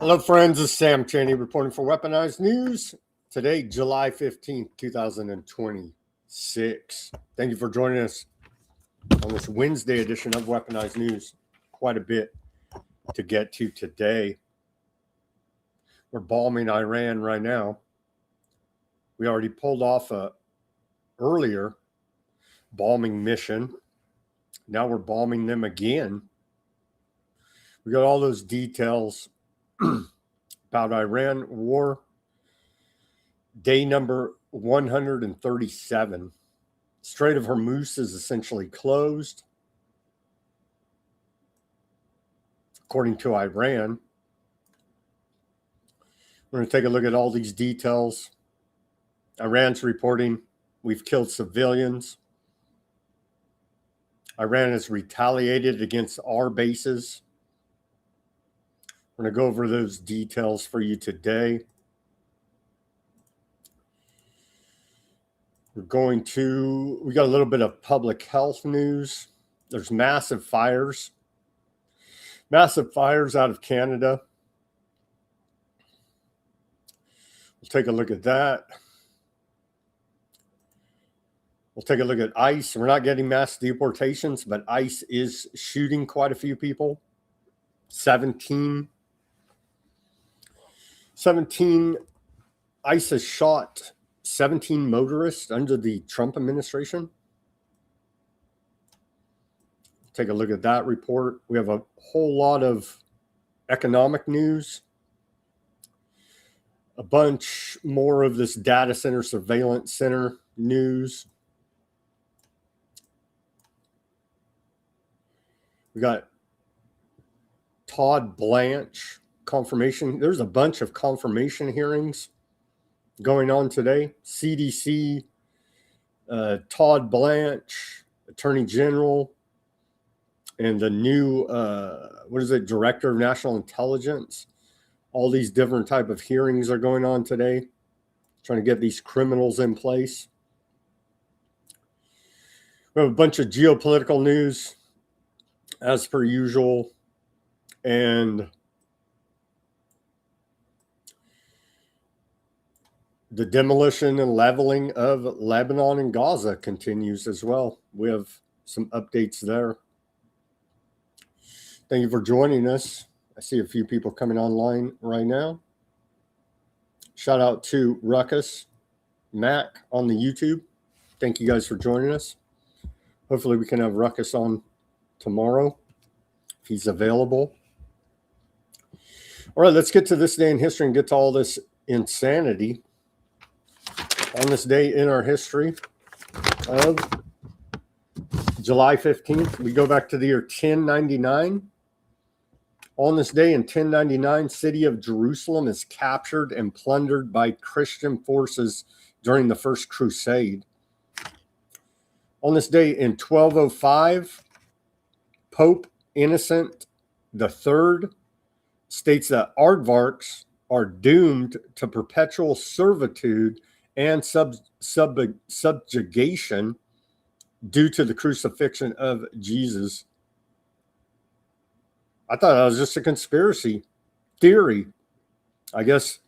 Hello, friends. This is Sam Chaney reporting for Weaponized News. Today, July 15th, 2026. Thank you for joining us on this Wednesday edition of Weaponized News. Quite a bit to get to today. We're bombing Iran right now. We already pulled off a earlier bombing mission. Now we're bombing them again. We got all those details about Iran war. Day number 137. Strait of Hormuz is essentially closed, according to Iran. We're going to take a look at all these details. Iran's reporting we've killed civilians. Iran has retaliated against our bases. We're going to go over those details for you today. We got a little bit of public health news. There's massive fires out of Canada. We'll take a look at that. We'll take a look at ICE. We're not getting mass deportations, but ICE is shooting quite a few people. 17 ICE has shot 17 motorists under the Trump administration. Take a look at that report. We have a whole lot of economic news. A bunch more of this data center surveillance center news. We got Todd Blanche confirmation. There's a bunch of confirmation hearings going on today. CDC, Todd Blanche, Attorney General, and the new, Director of National Intelligence. All these different type of hearings are going on today, trying to get these criminals in place. We have a bunch of geopolitical news, as per usual, and the demolition and leveling of Lebanon and Gaza continues as well. We have some updates there. Thank you for joining us. I see a few people coming online right now. Shout out to Ruckus Mac on the YouTube. Thank you guys for joining us. Hopefully we can have Ruckus on tomorrow if he's available. All right, let's get to this day in history and get to all this insanity. On this day in our history of July 15th, we go back to the year 1099. On this day in 1099, city of Jerusalem is captured and plundered by Christian forces during the First Crusade. On this day in 1205, Pope Innocent III states that aardvarks are doomed to perpetual servitude and subjugation due to the crucifixion of Jesus. I thought that was just a conspiracy theory. I guess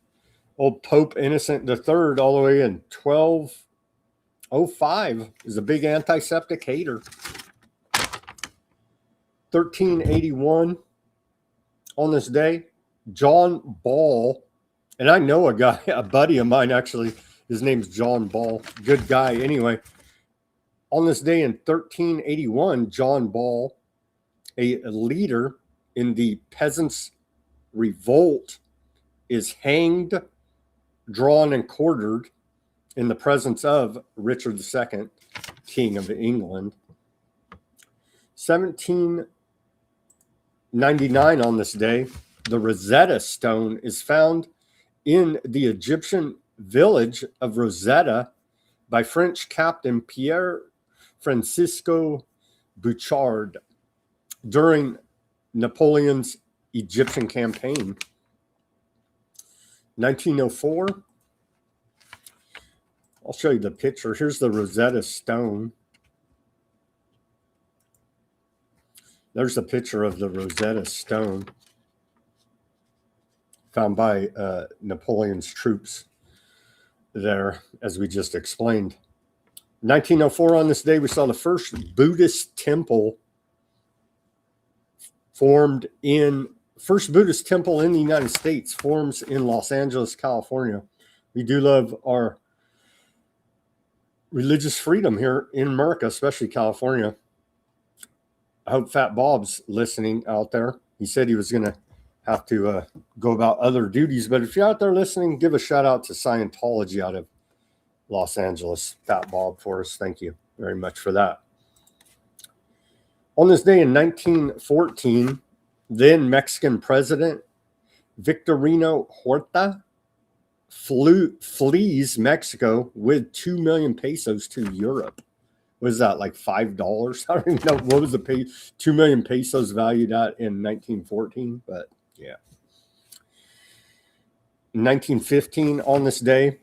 old Pope Innocent III, all the way in 1205, is a big antiseptic hater. 1381, on this day, John Ball, and I know a guy, a buddy of mine actually, his name's John Ball, good guy anyway. On this day in 1381, John Ball, a leader in the Peasants' Revolt, is hanged, drawn, and quartered in the presence of Richard II, King of England. 1799, on this day, the Rosetta Stone is found in the Egyptian village of Rosetta by French captain Pierre Francisco Bouchard during Napoleon's Egyptian campaign. 1904, I'll show you the picture. Here's the Rosetta Stone. There's a picture of the Rosetta Stone. found by Napoleon's troops there, as we just explained. 1904, on this day, we saw the first Buddhist temple first Buddhist temple in the United States forms in Los Angeles, California. We do love our religious freedom here in America, especially California. I hope Fat Bob's listening out there. He said he was going to have to go about other duties, but if you're out there listening, give a shout out to Scientology out of Los Angeles. Fat Bob for us. Thank you very much for that. On this day in 1914, then Mexican president Victorino Huerta flees Mexico with 2 million pesos to Europe. What is that, like $5? I don't even know what was the 2 million pesos valued at in 1914, but yeah. 1915, on this day,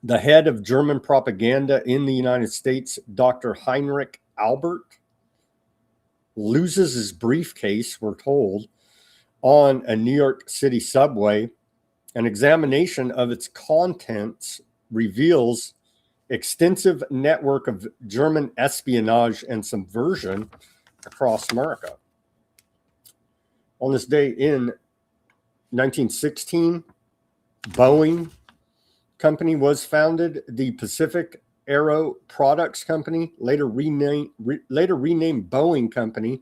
the head of German propaganda in the United States, Dr. Heinrich Albert, loses his briefcase, we're told, on a New York City subway. An examination of its contents reveals extensive network of German espionage and subversion across America. On this day in 1916, Boeing Company was founded. The Pacific Aero Products Company, later renamed Boeing Company,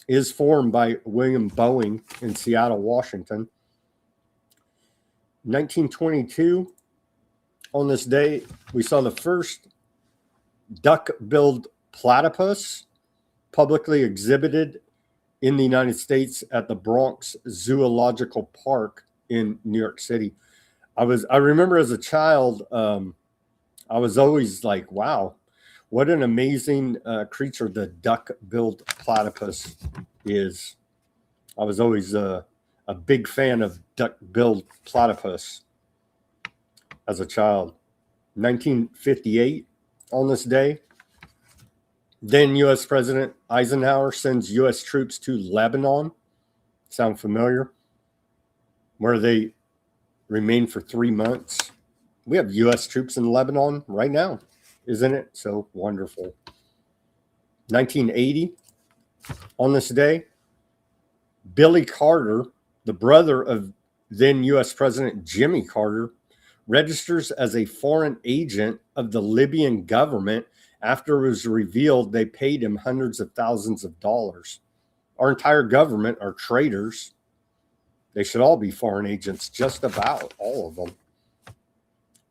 is formed by William Boeing in Seattle, Washington. 1922, on this day, we saw the first duck-billed platypus publicly exhibited in the United States at the Bronx Zoological Park in New York City. I remember as a child, I was always like, wow, what an amazing creature the duck-billed platypus is. I was always a big fan of duck-billed platypus as a child. 1958, on this day, then U.S. President Eisenhower sends U.S. troops to Lebanon. Sound familiar? Where they remain for 3 months. We have U.S. troops in Lebanon right now. Isn't it so wonderful? 1980, on this day, Billy Carter, the brother of then U.S. President Jimmy Carter, registers as a foreign agent of the Libyan government after it was revealed they paid him hundreds of thousands of dollars. Our entire government are traitors. They should all be foreign agents, just about all of them.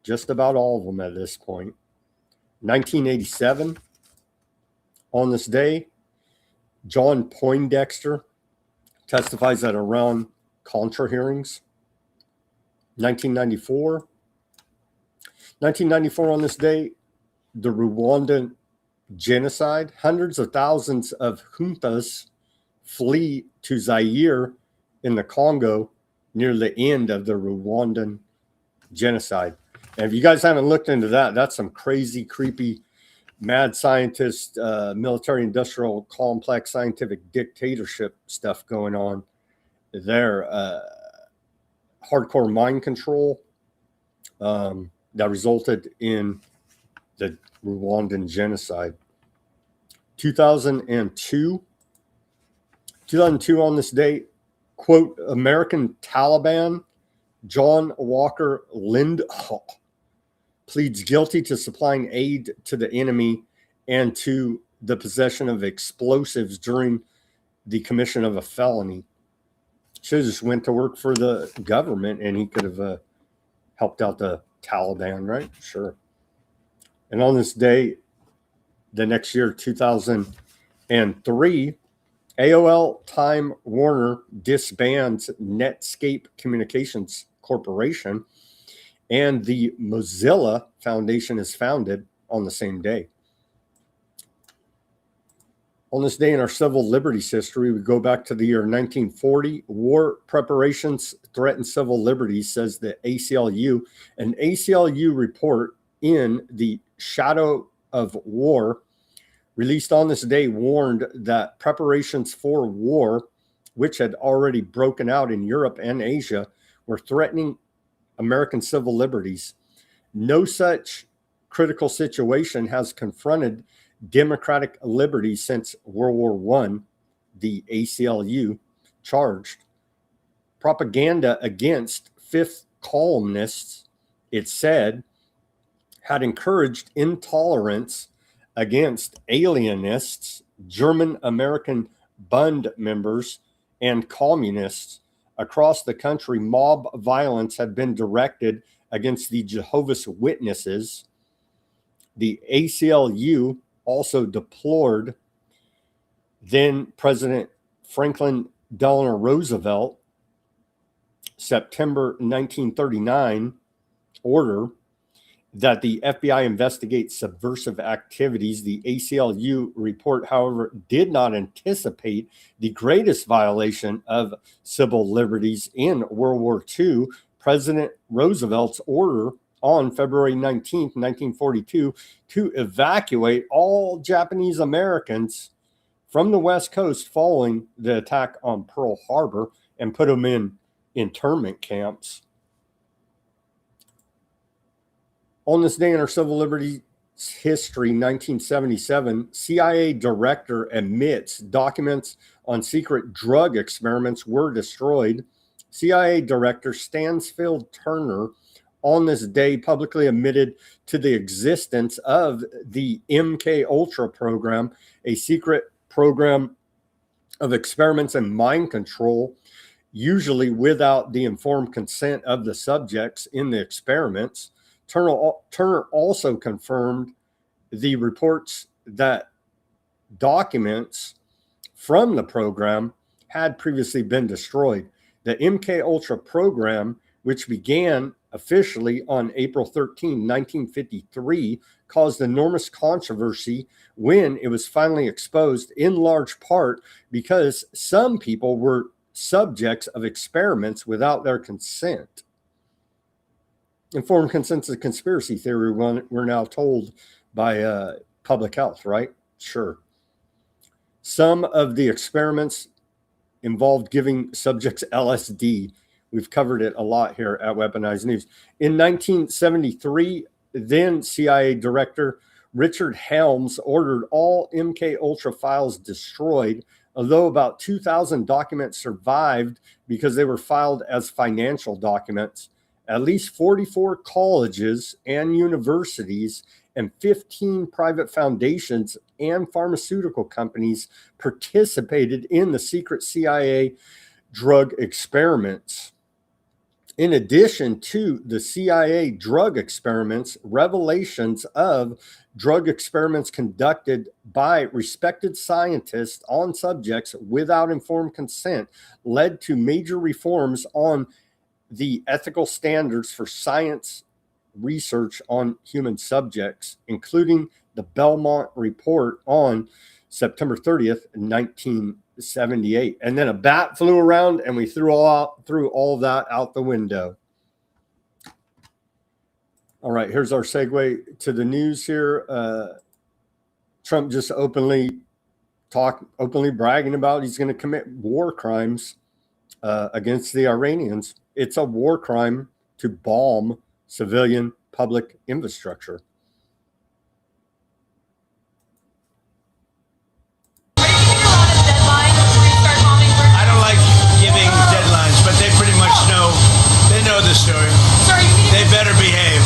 Just about all of them at this point. 1987, on this day, John Poindexter testifies at Iran-Contra hearings. 1994, on this day, the Rwandan genocide. Hundreds of thousands of juntas flee to Zaire in the Congo near the end of the Rwandan genocide. And if you guys haven't looked into that, that's some crazy, creepy, mad scientist, military-industrial complex scientific dictatorship stuff going on there. Hardcore mind control that resulted in the Rwandan genocide. 2002, on this date, quote, American Taliban John Walker Lindholm pleads guilty to supplying aid to the enemy and to the possession of explosives during the commission of a felony. Should have just went to work for the government and he could have helped out the Taliban, right? Sure. And on this day, the next year, 2003, AOL Time Warner disbands Netscape Communications Corporation, and the Mozilla Foundation is founded on the same day. On this day in our civil liberties history, we go back to the year 1940. War preparations threaten civil liberties, says the ACLU. An ACLU report in the Shadow of War, released on this day, warned that preparations for war which had already broken out in Europe and Asia, were threatening American civil liberties. No such critical situation has confronted democratic liberties since World War I, the ACLU charged. Propaganda against fifth columnists, it said, had encouraged intolerance against alienists, German American Bund members, and communists. Across the country, mob violence had been directed against the Jehovah's Witnesses. The ACLU also deplored then President Franklin Delano Roosevelt, September 1939 order that the FBI investigate subversive activities. The ACLU report, however, did not anticipate the greatest violation of civil liberties in World War II, President Roosevelt's order on February 19th, 1942, to evacuate all Japanese Americans from the West Coast following the attack on Pearl Harbor and put them in internment camps. On this day in our civil liberties history, 1977, CIA director admits documents on secret drug experiments were destroyed. CIA director Stansfield Turner on this day publicly admitted to the existence of the MK Ultra program, a secret program of experiments in mind control, usually without the informed consent of the subjects in the experiments. Turner also confirmed the reports that documents from the program had previously been destroyed. The MK Ultra program, which began officially on April 13, 1953, caused enormous controversy when it was finally exposed, in large part because some people were subjects of experiments without their consent. Informed consent is a conspiracy theory, we're now told by public health, right? Sure. Some of the experiments involved giving subjects LSD. We've covered it a lot here at Weaponized News. In 1973, then CIA Director Richard Helms ordered all MK Ultra files destroyed, although about 2,000 documents survived because they were filed as financial documents. At least 44 colleges and universities and 15 private foundations and pharmaceutical companies participated in the secret CIA drug experiments. In addition to the CIA drug experiments, revelations of drug experiments conducted by respected scientists on subjects without informed consent led to major reforms on the ethical standards for science research on human subjects, including the Belmont Report on September 30th, 1978. And then a bat flew around and we threw all of that out the window. All right, here's our segue to the news here. Trump just openly bragging about he's going to commit war crimes against the Iranians. It's a war crime to bomb civilian public infrastructure. I don't like giving deadlines, but they pretty much know. They know the story. They better behave.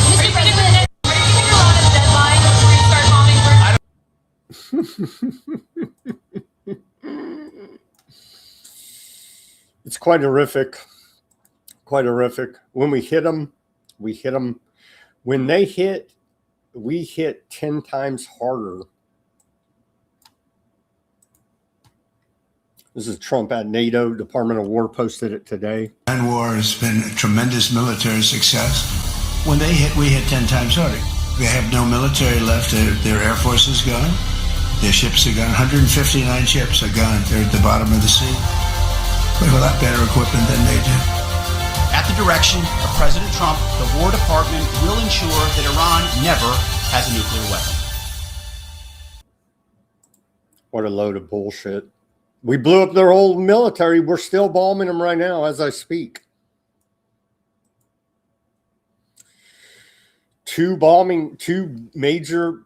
It's quite horrific. Quite horrific. When we hit them, we hit them. When they hit, we hit 10 times harder. This is Trump at NATO. Department of War posted it today. And war has been a tremendous military success. When they hit, we hit 10 times harder. They have no military left. Their air force is gone. Their ships are gone. 159 ships are gone. They're at the bottom of the sea. We have a lot better equipment than they did. At the direction of President Trump, the War Department will ensure that Iran never has a nuclear weapon. What a load of bullshit. We blew up their whole military. We're still bombing them right now as I speak. Two major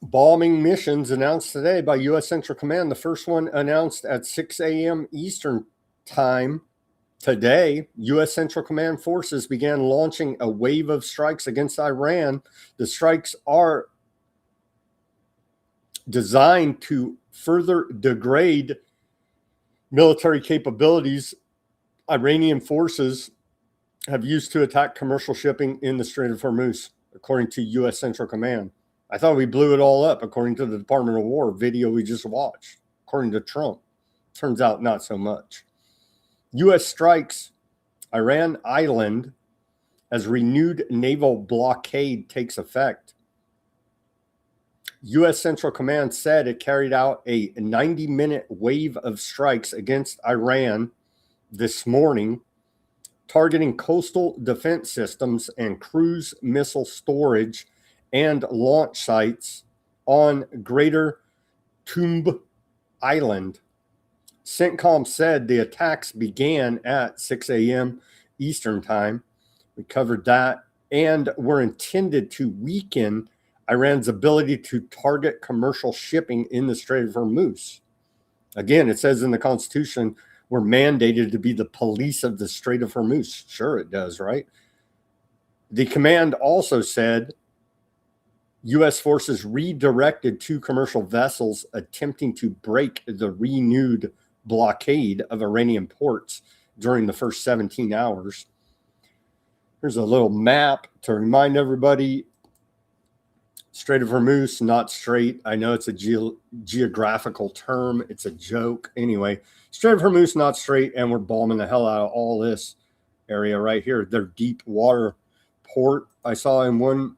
bombing missions announced today by U.S. Central Command. The first one announced at 6 a.m. Eastern Time today. U.S. Central Command forces began launching a wave of strikes against Iran. The strikes are designed to further degrade military capabilities Iranian forces have used to attack commercial shipping in the Strait of Hormuz, according to U.S. Central Command. I thought we blew it all up, according to the Department of War video we just watched, according to Trump. Turns out not so much. U.S. strikes Iran Island as renewed naval blockade takes effect. U.S. Central Command said it carried out a 90-minute wave of strikes against Iran this morning, targeting coastal defense systems and cruise missile storage and launch sites on Greater Tomb Island. CENTCOM said the attacks began at 6 a.m. Eastern Time. We covered that, and were intended to weaken Iran's ability to target commercial shipping in the Strait of Hormuz. Again, it says in the Constitution, we're mandated to be the police of the Strait of Hormuz. Sure it does, right? The command also said U.S. forces redirected two commercial vessels attempting to break the renewed blockade of Iranian ports during the first 17 hours. Here's a little map to remind everybody. Strait of Hormuz, not straight. I know it's a geographical term. It's a joke. Anyway, Strait of Hormuz, not straight, and we're bombing the hell out of all this area right here. Their deep water port I saw in one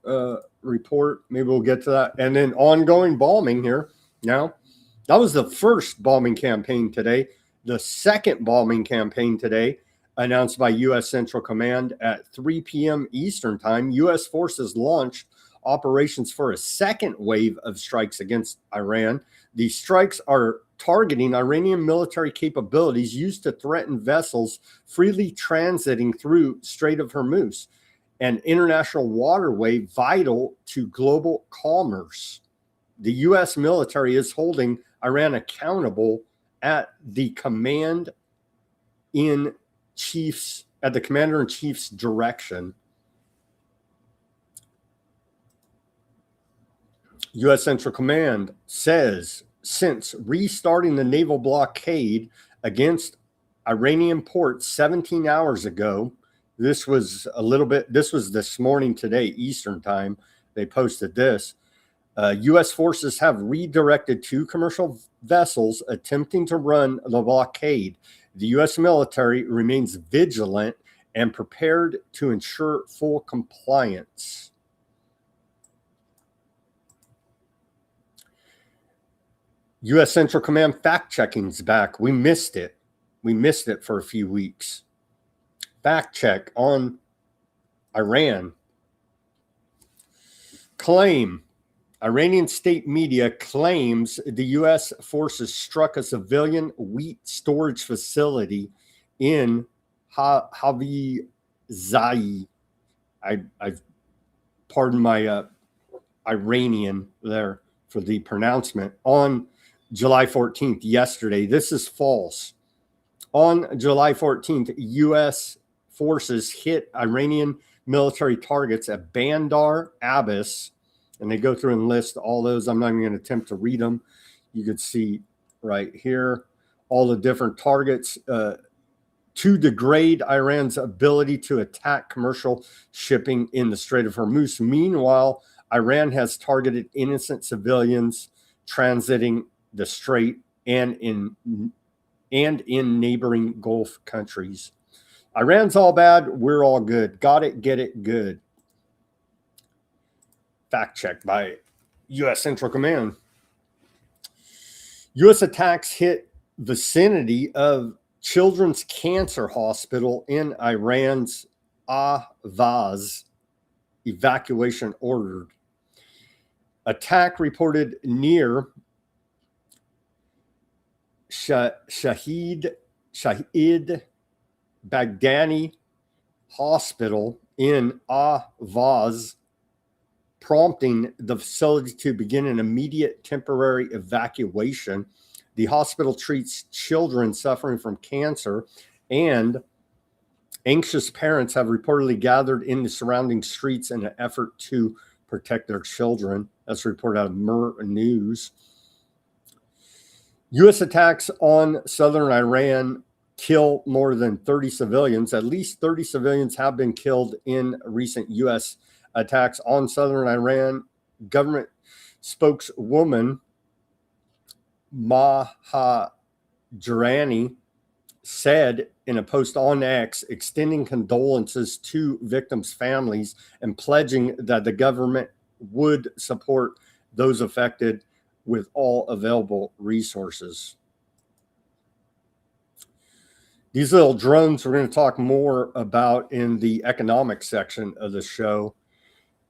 report. Maybe we'll get to that. And then ongoing bombing here. Now, that was the first bombing campaign today. The second bombing campaign today, announced by U.S. Central Command at 3 p.m. Eastern Time, U.S. forces launched operations for a second wave of strikes against Iran. These strikes are targeting Iranian military capabilities used to threaten vessels freely transiting through Strait of Hormuz, an international waterway vital to global commerce. The U.S. military is holding Iran accountable at the commander-in-chief's direction. U.S. Central Command says since restarting the naval blockade against Iranian ports 17 hours ago, this was this morning today, Eastern Time, they posted this, U.S. forces have redirected two commercial vessels attempting to run the blockade. The U.S. military remains vigilant and prepared to ensure full compliance. U.S. Central Command fact-checking's back. We missed it. We missed it for a few weeks. Fact check on Iran. Claim. Iranian state media claims the U.S. forces struck a civilian wheat storage facility in Odysee. I've pardon my Iranian there for the pronouncement, on July 14th, yesterday. This is false. On July 14th, U.S. forces hit Iranian military targets at Bandar Abbas, and they go through and list all those. I'm not even going to attempt to read them. You could see right here all the different targets to degrade Iran's ability to attack commercial shipping in the Strait of Hormuz. Meanwhile, Iran has targeted innocent civilians transiting the strait and in neighboring Gulf countries. Iran's all bad. We're all good. Got it. Get it. Good. Fact check by U.S. Central Command. U.S. attacks hit vicinity of Children's Cancer Hospital in Iran's Ahvaz. Evacuation ordered. Attack reported near Shahid Baghdadi Hospital in Ahvaz, prompting the facility to begin an immediate temporary evacuation. The hospital treats children suffering from cancer, and anxious parents have reportedly gathered in the surrounding streets in an effort to protect their children. That's reported out of Mer News. U.S. attacks on southern Iran kill more than 30 civilians. At least 30 civilians have been killed in recent U.S. attacks on southern Iran. Government spokeswoman Maha Jirani said in a post on X, extending condolences to victims' families and pledging that the government would support those affected with all available resources. These little drones we're going to talk more about in the economic section of the show.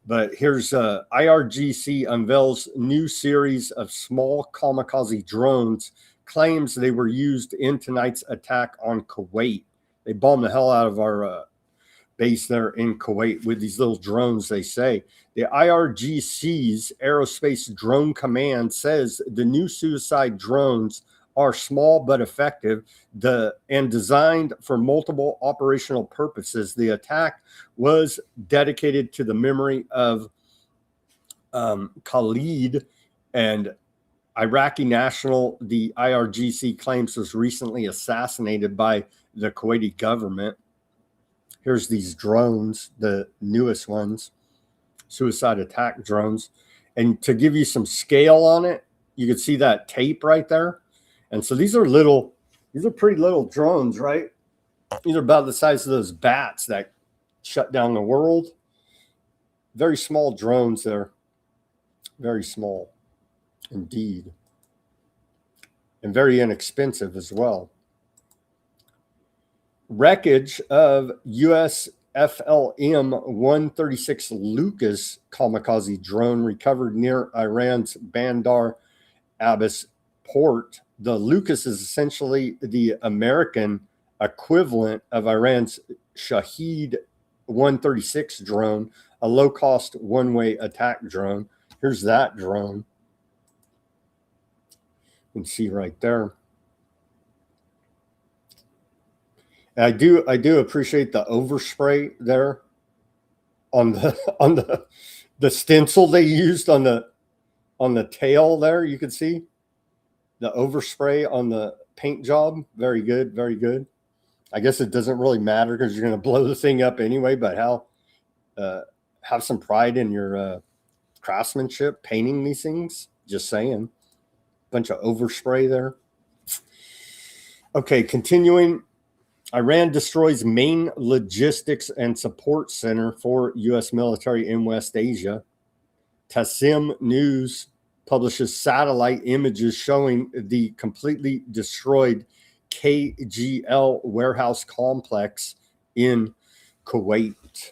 But here's IRGC unveils new series of small kamikaze drones, claims they were used in tonight's attack on Kuwait. They bombed the hell out of our base there in Kuwait with these little drones, they say. The IRGC's Aerospace Drone Command says the new suicide drones are small but effective and designed for multiple operational purposes. The attack was dedicated to the memory of Khalid, and Iraqi national the IRGC claims was recently assassinated by the Kuwaiti government. Here's these drones, the newest ones, suicide attack drones. And to give you some scale on it, you can see that tape right there. And so these are pretty little drones, right? These are about the size of those bats that shut down the world. Very small drones there. Very small indeed. And very inexpensive as well. Wreckage of US FLM-136 Lucas kamikaze drone recovered near Iran's Bandar Abbas port. The Lucas is essentially the American equivalent of Iran's Shahid 136 drone, a low-cost one-way attack drone. Here's that drone. You can see right there. And I do appreciate the overspray there on the stencil they used on the tail there. You can see the overspray on the paint job. Very good, very good. I guess it doesn't really matter because you're going to blow the thing up anyway, but have some pride in your craftsmanship painting these things. Just saying. Bunch of overspray there. Okay, continuing. Iran destroys main logistics and support center for U.S. military in West Asia. Tassim News publishes satellite images showing the completely destroyed KGL warehouse complex in Kuwait.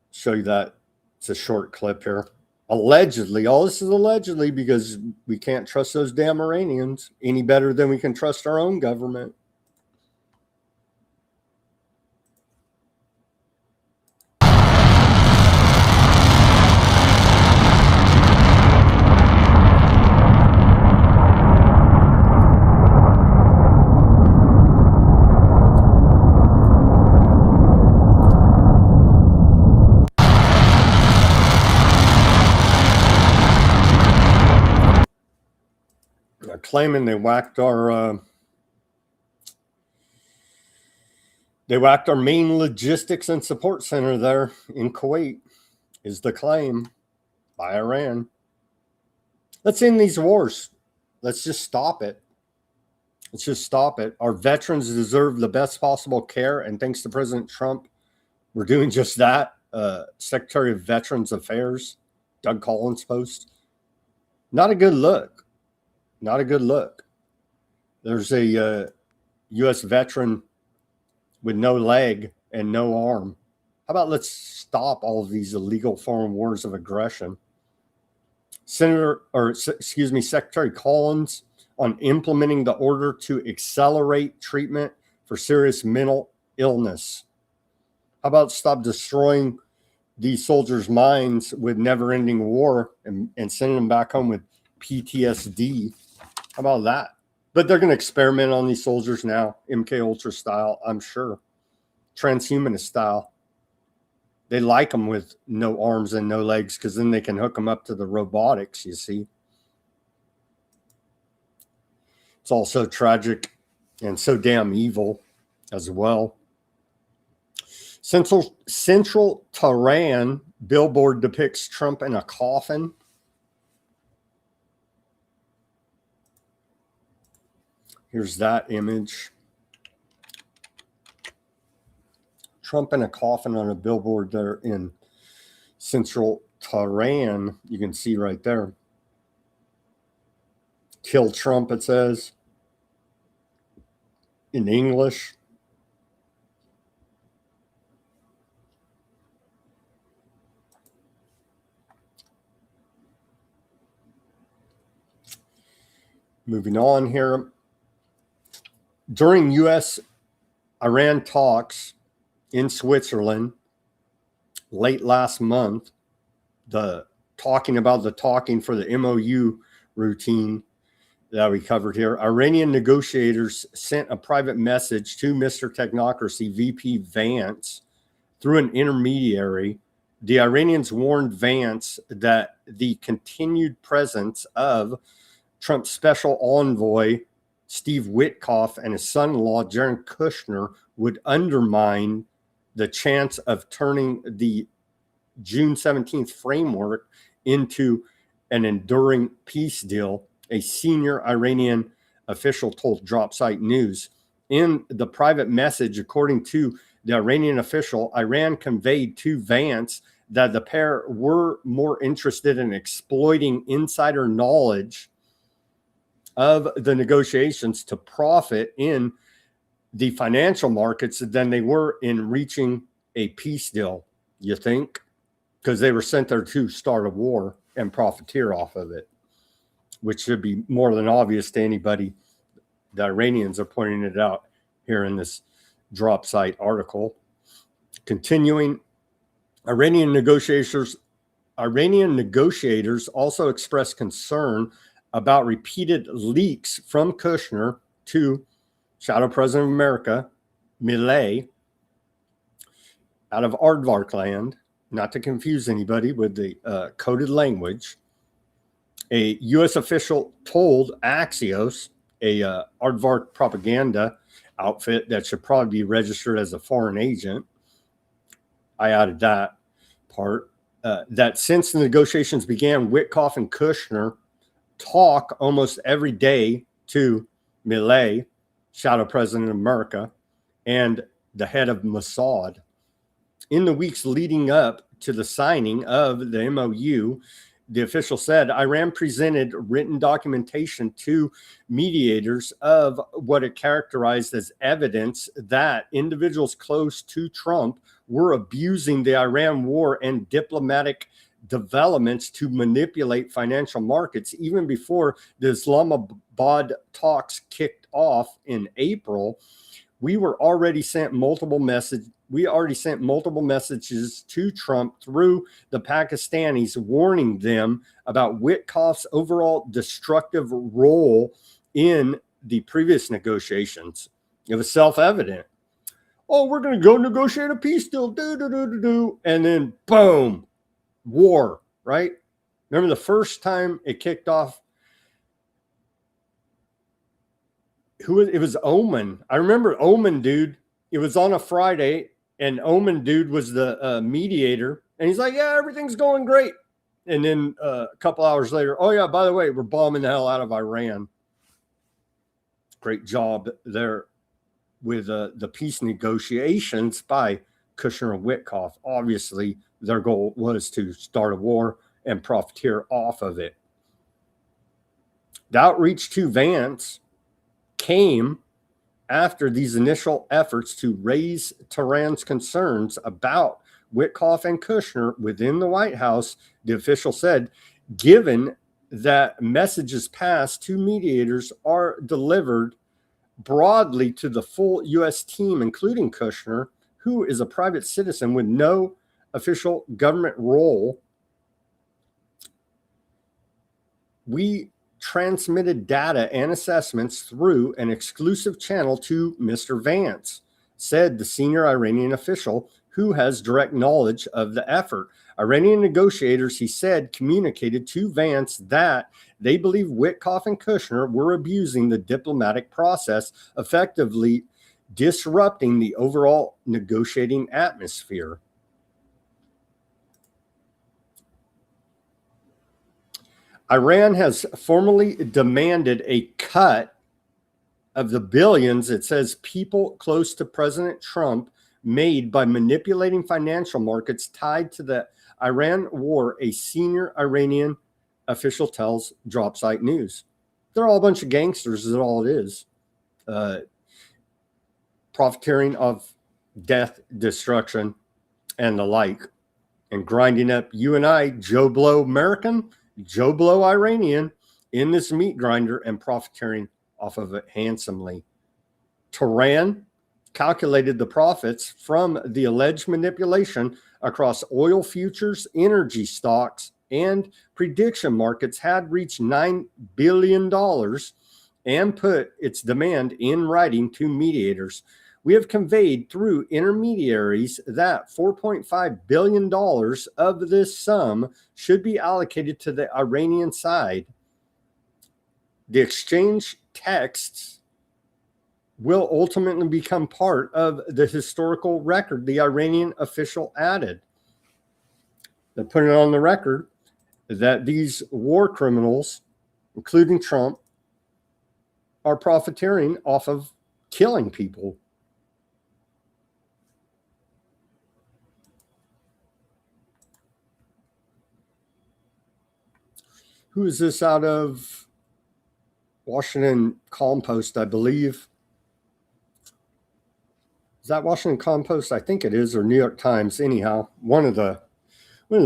Show you that. It's a short clip here. Allegedly, all this is allegedly because we can't trust those damn Iranians any better than we can trust our own government. Claiming they whacked our main logistics and support center there in Kuwait is the claim by Iran. Let's end these wars. Let's just stop it. Let's just stop it. Our veterans deserve the best possible care, and thanks to President Trump, we're doing just that. Secretary of Veterans Affairs, Doug Collins post. Not a good look. Not a good look. There's a U.S. veteran with no leg and no arm. How about let's stop all of these illegal foreign wars of aggression? Secretary Collins on implementing the order to accelerate treatment for serious mental illness. How about stop destroying these soldiers' minds with never-ending war and sending them back home with PTSD? How about that? But they're going to experiment on these soldiers now, MK Ultra style, I'm sure. Transhumanist style. They like them with no arms and no legs because then they can hook them up to the robotics, you see. It's all so tragic and so damn evil as well. Central Tehran billboard depicts Trump in a coffin. Here's that image. Trump in a coffin on a billboard there in Central Tehran. You can see right there. Kill Trump, it says in English. Moving on here. During U.S.-Iran talks in Switzerland late last month, talking for the MOU routine that we covered here, Iranian negotiators sent a private message to Mr. Technocracy, VP Vance, through an intermediary. The Iranians warned Vance that the continued presence of Trump's special envoy, Steve Witkoff, and his son-in-law, Jared Kushner, would undermine the chance of turning the June 17th framework into an enduring peace deal, a senior Iranian official told Dropsite News. In the private message, according to the Iranian official, Iran conveyed to Vance that the pair were more interested in exploiting insider knowledge of the negotiations to profit in the financial markets than they were in reaching a peace deal, you think? Because they were sent there to start a war and profiteer off of it, which should be more than obvious to anybody. The Iranians are pointing it out here in this drop site article. Continuing, Iranian negotiators also expressed concern about repeated leaks from Kushner to Shadow President of America, Milei, out of Aardvark land, not to confuse anybody with the coded language. A U.S. official told Axios, a Aardvark propaganda outfit that should probably be registered as a foreign agent, I added that part, that since the negotiations began, Witkoff and Kushner talk almost every day to Milei, Shadow President of America, and the head of Mossad. In the weeks leading up to the signing of the MOU, the official said Iran presented written documentation to mediators of what it characterized as evidence that individuals close to Trump were abusing the Iran war and diplomatic developments to manipulate financial markets. Even before the Islamabad talks kicked off in April, we already sent multiple messages to Trump through the Pakistanis, warning them about Witkoff's overall destructive role in the previous negotiations. It was self-evident. Oh, we're going to go negotiate a peace deal, and then boom, war, right? Remember the first time it kicked off? It was Oman. I remember Oman, dude. It was on a Friday, and Oman dude was the mediator, and he's like, "Yeah, everything's going great." And then a couple hours later, oh yeah, by the way, we're bombing the hell out of Iran. Great job there with the peace negotiations by Kushner and Witkoff. Obviously, their goal was to start a war and profiteer off of it. The outreach to Vance came after these initial efforts to raise Tehran's concerns about Witkoff and Kushner within the White House. The official said given that messages passed to mediators are delivered broadly to the full U.S. team, including Kushner, who is a private citizen with no official government role. We transmitted data and assessments through an exclusive channel to Mr. Vance, said the senior Iranian official who has direct knowledge of the effort. Iranian negotiators, he said, communicated to Vance that they believe Witkoff and Kushner were abusing the diplomatic process, effectively disrupting the overall negotiating atmosphere. Iran has formally demanded a cut of the billions, it says, people close to President Trump made by manipulating financial markets tied to the Iran war, a senior Iranian official tells Dropsite News. They're all a bunch of gangsters is all it is. Profiteering of death, destruction, and the like. And grinding up you and I, Joe Blow American, Joe Blow Iranian, in this meat grinder and profiteering off of it handsomely. Tehran calculated the profits from the alleged manipulation across oil futures, energy stocks, and prediction markets had reached $9 billion and put its demand in writing to mediators. We have conveyed through intermediaries that $4.5 billion of this sum should be allocated to the Iranian side. The exchange texts will ultimately become part of the historical record, the Iranian official added. They're putting it on the record that these war criminals, including Trump, are profiteering off of killing people. Who is this out of? Washington Compost, I believe. Is that Washington Compost? I think it is, or New York Times. Anyhow, one of the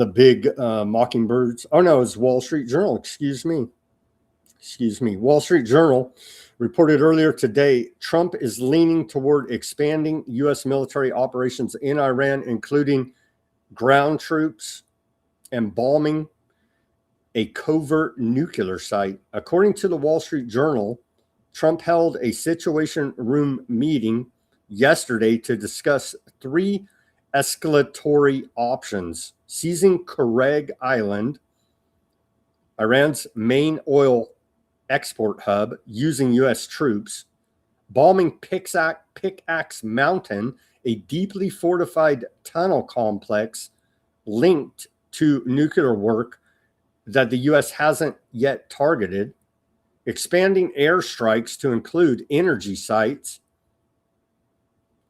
big mockingbirds. Oh no, it's Wall Street Journal. Excuse me. Wall Street Journal reported earlier today Trump is leaning toward expanding U.S. military operations in Iran, including ground troops and bombing a covert nuclear site. According to the Wall Street Journal, Trump held a Situation Room meeting yesterday to discuss three escalatory options: seizing Kareg Island, Iran's main oil export hub, using U.S. troops, bombing Pickaxe Mountain, a deeply fortified tunnel complex linked to nuclear work that the U.S. hasn't yet targeted, expanding airstrikes to include energy sites.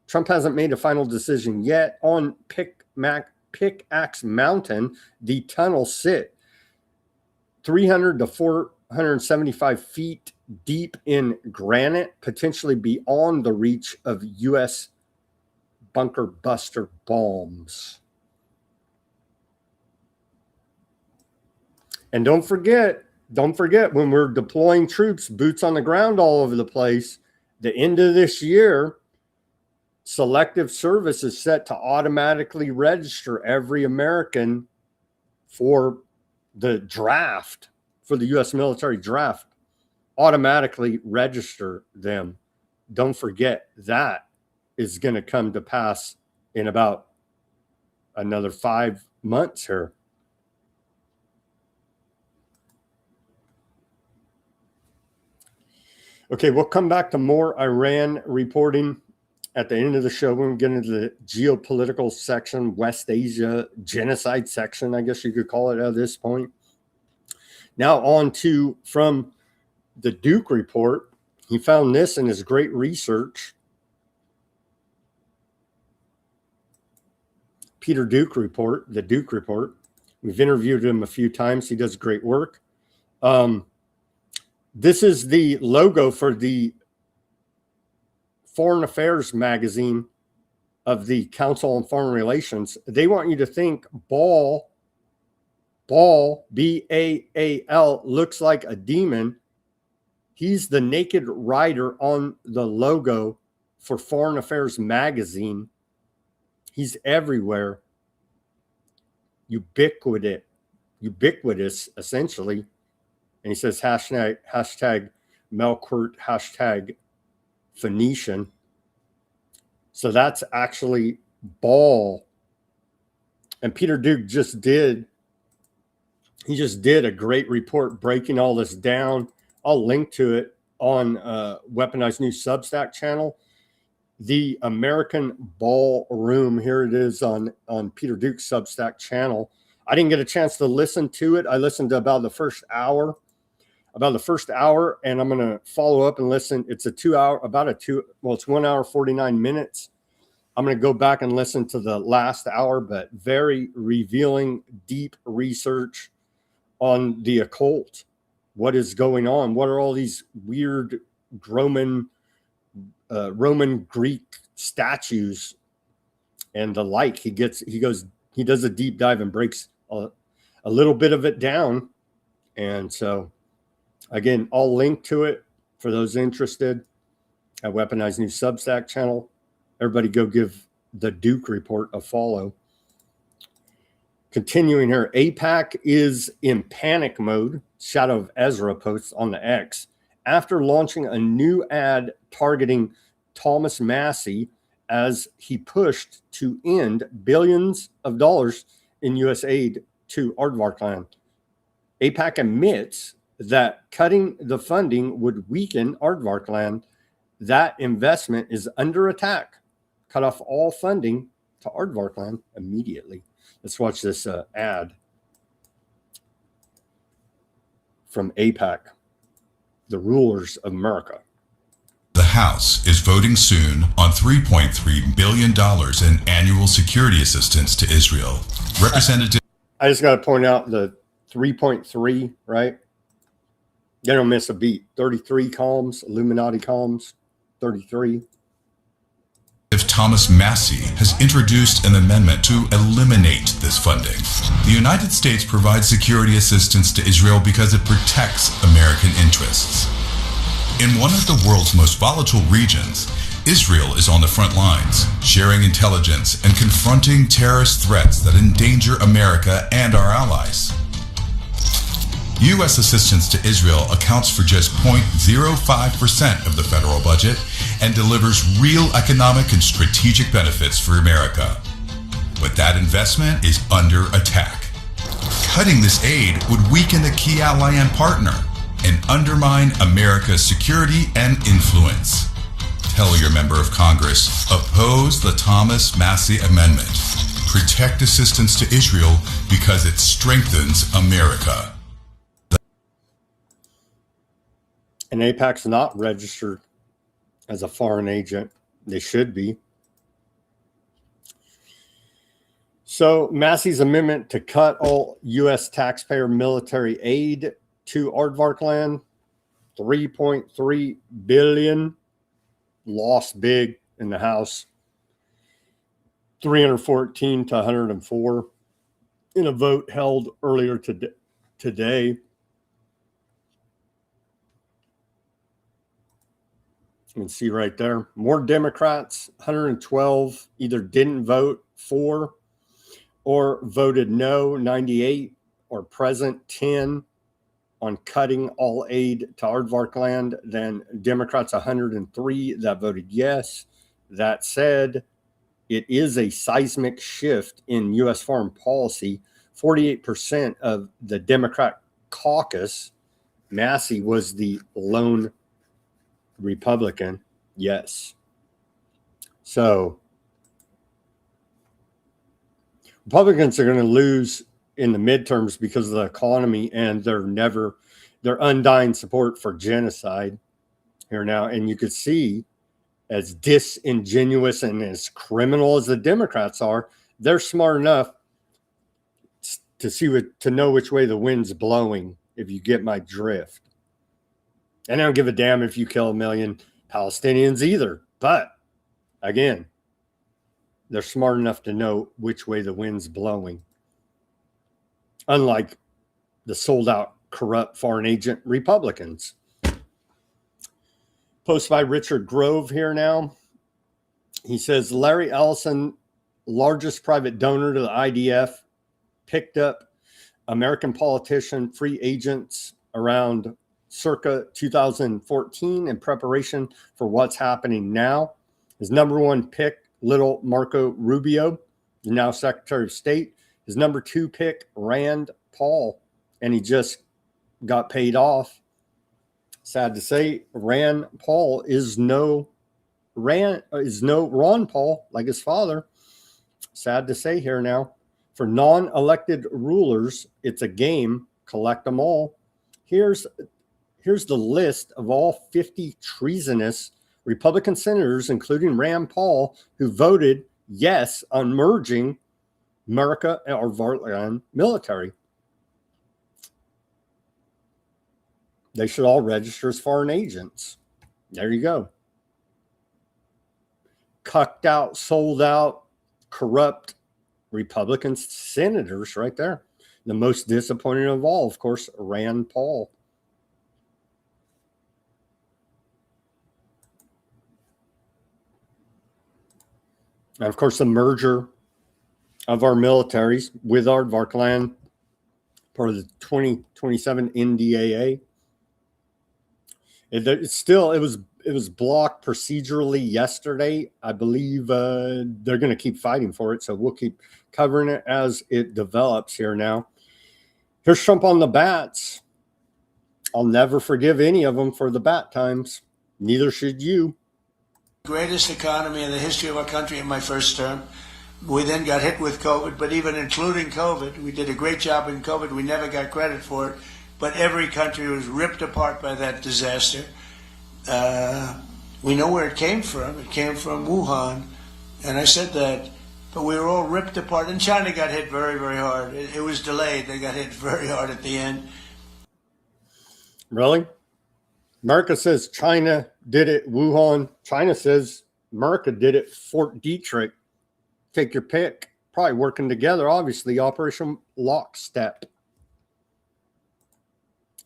Trump hasn't made a final decision yet on Pickaxe Mountain. The tunnels sit 300 to 475 feet deep in granite, potentially beyond the reach of U.S. bunker buster bombs. And don't forget, when we're deploying troops, boots on the ground all over the place, the end of this year, Selective Service is set to automatically register every American for the draft, for the U.S. military draft. Automatically register them. Don't forget that is going to come to pass in about another 5 months here. Okay, we'll come back to more Iran reporting at the end of the show when we get into the geopolitical section, West Asia genocide section, I guess you could call it at this point. Now on to, from the Duke report, he found this in his great research. Peter Duke report, the Duke report. We've interviewed him a few times. He does great work. This is the logo for the Foreign Affairs magazine of the Council on Foreign Relations. They want you to think ball Baal, Baal, looks like a demon. He's the naked rider on the logo for Foreign Affairs magazine. He's everywhere. Ubiquitous, essentially. And he says hashtag Melkert, hashtag Phoenician. So that's actually Baal. And Peter Duke just did a great report breaking all this down. I'll link to it on Weaponized News Substack channel. The American Ballroom, here it is on Peter Duke's Substack channel. I didn't get a chance to listen to it. I listened to about the first hour, and I'm going to follow up and listen. It's it's 1 hour, 49 minutes. I'm going to go back and listen to the last hour, but very revealing, deep research on the occult. What is going on? What are all these weird Roman Greek statues and the like? He does a deep dive and breaks a little bit of it down. And so, again, I'll link to it for those interested at Weaponized News Substack channel. Everybody go give the Duke Report a follow. Continuing here, AIPAC is in panic mode, Shadow of Ezra posts on the X, after launching a new ad targeting Thomas Massie as he pushed to end billions of dollars in U.S. aid to Aardvark land. AIPAC admits that cutting the funding would weaken Aardvark land. That investment is under attack. Cut off all funding to Aardvark land immediately. Let's watch this ad from AIPAC, the rulers of America. The House is voting soon on $3.3 billion in annual security assistance to Israel. Representative. I just got to point out the 3.3, right? You don't miss a beat. 33 columns, Illuminati columns, 33. Thomas Massie has introduced an amendment to eliminate this funding. The United States provides security assistance to Israel because it protects American interests. In one of the world's most volatile regions, Israel is on the front lines, sharing intelligence and confronting terrorist threats that endanger America and our allies. U.S. assistance to Israel accounts for just 0.05% of the federal budget and delivers real economic and strategic benefits for America. But that investment is under attack. Cutting this aid would weaken a key ally and partner and undermine America's security and influence. Tell your member of Congress, oppose the Thomas Massie Amendment. Protect assistance to Israel because it strengthens America. And AIPAC's not registered as a foreign agent. They should be. So Massie's amendment to cut all U.S. taxpayer military aid to Aardvark land, $3.3 billion, lost big in the House, 314 to 104 in a vote held earlier today. You can see right there, more Democrats, 112 either didn't vote for or voted no, 98, or present, 10 on cutting all aid to Aardvark land. Then Democrats, 103 that voted yes. That said, it is a seismic shift in U.S. foreign policy. 48% of the Democrat caucus, Massie was the lone Republican, yes. So Republicans are going to lose in the midterms because of the economy and their undying support for genocide here now. And you could see, as disingenuous and as criminal as the Democrats are, they're smart enough to know which way the wind's blowing, if you get my drift. And I don't give a damn if you kill 1 million Palestinians either. But again, they're smart enough to know which way the wind's blowing. unlike the sold out, corrupt foreign agent Republicans. Post by Richard Grove here now. He says Larry Ellison, largest private donor to the IDF, picked up American politician free agents around circa 2014 in preparation for what's happening now. His number one pick, little Marco Rubio, now Secretary of State. His number two pick, Rand Paul, and he just got paid off. Sad to say, Rand Paul is no Ron Paul like his father. Sad to say here now. For non-elected rulers, it's a game. Collect them all. Here's the list of all 50 treasonous Republican senators, including Rand Paul, who voted yes on merging America or Vartland military. They should all register as foreign agents. There you go. Cucked out, sold out, corrupt Republican senators right there. The most disappointing of all, of course, Rand Paul. And of course, the merger of our militaries with our Vartland, part of the 2027 NDAA. It was blocked procedurally yesterday. I believe they're going to keep fighting for it, so we'll keep covering it as it develops here now. Here's Trump on the bats. I'll never forgive any of them for the bat times. Neither should you. Greatest economy in the history of our country in my first term. We then got hit with COVID, but even including COVID, we did a great job in COVID. We never got credit for it, but every country was ripped apart by that disaster. We know where it came from. It came from Wuhan, and I said that, but we were all ripped apart, and China got hit very, very hard. It was delayed. They got hit very hard at the end. Really? America says China did it, Wuhan. China says America did it, Fort Detrick. Take your pick. Probably working together, obviously, Operation Lockstep.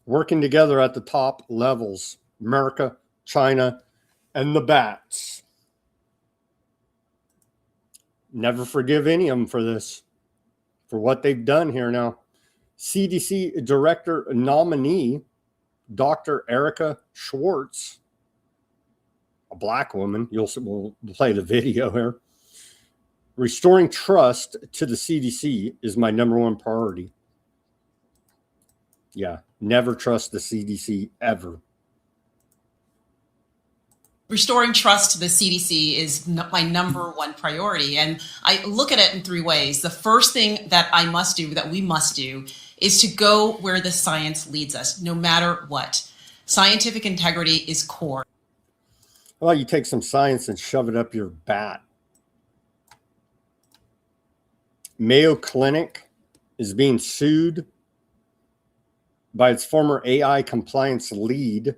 Working together at the top levels. America, China, and the bats. Never forgive any of them for this, for what they've done here now. CDC Director nominee, Dr. Erica Schwartz, a black woman. We'll play the video here. Restoring trust to the CDC is my number one priority. Yeah, never trust the CDC ever. Restoring trust to the CDC is my number one priority. And I look at it in three ways. The first thing that we must do, is to go where the science leads us, no matter what. Scientific integrity is core. Well, you take some science and shove it up your bat. Mayo Clinic is being sued by its former AI compliance lead,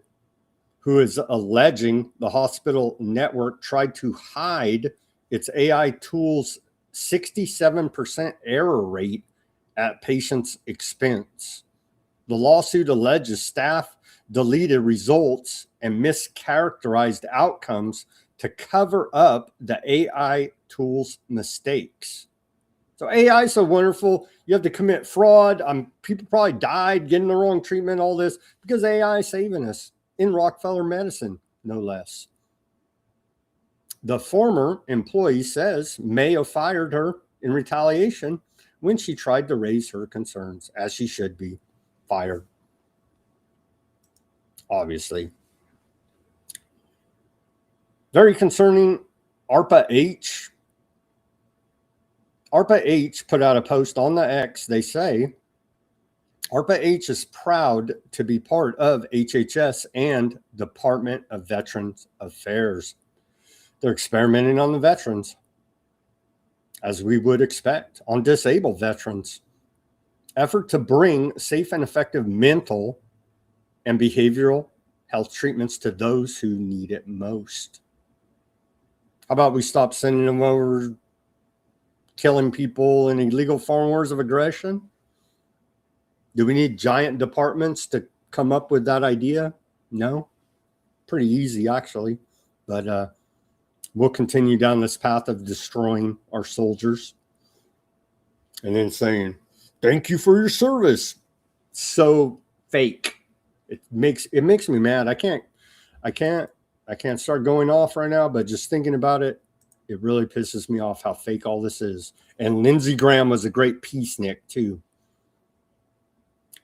who is alleging the hospital network tried to hide its AI tool's 67% error rate at patients' expense. The lawsuit alleges staff deleted results and mischaracterized outcomes to cover up the AI tool's mistakes. So AI is so wonderful. You have to commit fraud. People probably died getting the wrong treatment, all this, because AI is saving us in Rockefeller medicine, no less. The former employee says Mayo fired her in retaliation when she tried to raise her concerns, as she should be fired. Obviously. Very concerning. ARPA-H. ARPA-H put out a post on the X. They say ARPA-H is proud to be part of HHS and Department of Veterans Affairs. They're experimenting on the veterans, as we would expect, on disabled veterans. Effort to bring safe and effective mental and behavioral health treatments to those who need it most. How about we stop sending them over killing people in illegal foreign wars of aggression? Do we need giant departments to come up with that idea? No. Pretty easy, actually. But we'll continue down this path of destroying our soldiers and then saying, thank you for your service. So fake. It makes me mad. I can't start going off right now, but just thinking about it, it really pisses me off how fake all this is. And Lindsey Graham was a great peacenik too.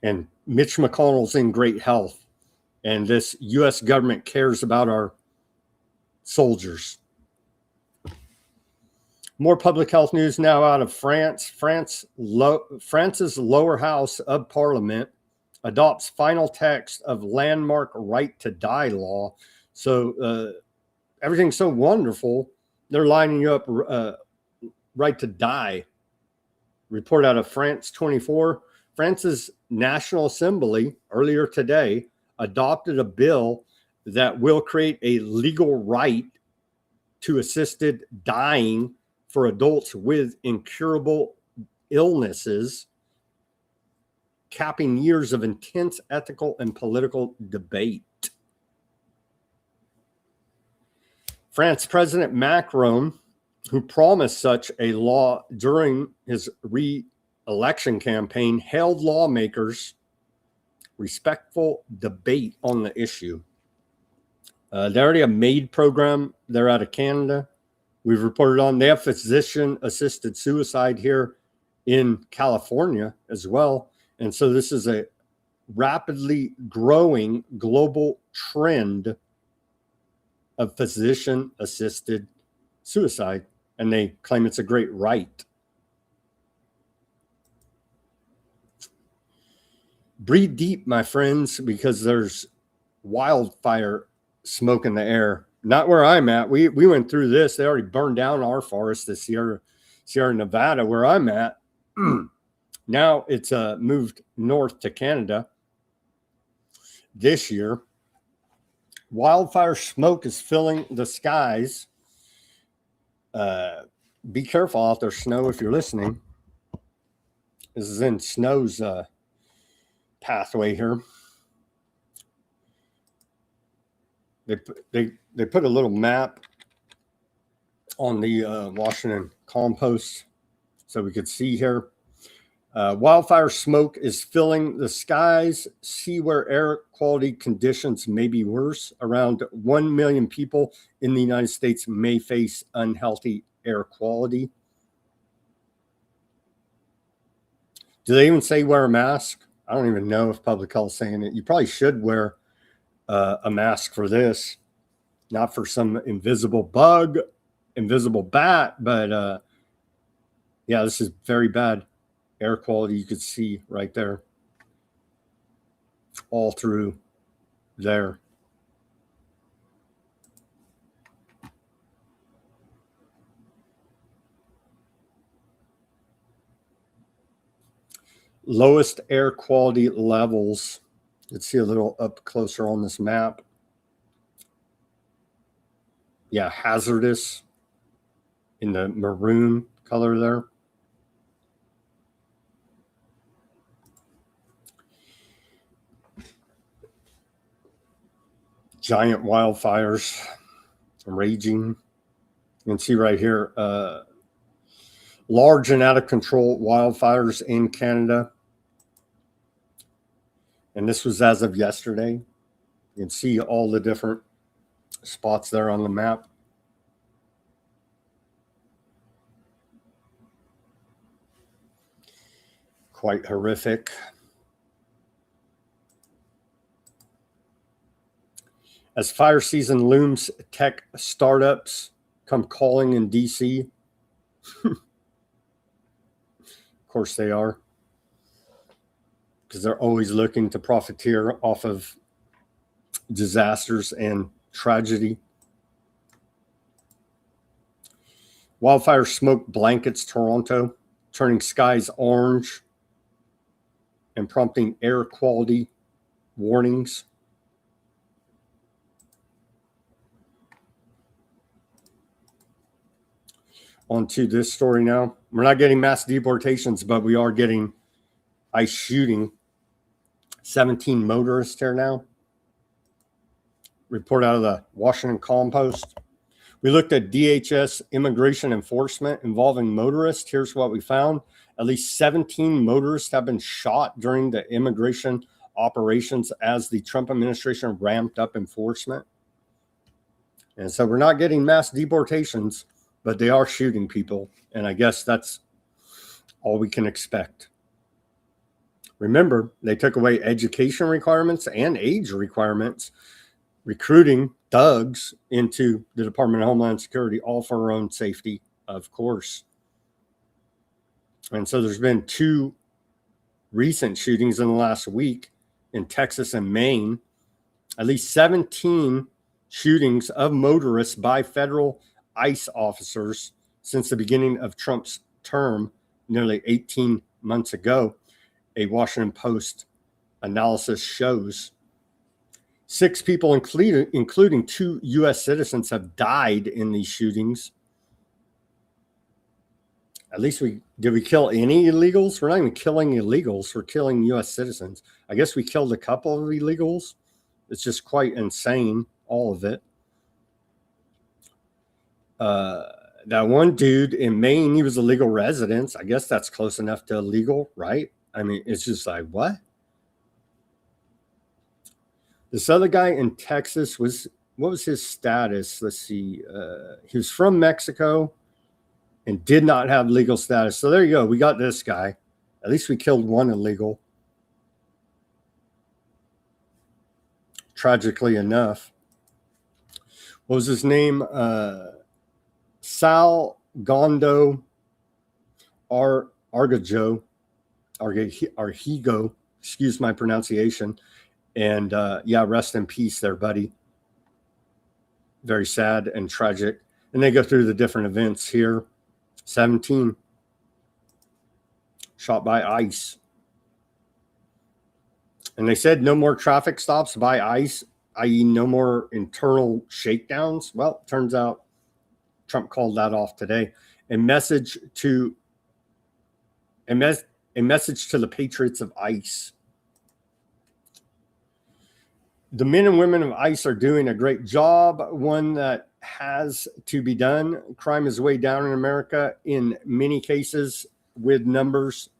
And Mitch McConnell's in great health. And this U.S. government cares about our soldiers. More public health news now out of France. France's lower house of parliament adopts final text of landmark right to die law. So everything's so wonderful. They're lining you up right to die. Report out of France 24. France's National Assembly earlier today adopted a bill that will create a legal right to assisted dying for adults with incurable illnesses, capping years of intense ethical and political debate. France President Macron, who promised such a law during his re-election campaign, hailed lawmakers' respectful debate on the issue. They already have MAID program. They're out of Canada. We've reported on. They have physician-assisted suicide here in California as well. And so this is a rapidly growing global trend of physician-assisted suicide. And they claim it's a great right. Breathe deep, my friends, because there's wildfire smoke in the air. Not where I'm at. We went through this. They already burned down our forest, the Sierra Nevada, where I'm at. Now it's moved north to Canada this year. Wildfire smoke is filling the skies. Be careful out there, Snow, if you're listening. This is in Snow's pathway here. They put a little map on the Washington Compost so we could see here. Wildfire smoke is filling the skies. See where air quality conditions may be worse. Around 1 million people in the United States may face unhealthy air quality. Do they even say wear a mask? I don't even know if public health is saying it. You probably should wear a mask for this, not for some invisible bug, invisible bat, but yeah, this is very bad air quality. You could see right there, all through there. Lowest air quality levels. Let's see a little up closer on this map. Yeah, hazardous in the maroon color there. Giant wildfires raging. You can see right here, large and out of control wildfires in Canada. And this was as of yesterday. You can see all the different spots there on the map. Quite horrific. As fire season looms, tech startups come calling in DC. Of course they are, because they're always looking to profiteer off of disasters and tragedy. Wildfire smoke blankets Toronto, turning skies orange and prompting air quality warnings. On to this story now. We're not getting mass deportations, but we are getting ICE shooting 17 motorists here now. Report out of the Washington Column Post. We looked at DHS immigration enforcement involving motorists. Here's what we found. At least 17 motorists have been shot during the immigration operations as the Trump administration ramped up enforcement. And so we're not getting mass deportations, but they are shooting people. And I guess that's all we can expect. Remember, they took away education requirements and age requirements, recruiting thugs into the Department of Homeland Security, all for our own safety, of course. And so there's been 2 recent shootings in the last week in Texas and Maine. At least 17 shootings of motorists by federal ICE officers since the beginning of Trump's term nearly 18 months ago. A Washington Post analysis shows 6 people, including 2 U.S. citizens, have died in these shootings. At least did we kill any illegals? We're not even killing illegals. We're killing U.S. citizens. I guess we killed a couple of illegals. It's just quite insane, all of it. That one dude in Maine, he was a legal resident. I guess that's close enough to illegal, right? I mean, it's just like, what? This other guy in Texas what was his status? Let's see. He was from Mexico and did not have legal status. So there you go. We got this guy. At least we killed one illegal. Tragically enough. What was his name? Sal Gondo Arhigo, excuse my pronunciation. And yeah, rest in peace there, buddy. Very sad and tragic. And they go through the different events here. 17 shot by ICE. And they said no more traffic stops by ICE, i.e. no more internal shakedowns. Well, turns out Trump called that off today. A message to the patriots of ICE. The men and women of ICE are doing a great job, one that has to be done. Crime is way down in America in many cases with numbers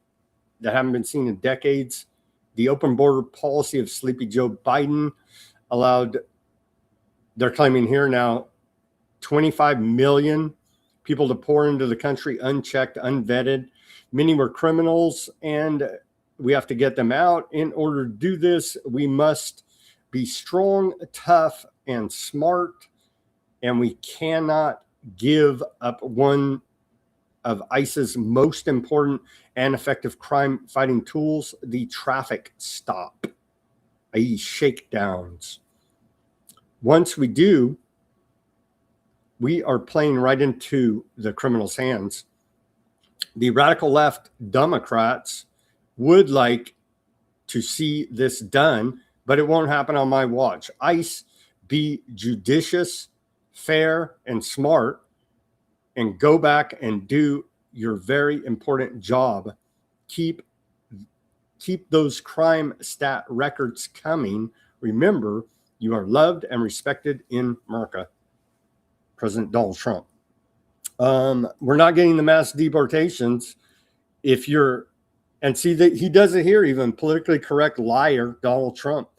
that haven't been seen in decades. The open border policy of Sleepy Joe Biden allowed, they're claiming here now, 25 million people to pour into the country unchecked, unvetted. Many were criminals, and we have to get them out. In order to do this, we must be strong, tough, and smart, and we cannot give up one of ICE's most important and effective crime-fighting tools, the traffic stop, i.e. shakedowns. Once we do, we are playing right into the criminals' hands. The radical left Democrats would like to see this done, but it won't happen on my watch. ICE, be judicious, fair, and smart, and go back and do your very important job. Keep those crime stat records coming. Remember, you are loved and respected in America. President Donald Trump. We're not getting the mass deportations. If you're, and see that he does it here, even politically correct liar, Donald Trump.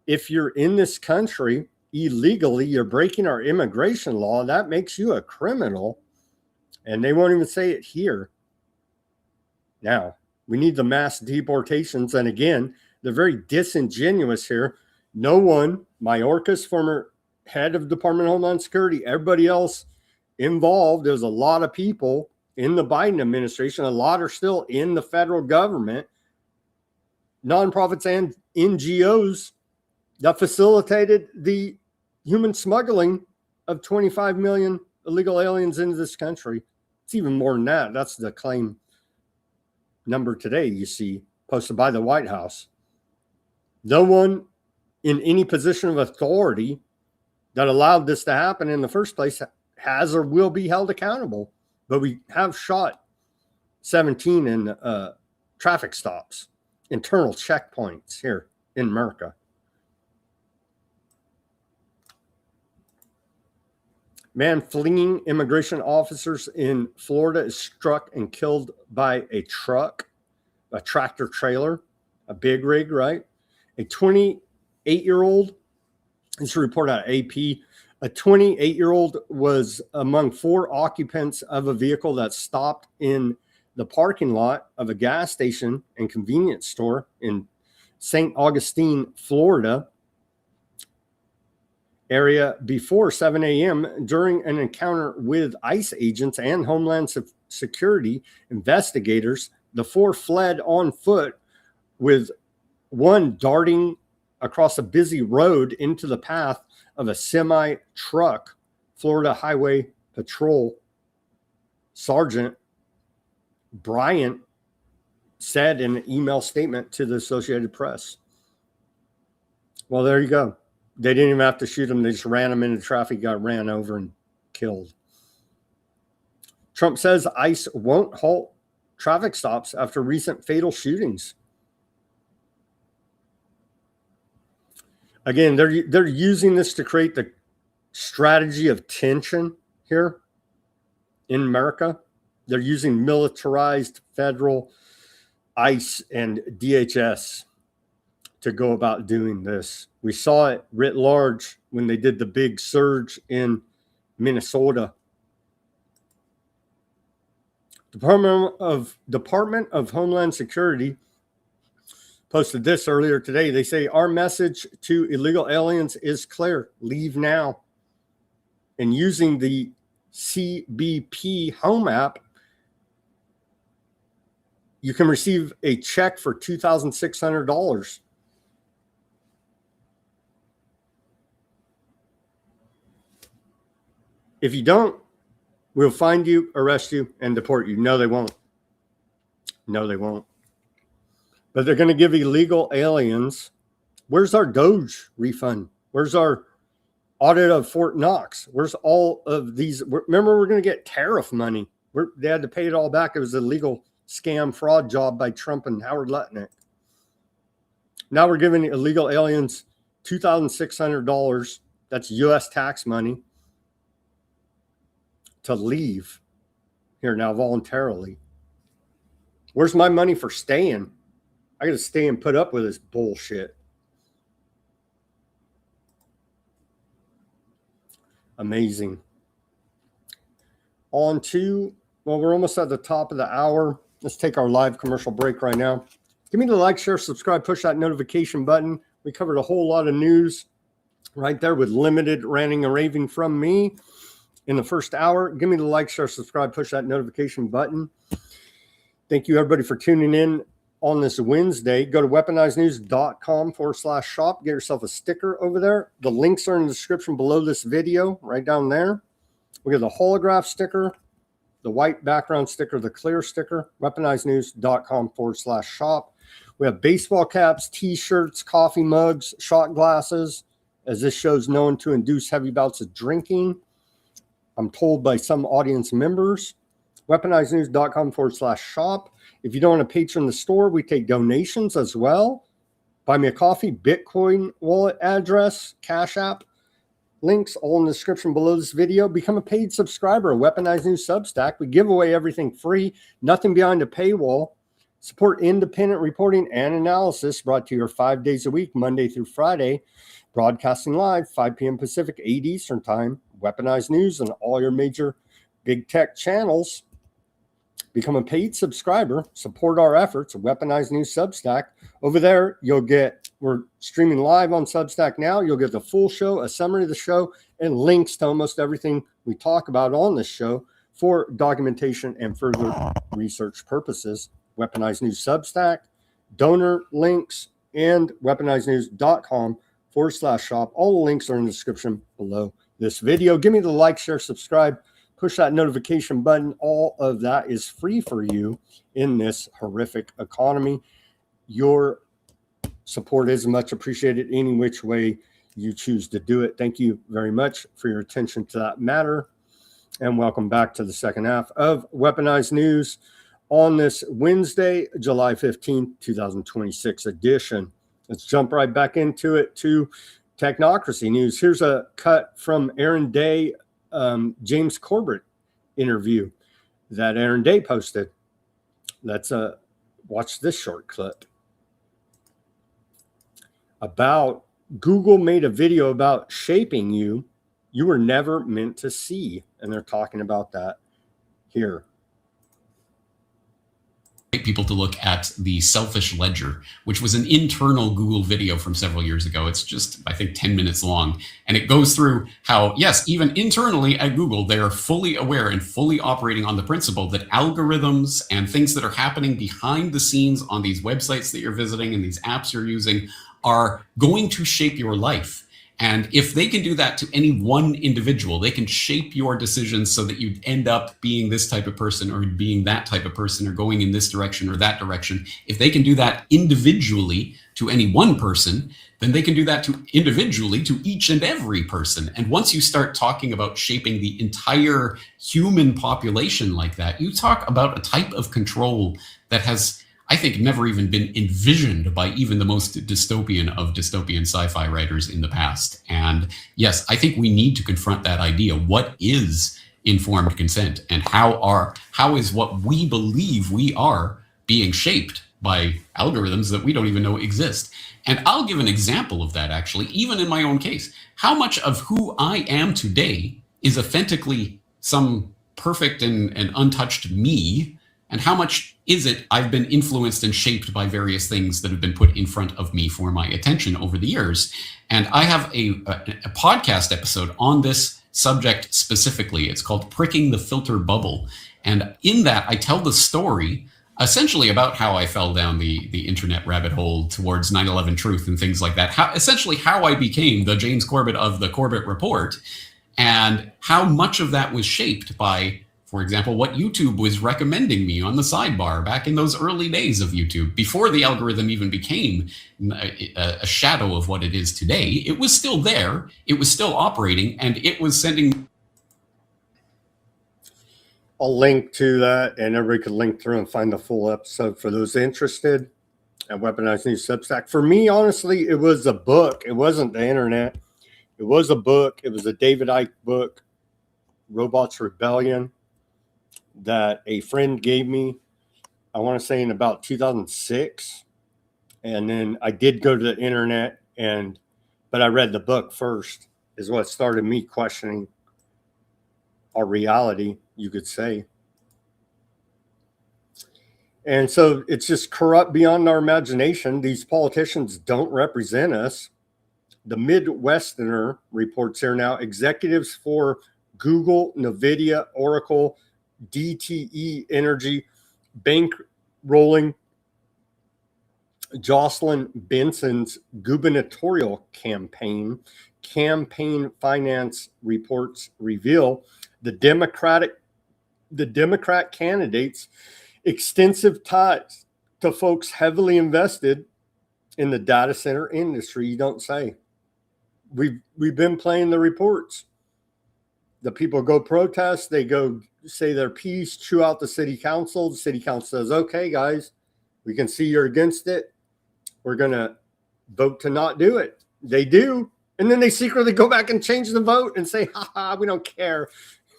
If you're in this country illegally, you're breaking our immigration law, that makes you a criminal. And they won't even say it here. Now, we need the mass deportations. And again, they're very disingenuous here. No one, Mayorkas, former head of Department of Homeland Security, everybody else involved, there's a lot of people in the Biden administration. A lot are still in the federal government, nonprofits and NGOs that facilitated the human smuggling of 25 million illegal aliens into this country. It's even more than that. That's the claim number today, you see, posted by the White House. No one in any position of authority that allowed this to happen in the first place has or will be held accountable. But we have shot 17 in traffic stops, internal checkpoints here. in America. Man fleeing immigration officers in Florida is struck and killed by a truck, a tractor trailer, a big rig, right? A 28-year-old, this is a report out of AP, a 28-year-old was among 4 occupants of a vehicle that stopped in the parking lot of a gas station and convenience store in St. Augustine, Florida area before 7 a.m. during an encounter with ICE agents and Homeland Security investigators. The 4 fled on foot, with one darting across a busy road into the path of a semi truck. Florida Highway Patrol Sergeant Bryant said in an email statement to the Associated Press. Well, there you go. They didn't even have to shoot him. They just ran him into traffic, got ran over and killed. Trump says ICE won't halt traffic stops after recent fatal shootings. Again, they're using this to create the strategy of tension here in America. They're using militarized federal ICE and DHS to go about doing this. We saw it writ large when they did the big surge in Minnesota. Department of Homeland Security posted this earlier today. They say our message to illegal aliens is clear: leave now. And using the CBP Home app, you can receive a check for $2,600. If you don't, we'll find you, arrest you, and deport you. No, they won't. No, they won't. But they're going to give illegal aliens. Where's our Doge refund? Where's our audit of Fort Knox? Where's all of these? Remember, we're going to get tariff money. They had to pay it all back. It was a legal scam fraud job by Trump and Howard Lutnick. Now we're giving illegal aliens $2,600. That's U.S. tax money to leave here now voluntarily. Where's my money for staying? I got to stay and put up with this bullshit. Amazing. On to, well, we're almost at the top of the hour. Let's take our live commercial break right now. Give me the like, share, subscribe, push that notification button. We covered a whole lot of news right there with limited ranting and raving from me in the first hour. Give me the like, share, subscribe, push that notification button. Thank you, everybody, for tuning in on this Wednesday. Go to weaponizednews.com/shop. Get yourself a sticker over there. The links are in the description below this video, right down there. We got the holograph sticker, the white background sticker, the clear sticker, weaponizednews.com/shop. We have baseball caps, t-shirts, coffee mugs, shot glasses, as this show's known to induce heavy bouts of drinking, I'm told by some audience members. Weaponizednews.com/shop. If you don't want to patron the store, we take donations as well. Buy me a coffee, Bitcoin wallet address, Cash App. Links all in the description below this video. Become a paid subscriber of Weaponized News Substack. We give away everything free, nothing behind a paywall. Support independent reporting and analysis brought to you 5 days a week, Monday through Friday. Broadcasting live, 5 p.m. Pacific, 8 Eastern Time. Weaponized News and all your major big tech channels. Become a paid subscriber. Support our efforts. Weaponized News Substack. Over there, we're streaming live on Substack now. You'll get the full show, a summary of the show, and links to almost everything we talk about on this show for documentation and further research purposes. Weaponized News Substack, donor links, and weaponizednews.com/shop. All the links are in the description below this video. Give me the like, share, subscribe. Push that notification button. All of that is free for you in this horrific economy. Your support is much appreciated any which way you choose to do it. Thank you very much for your attention to that matter. And welcome back to the second half of Weaponized News on this Wednesday, July 15th, 2026 edition. Let's jump right back into it to technocracy news. Here's a cut from Aaron Day, James Corbett interview that Aaron Day posted. Let's watch this short clip. About Google made a video about shaping you. You were never meant to see. And they're talking about that here. People to look at the Selfish Ledger, which was an internal Google video from several years ago. It's just, I think, 10 minutes long. And it goes through how, yes, even internally at Google, they are fully aware and fully operating on the principle that algorithms and things that are happening behind the scenes on these websites that you're visiting and these apps you're using are going to shape your life. And if they can do that to any one individual, they can shape your decisions so that you end up being this type of person or being that type of person or going in this direction or that direction. If they can do that individually to any one person, then they can do that to individually to each and every person. And once you start talking about shaping the entire human population like that, you talk about a type of control that has, I think, never even been envisioned by even the most dystopian of dystopian sci-fi writers in the past. And yes, I think we need to confront that idea. What is informed consent, and how is what we believe we are being shaped by algorithms that we don't even know exist? And I'll give an example of that, actually, even in my own case. How much of who I am today is authentically some perfect and untouched me, and how much is it I've been influenced and shaped by various things that have been put in front of me for my attention over the years? And I have a podcast episode on this subject specifically. It's called Pricking the Filter Bubble. And in that, I tell the story essentially about how I fell down the internet rabbit hole towards 9/11 truth and things like that. How I became the James Corbett of the Corbett Report, and how much of that was shaped by, for example, what YouTube was recommending me on the sidebar back in those early days of YouTube, before the algorithm even became a shadow of what it is today. It was still there, it was still operating, and it was sending. I'll link to that, and everybody can link through and find the full episode for those interested at Weaponized News Substack. For me, honestly, it was a book. It wasn't the internet. It was a book. It was a David Icke book, Robots Rebellion, that a friend gave me, I want to say in about 2006. And then I did go to the internet, but I read the book first, is what started me questioning our reality, you could say. And so it's just corrupt beyond our imagination. These politicians don't represent us. The Midwesterner reports here now, executives for Google, NVIDIA, Oracle, DTE Energy, bankrolling Jocelyn Benson's gubernatorial campaign. Campaign finance reports reveal the Democrat candidates' extensive ties to folks heavily invested in the data center industry. You don't say. We've been playing the reports. The people go protest, they go say their piece, chew out the city council. The city council says, okay, guys, we can see you're against it. We're going to vote to not do it. They do. And then they secretly go back and change the vote and say, we don't care,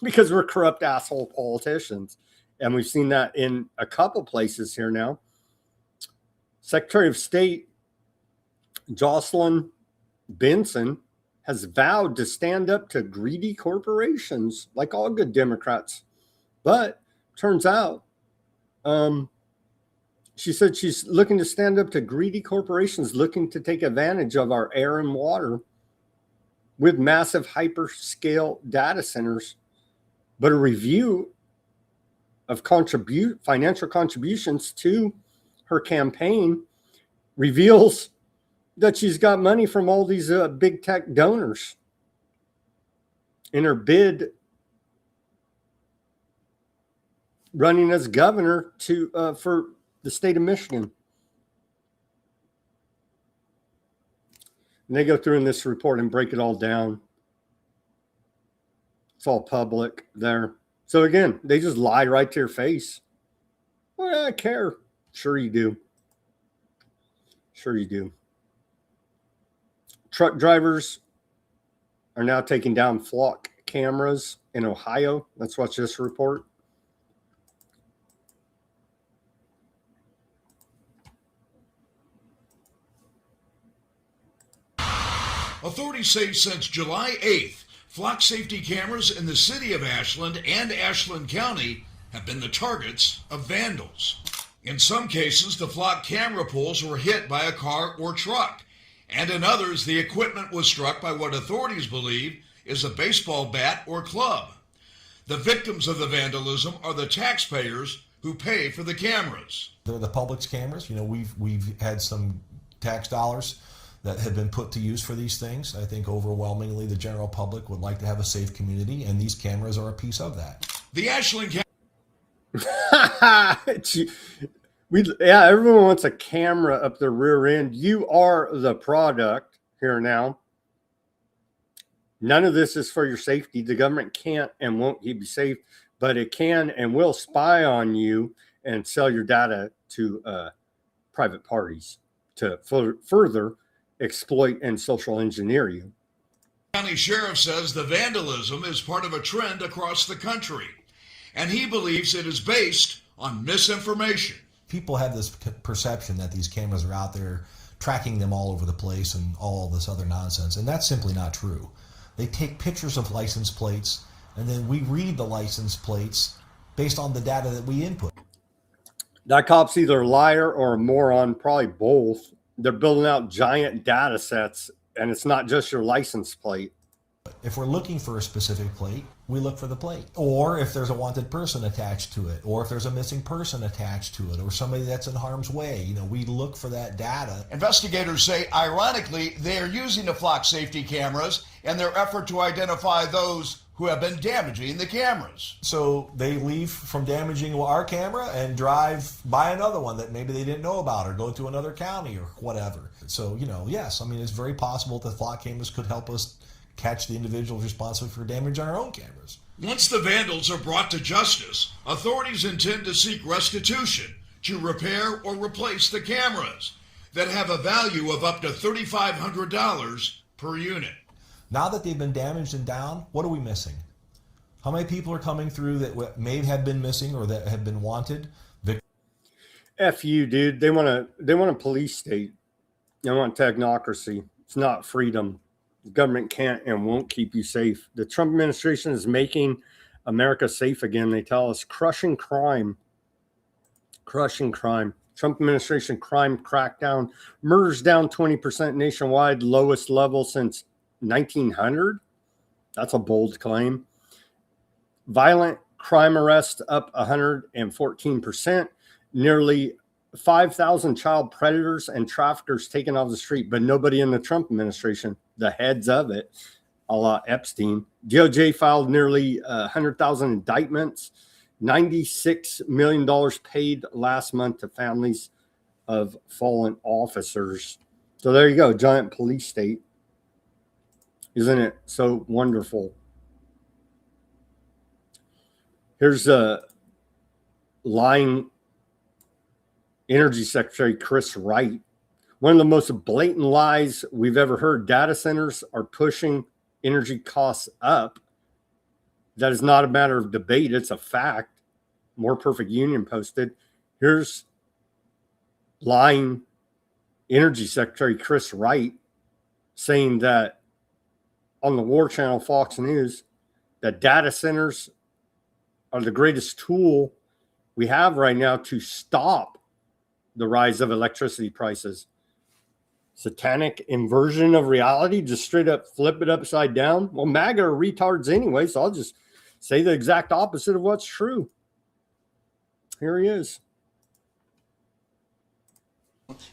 because we're corrupt asshole politicians. And we've seen that in a couple places here now. Secretary of State Jocelyn Benson has vowed to stand up to greedy corporations, like all good Democrats. But turns out, she said she's looking to stand up to greedy corporations looking to take advantage of our air and water with massive hyperscale data centers. But a review of financial contributions to her campaign reveals that she's got money from all these big tech donors in her bid running as governor for the state of Michigan. And they go through in this report and break it all down. It's all public there. So again, they just lie right to your face. Well, I care. Sure you do. Sure you do. Truck drivers are now taking down flock cameras in Ohio. Let's watch this report. Authorities say since July 8th, flock safety cameras in the city of Ashland and Ashland County have been the targets of vandals. In some cases, the flock camera poles were hit by a car or truck, and in others, the equipment was struck by what authorities believe is a baseball bat or club. The victims of the vandalism are the taxpayers who pay for the cameras. They're the public's cameras. You know, we've had some tax dollars that have been put to use for these things. I think overwhelmingly the general public would like to have a safe community, and these cameras are a piece of that. The Ashland Everyone wants a camera up their rear end. You are the product here now. None of this is for your safety. The government can't and won't keep you safe, but it can and will spy on you and sell your data to private parties to further exploit and social engineer you. County Sheriff says the vandalism is part of a trend across the country, and he believes it is based on misinformation. People have this perception that these cameras are out there tracking them all over the place and all this other nonsense, and that's simply not true. They take pictures of license plates, and then we read the license plates based on the data that we input. That cop's either a liar or a moron, probably both. They're building out giant data sets, and it's not just your license plate. If we're looking for a specific plate, we look for the plate. Or if there's a wanted person attached to it, or if there's a missing person attached to it, or somebody that's in harm's way, you know, we look for that data. Investigators say, ironically, they are using the flock safety cameras in their effort to identify those who have been damaging the cameras. So they leave from damaging our camera and drive by another one that maybe they didn't know about, or go to another county or whatever. So, you know, yes, I mean, it's very possible that flock cameras could help us catch the individuals responsible for damage on our own cameras. Once the vandals are brought to justice, authorities intend to seek restitution to repair or replace the cameras that have a value of up to $3,500 per unit. Now that they've been damaged and down, what are we missing? How many people are coming through that may have been missing or that have been wanted? F you, dude. They want a police state. They want technocracy. It's not freedom. The government can't and won't keep you safe. The Trump administration is making America safe again. They tell us crushing crime. Crushing crime. Trump administration crime crackdown. Murders down 20% nationwide. Lowest level since 1900. That's a bold claim. Violent crime arrests up 114%. Nearly 5,000 child predators and traffickers taken off the street, but nobody in the Trump administration, the heads of it, a la Epstein. DOJ filed nearly 100,000 indictments, $96 million paid last month to families of fallen officers. So there you go, giant police state. Isn't it so wonderful? Here's a lying Energy Secretary Chris Wright. One of the most blatant lies we've ever heard. Data centers are pushing energy costs up. That is not a matter of debate. It's a fact. More Perfect Union posted. Here's lying Energy Secretary Chris Wright saying that on the War Channel, Fox News, that data centers are the greatest tool we have right now to stop the rise of electricity prices. Satanic inversion of reality, just straight up flip it upside down. Well, MAGA are retards anyway, so I'll just say the exact opposite of what's true. Here he is.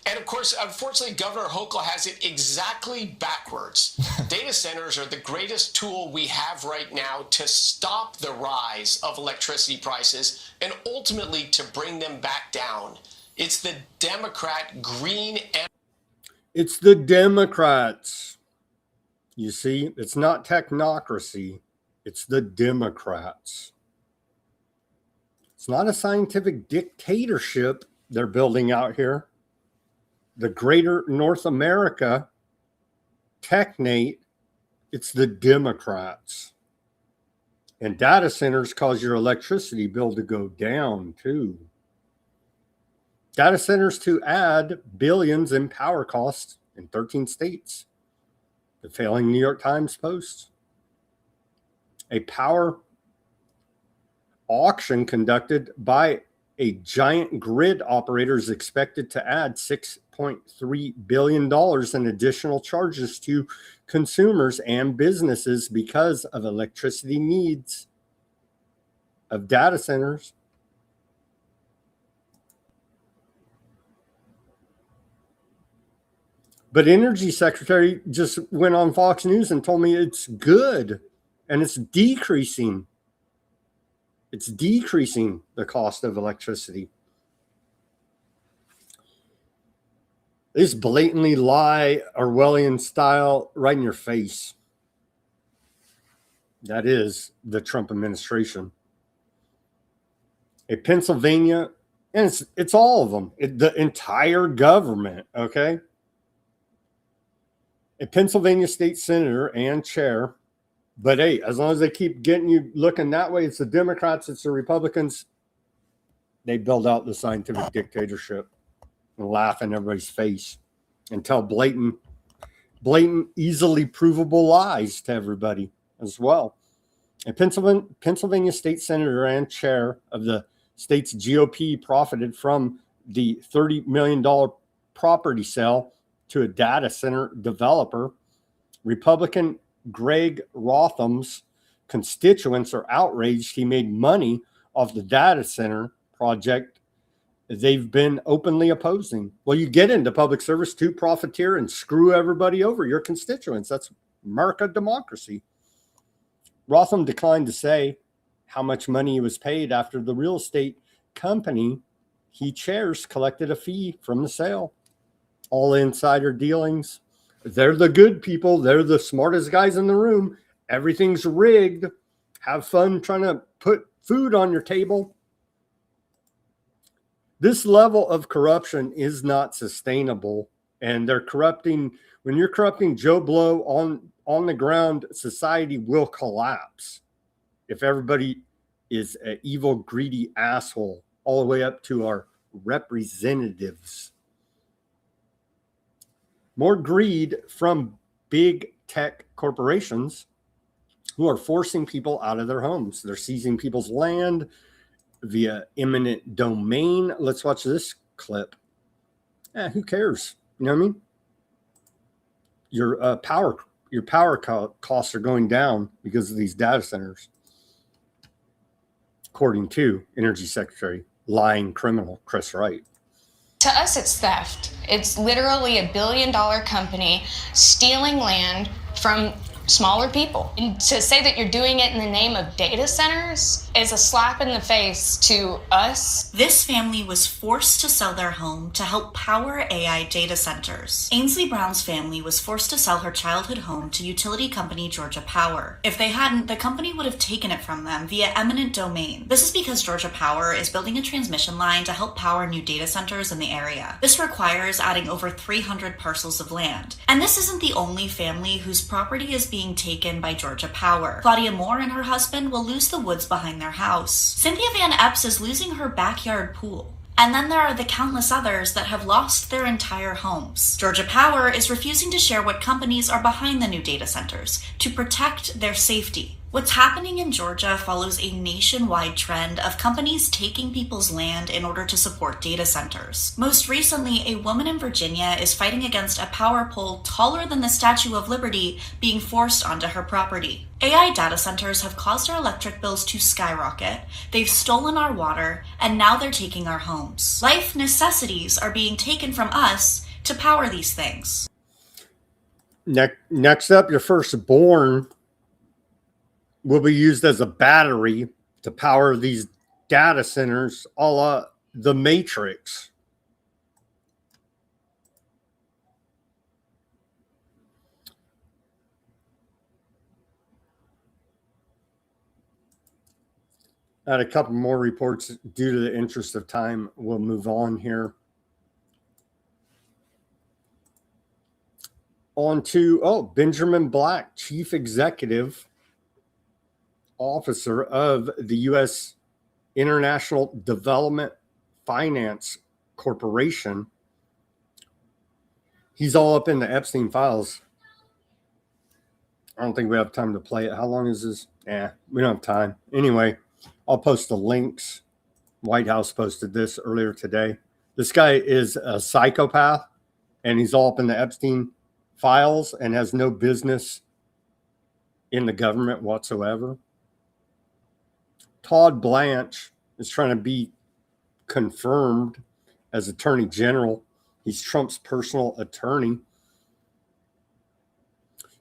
And of course, unfortunately, Governor Hochul has it exactly backwards. Data centers are the greatest tool we have right now to stop the rise of electricity prices and ultimately to bring them back down. It's the Democrat green. It's the Democrats. You see, it's not technocracy. It's the Democrats. It's not a scientific dictatorship they're building out here. The greater North America technate, it's the Democrats. And data centers cause your electricity bill to go down too. Data centers to add billions in power costs in 13 states. The failing New York Times posts. A power auction conducted by a giant grid operator is expected to add $6.3 billion in additional charges to consumers and businesses because of electricity needs of data centers. But Energy Secretary just went on Fox News and told me it's good and it's decreasing. It's decreasing the cost of electricity. They just blatantly lie Orwellian style right in your face. That is the Trump administration. A Pennsylvania, and it's all of them, the entire government, okay? A Pennsylvania state senator and chair, but hey, as long as they keep getting you looking that way, it's the Democrats, it's the Republicans. They build out the scientific dictatorship and laugh in everybody's face and tell blatant, easily provable lies to everybody as well. A Pennsylvania state senator and chair of the state's GOP profited from the $30 million property sale to a data center developer. Republican Greg Rotham's constituents are outraged he made money off the data center project they've been openly opposing. Well, you get into public service to profiteer and screw everybody over, your constituents. That's America democracy. Rotham declined to say how much money he was paid after the real estate company he chairs collected a fee from the sale. All insider dealings. They're the good people. They're the smartest guys in the room. Everything's rigged. Have fun trying to put food on your table. This level of corruption is not sustainable. And they're corrupting, when you're corrupting Joe Blow on the ground, society will collapse. If everybody is an evil, greedy asshole, all the way up to our representatives. More greed from big tech corporations who are forcing people out of their homes. They're seizing people's land via eminent domain. Let's watch this clip. Who cares? You know what I mean? Your power costs are going down because of these data centers, according to Energy Secretary, lying criminal Chris Wright. To us, it's theft. It's literally a billion-dollar company stealing land from smaller people. And to say that you're doing it in the name of data centers is a slap in the face to us. This family was forced to sell their home to help power AI data centers. Ainsley Brown's family was forced to sell her childhood home to utility company Georgia Power. If they hadn't, the company would have taken it from them via eminent domain. This is because Georgia Power is building a transmission line to help power new data centers in the area. This requires adding over 300 parcels of land. And this isn't the only family whose property is being taken by Georgia Power. Claudia Moore and her husband will lose the woods behind their house. Cynthia Van Epps is losing her backyard pool. And then there are the countless others that have lost their entire homes. Georgia Power is refusing to share what companies are behind the new data centers to protect their safety. What's happening in Georgia follows a nationwide trend of companies taking people's land in order to support data centers. Most recently, a woman in Virginia is fighting against a power pole taller than the Statue of Liberty being forced onto her property. AI data centers have caused our electric bills to skyrocket, they've stolen our water, and now they're taking our homes. Life necessities are being taken from us to power these things. Next up, your firstborn will be used as a battery to power these data centers, a la the Matrix. I had a couple more reports. Due to the interest of time, we'll move on here. On to, Benjamin Black, Chief Executive Officer of the U.S. International Development Finance Corporation. He's all up in the Epstein files. I don't think we have time to play it. How long is this? We don't have time. Anyway, I'll post the links. White House posted this earlier today. This guy is a psychopath, and he's all up in the Epstein files and has no business in the government whatsoever. Todd Blanche is trying to be confirmed as Attorney General. He's Trump's personal attorney.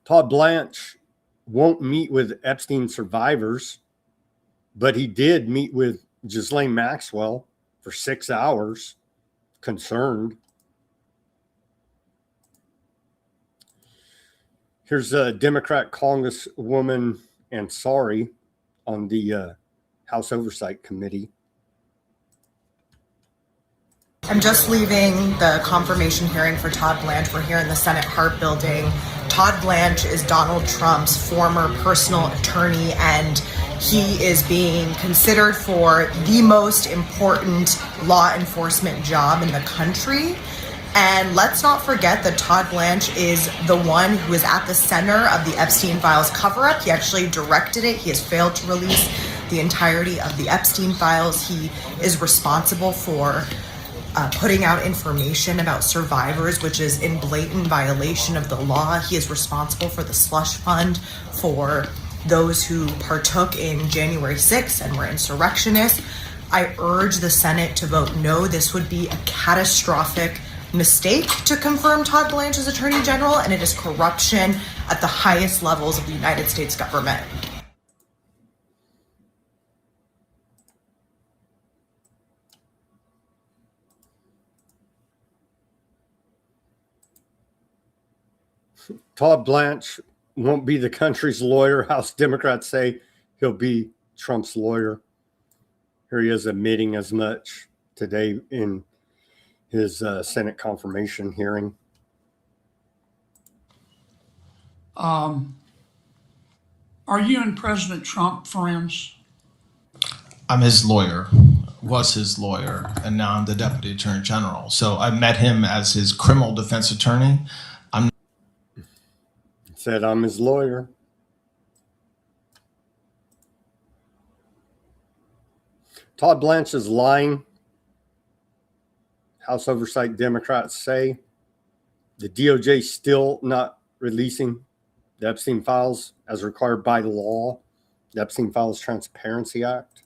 Todd Blanche won't meet with Epstein survivors, but he did meet with Ghislaine Maxwell for 6 hours, concerned. Here's a Democrat Congresswoman Ansari on the House Oversight Committee. I'm just leaving the confirmation hearing for Todd Blanche. We're here in the Senate Hart Building. Todd Blanche is Donald Trump's former personal attorney, and he is being considered for the most important law enforcement job in the country. And let's not forget that Todd Blanche is the one who is at the center of the Epstein files cover-up. He actually directed it. He has failed to release the entirety of the Epstein files. He is responsible for putting out information about survivors, which is in blatant violation of the law. He is responsible for the slush fund for those who partook in January 6th and were insurrectionists. I urge the Senate to vote no. This would be a catastrophic mistake to confirm Todd Blanche as Attorney General, and it is corruption at the highest levels of the United States government. Todd Blanche won't be the country's lawyer. House Democrats say he'll be Trump's lawyer. Here he is admitting as much today in his Senate confirmation hearing. Are you and President Trump friends? I'm his lawyer, was his lawyer, and now I'm the Deputy Attorney General. So I met him as his criminal defense attorney. Said I'm his lawyer. Todd Blanche is lying. House Oversight Democrats say the DOJ still not releasing the Epstein files as required by law, the Epstein Files Transparency Act.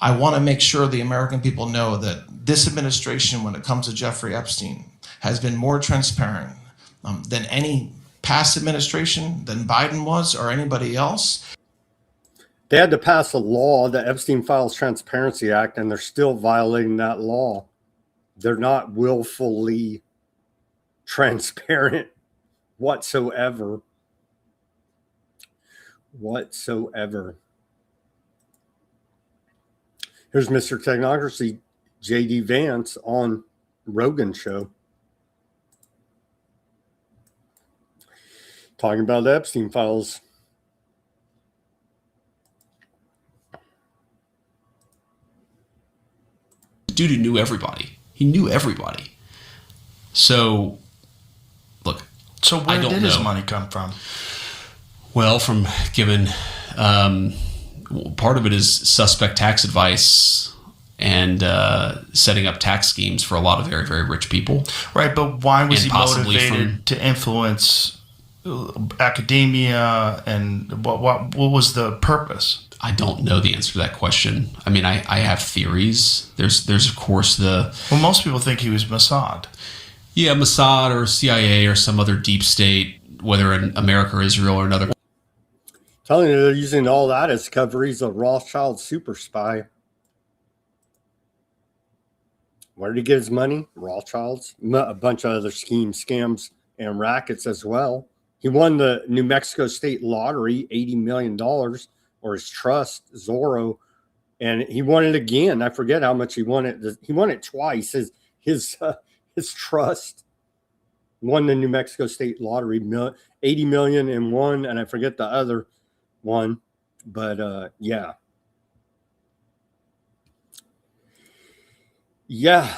I want to make sure the American people know that this administration, when it comes to Jeffrey Epstein, has been more transparent than any past administration, than Biden was or anybody else. They had to pass a law, the Epstein Files Transparency Act, and they're still violating that law. They're not willfully transparent whatsoever. Here's Mr. Technocracy, J.D. Vance on Rogan Show, talking about the Epstein files. Dude knew everybody. He knew everybody. So, look. So where did his money come from? Well, from given part of it is suspect tax advice and setting up tax schemes for a lot of very, very rich people. Right, but why was he motivated to influence academia, and what was the purpose? I don't know the answer to that question. I mean, I have theories. There's of course the... Well, most people think he was Mossad. Yeah, Mossad or CIA or some other deep state, whether in America or Israel or another. Telling you they're using all that as cover. He's a Rothschild super spy. Where did he get his money? Rothschilds. A bunch of other schemes, scams, and rackets as well. He won the New Mexico State Lottery, $80 million, or his trust, Zorro, and he won it again. I forget how much he won it. He won it twice. His trust. won the New Mexico State Lottery, 80 million in one, and I forget the other one. But yeah. Yeah.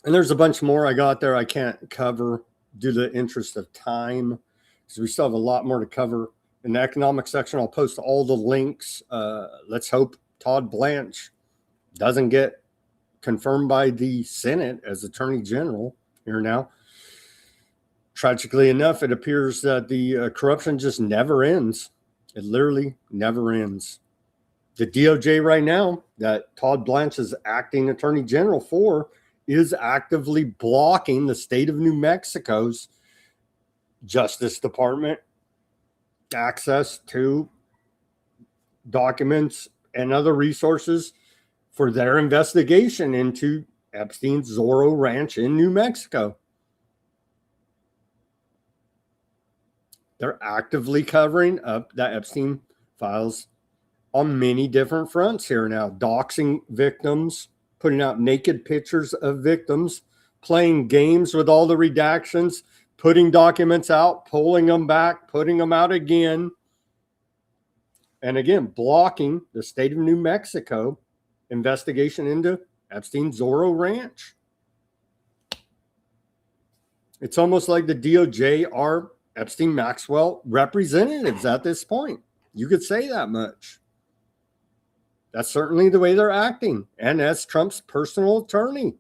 And there's a bunch more I got there I can't cover due to the interest of time, because we still have a lot more to cover. In the economic section, I'll post all the links. Let's hope Todd Blanche doesn't get confirmed by the Senate as Attorney General here now. Tragically enough, it appears that the corruption just never ends. It literally never ends. The DOJ right now, that Todd Blanche is acting Attorney General for, is actively blocking the state of New Mexico's Justice Department access to documents and other resources for their investigation into Epstein's Zorro Ranch in New Mexico. They're actively covering up the Epstein files on many different fronts here now. Doxing victims, putting out naked pictures of victims, playing games with all the redactions, putting documents out, pulling them back, putting them out again. And again, blocking the state of New Mexico investigation into Epstein's Zorro Ranch. It's almost like the DOJ are Epstein Maxwell representatives at this point. You could say that much. That's certainly the way they're acting. And as Trump's personal attorney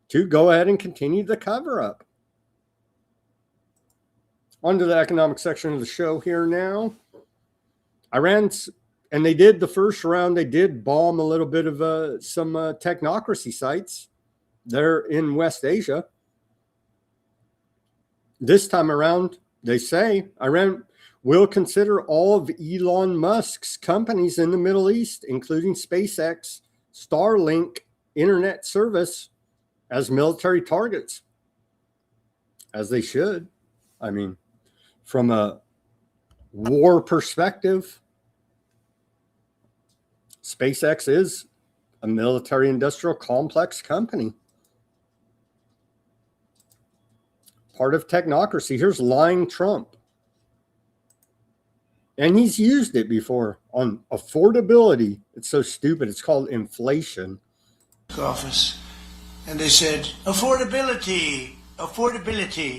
to go ahead and continue the cover up. On to the economic section of the show here now. Iran, and they did the first round, they did bomb a little bit of some technocracy sites there in West Asia. This time around, they say Iran will consider all of Elon Musk's companies in the Middle East, including SpaceX, Starlink internet service, as military targets. As they should. I mean, from a war perspective, SpaceX is a military industrial complex company. Part of technocracy. Here's lying Trump. And he's used it before on affordability. It's so stupid. It's called inflation. Office. And they said, affordability.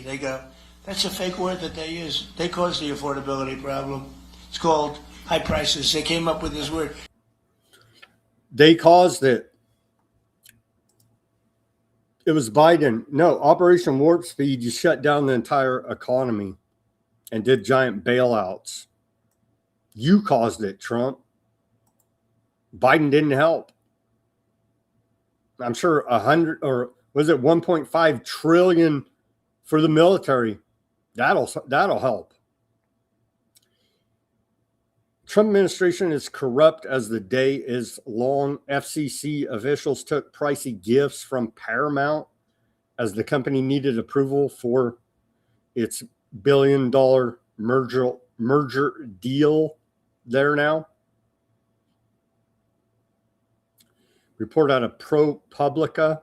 They go, that's a fake word that they use. They caused the affordability problem. It's called high prices. They came up with this word. They caused it. It was Biden. No, Operation Warp Speed. You shut down the entire economy and did giant bailouts. You caused it, Trump. Biden didn't help. I'm sure 100 or was it 1.5 trillion for the military. That'll help. Trump administration is corrupt as the day is long. FCC officials took pricey gifts from Paramount as the company needed approval for its billion-dollar merger deal there now. Report out of ProPublica.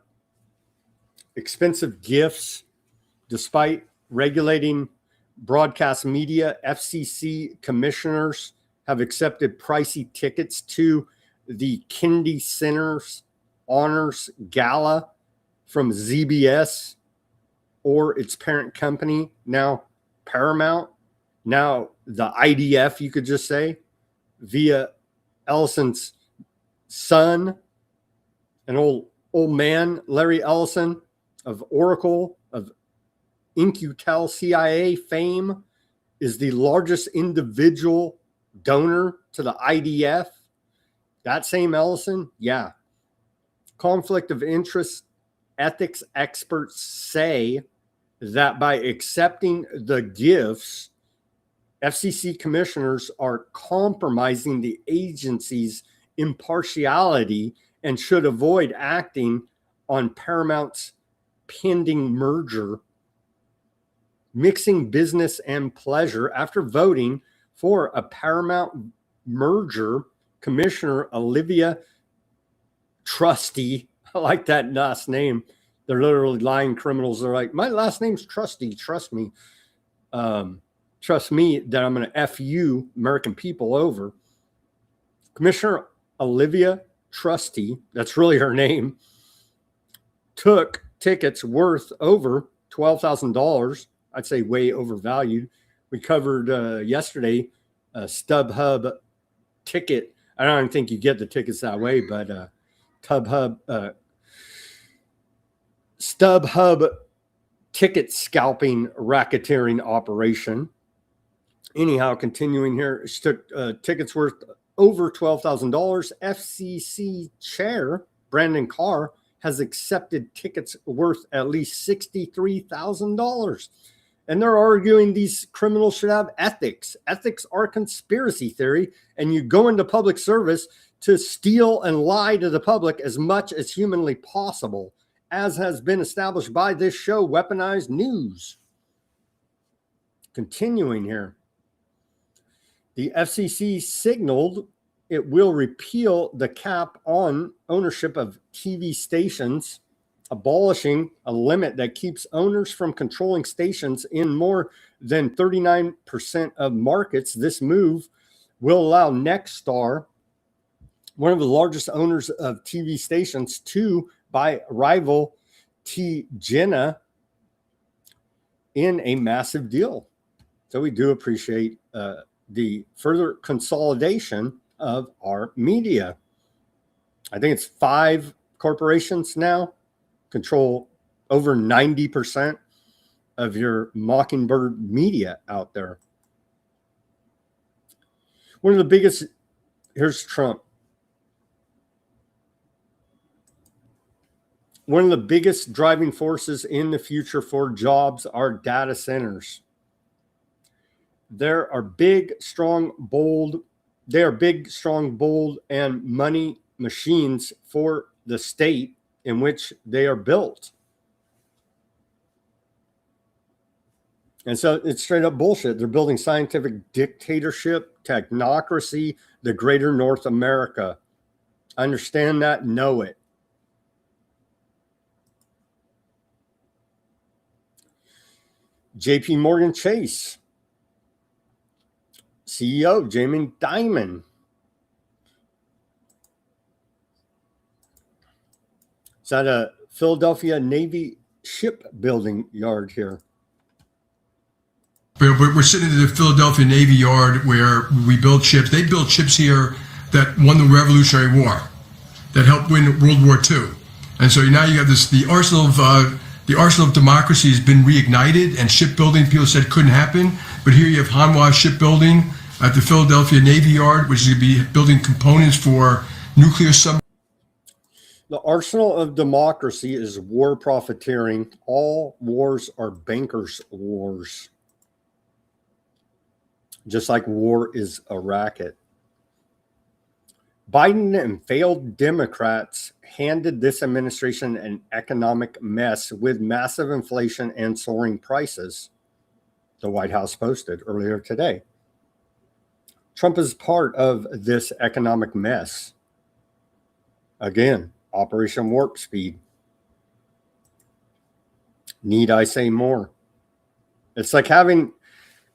Expensive gifts. Despite regulating broadcast media, FCC commissioners have accepted pricey tickets to the Kennedy Center's Honors Gala from ZBS or its parent company, now Paramount, now the IDF, you could just say, via Ellison's son, an old man, Larry Ellison of Oracle, of InQtel CIA fame, is the largest individual donor to the IDF. That same Ellison, yeah. Conflict of interest ethics experts say that by accepting the gifts, FCC commissioners are compromising the agency's impartiality and should avoid acting on Paramount's pending merger, mixing business and pleasure. After voting for a Paramount merger, Commissioner Olivia Trusty, I like that last name, They're literally lying criminals. They're like, my last name's Trusty. Trust me. Trust me that I'm going to F you American people over. Commissioner Olivia Trusty, that's really her name, took tickets worth over $12,000. I'd say way overvalued. We covered yesterday a StubHub ticket. I don't even think you get the tickets that way, but StubHub ticket scalping racketeering operation. Anyhow, continuing here, she took tickets worth over $12,000. FCC chair Brandon Carr has accepted tickets worth at least $63,000. And they're arguing these criminals should have ethics. Ethics are conspiracy theory, and you go into public service to steal and lie to the public as much as humanly possible, as has been established by this show, Weaponized News. Continuing here, the FCC signaled it will repeal the cap on ownership of TV stations, abolishing a limit that keeps owners from controlling stations in more than 39% of markets. This move will allow Nexstar, one of the largest owners of TV stations, to buy rival T-Gena in a massive deal. So we do appreciate the further consolidation of our media. I think it's 5 corporations now control over 90% of your Mockingbird media out there. One of the biggest, here's Trump. One of the biggest driving forces in the future for jobs are data centers. There are big, strong, bold, they are big, strong, bold, and money machines for the state in which they are built. And so it's straight up bullshit. They're building scientific dictatorship, technocracy, the greater North America. Understand that, know it. JP Morgan Chase CEO Jamie Dimon is at a Philadelphia Navy shipbuilding yard here. We're sitting at the Philadelphia Navy Yard where we build ships. They built ships here that won the Revolutionary War, that helped win World War II. And so now you have this, the arsenal of democracy has been reignited, and shipbuilding, people said couldn't happen. But here you have Hanwha Shipbuilding at the Philadelphia Navy Yard, which is going to be building components for nuclear submarines. The arsenal of democracy is war profiteering. All wars are bankers' wars. Just like war is a racket. Biden and failed Democrats handed this administration an economic mess with massive inflation and soaring prices, the White House posted earlier today. Trump is part of this economic mess. Again, Operation Warp Speed. Need I say more? It's like having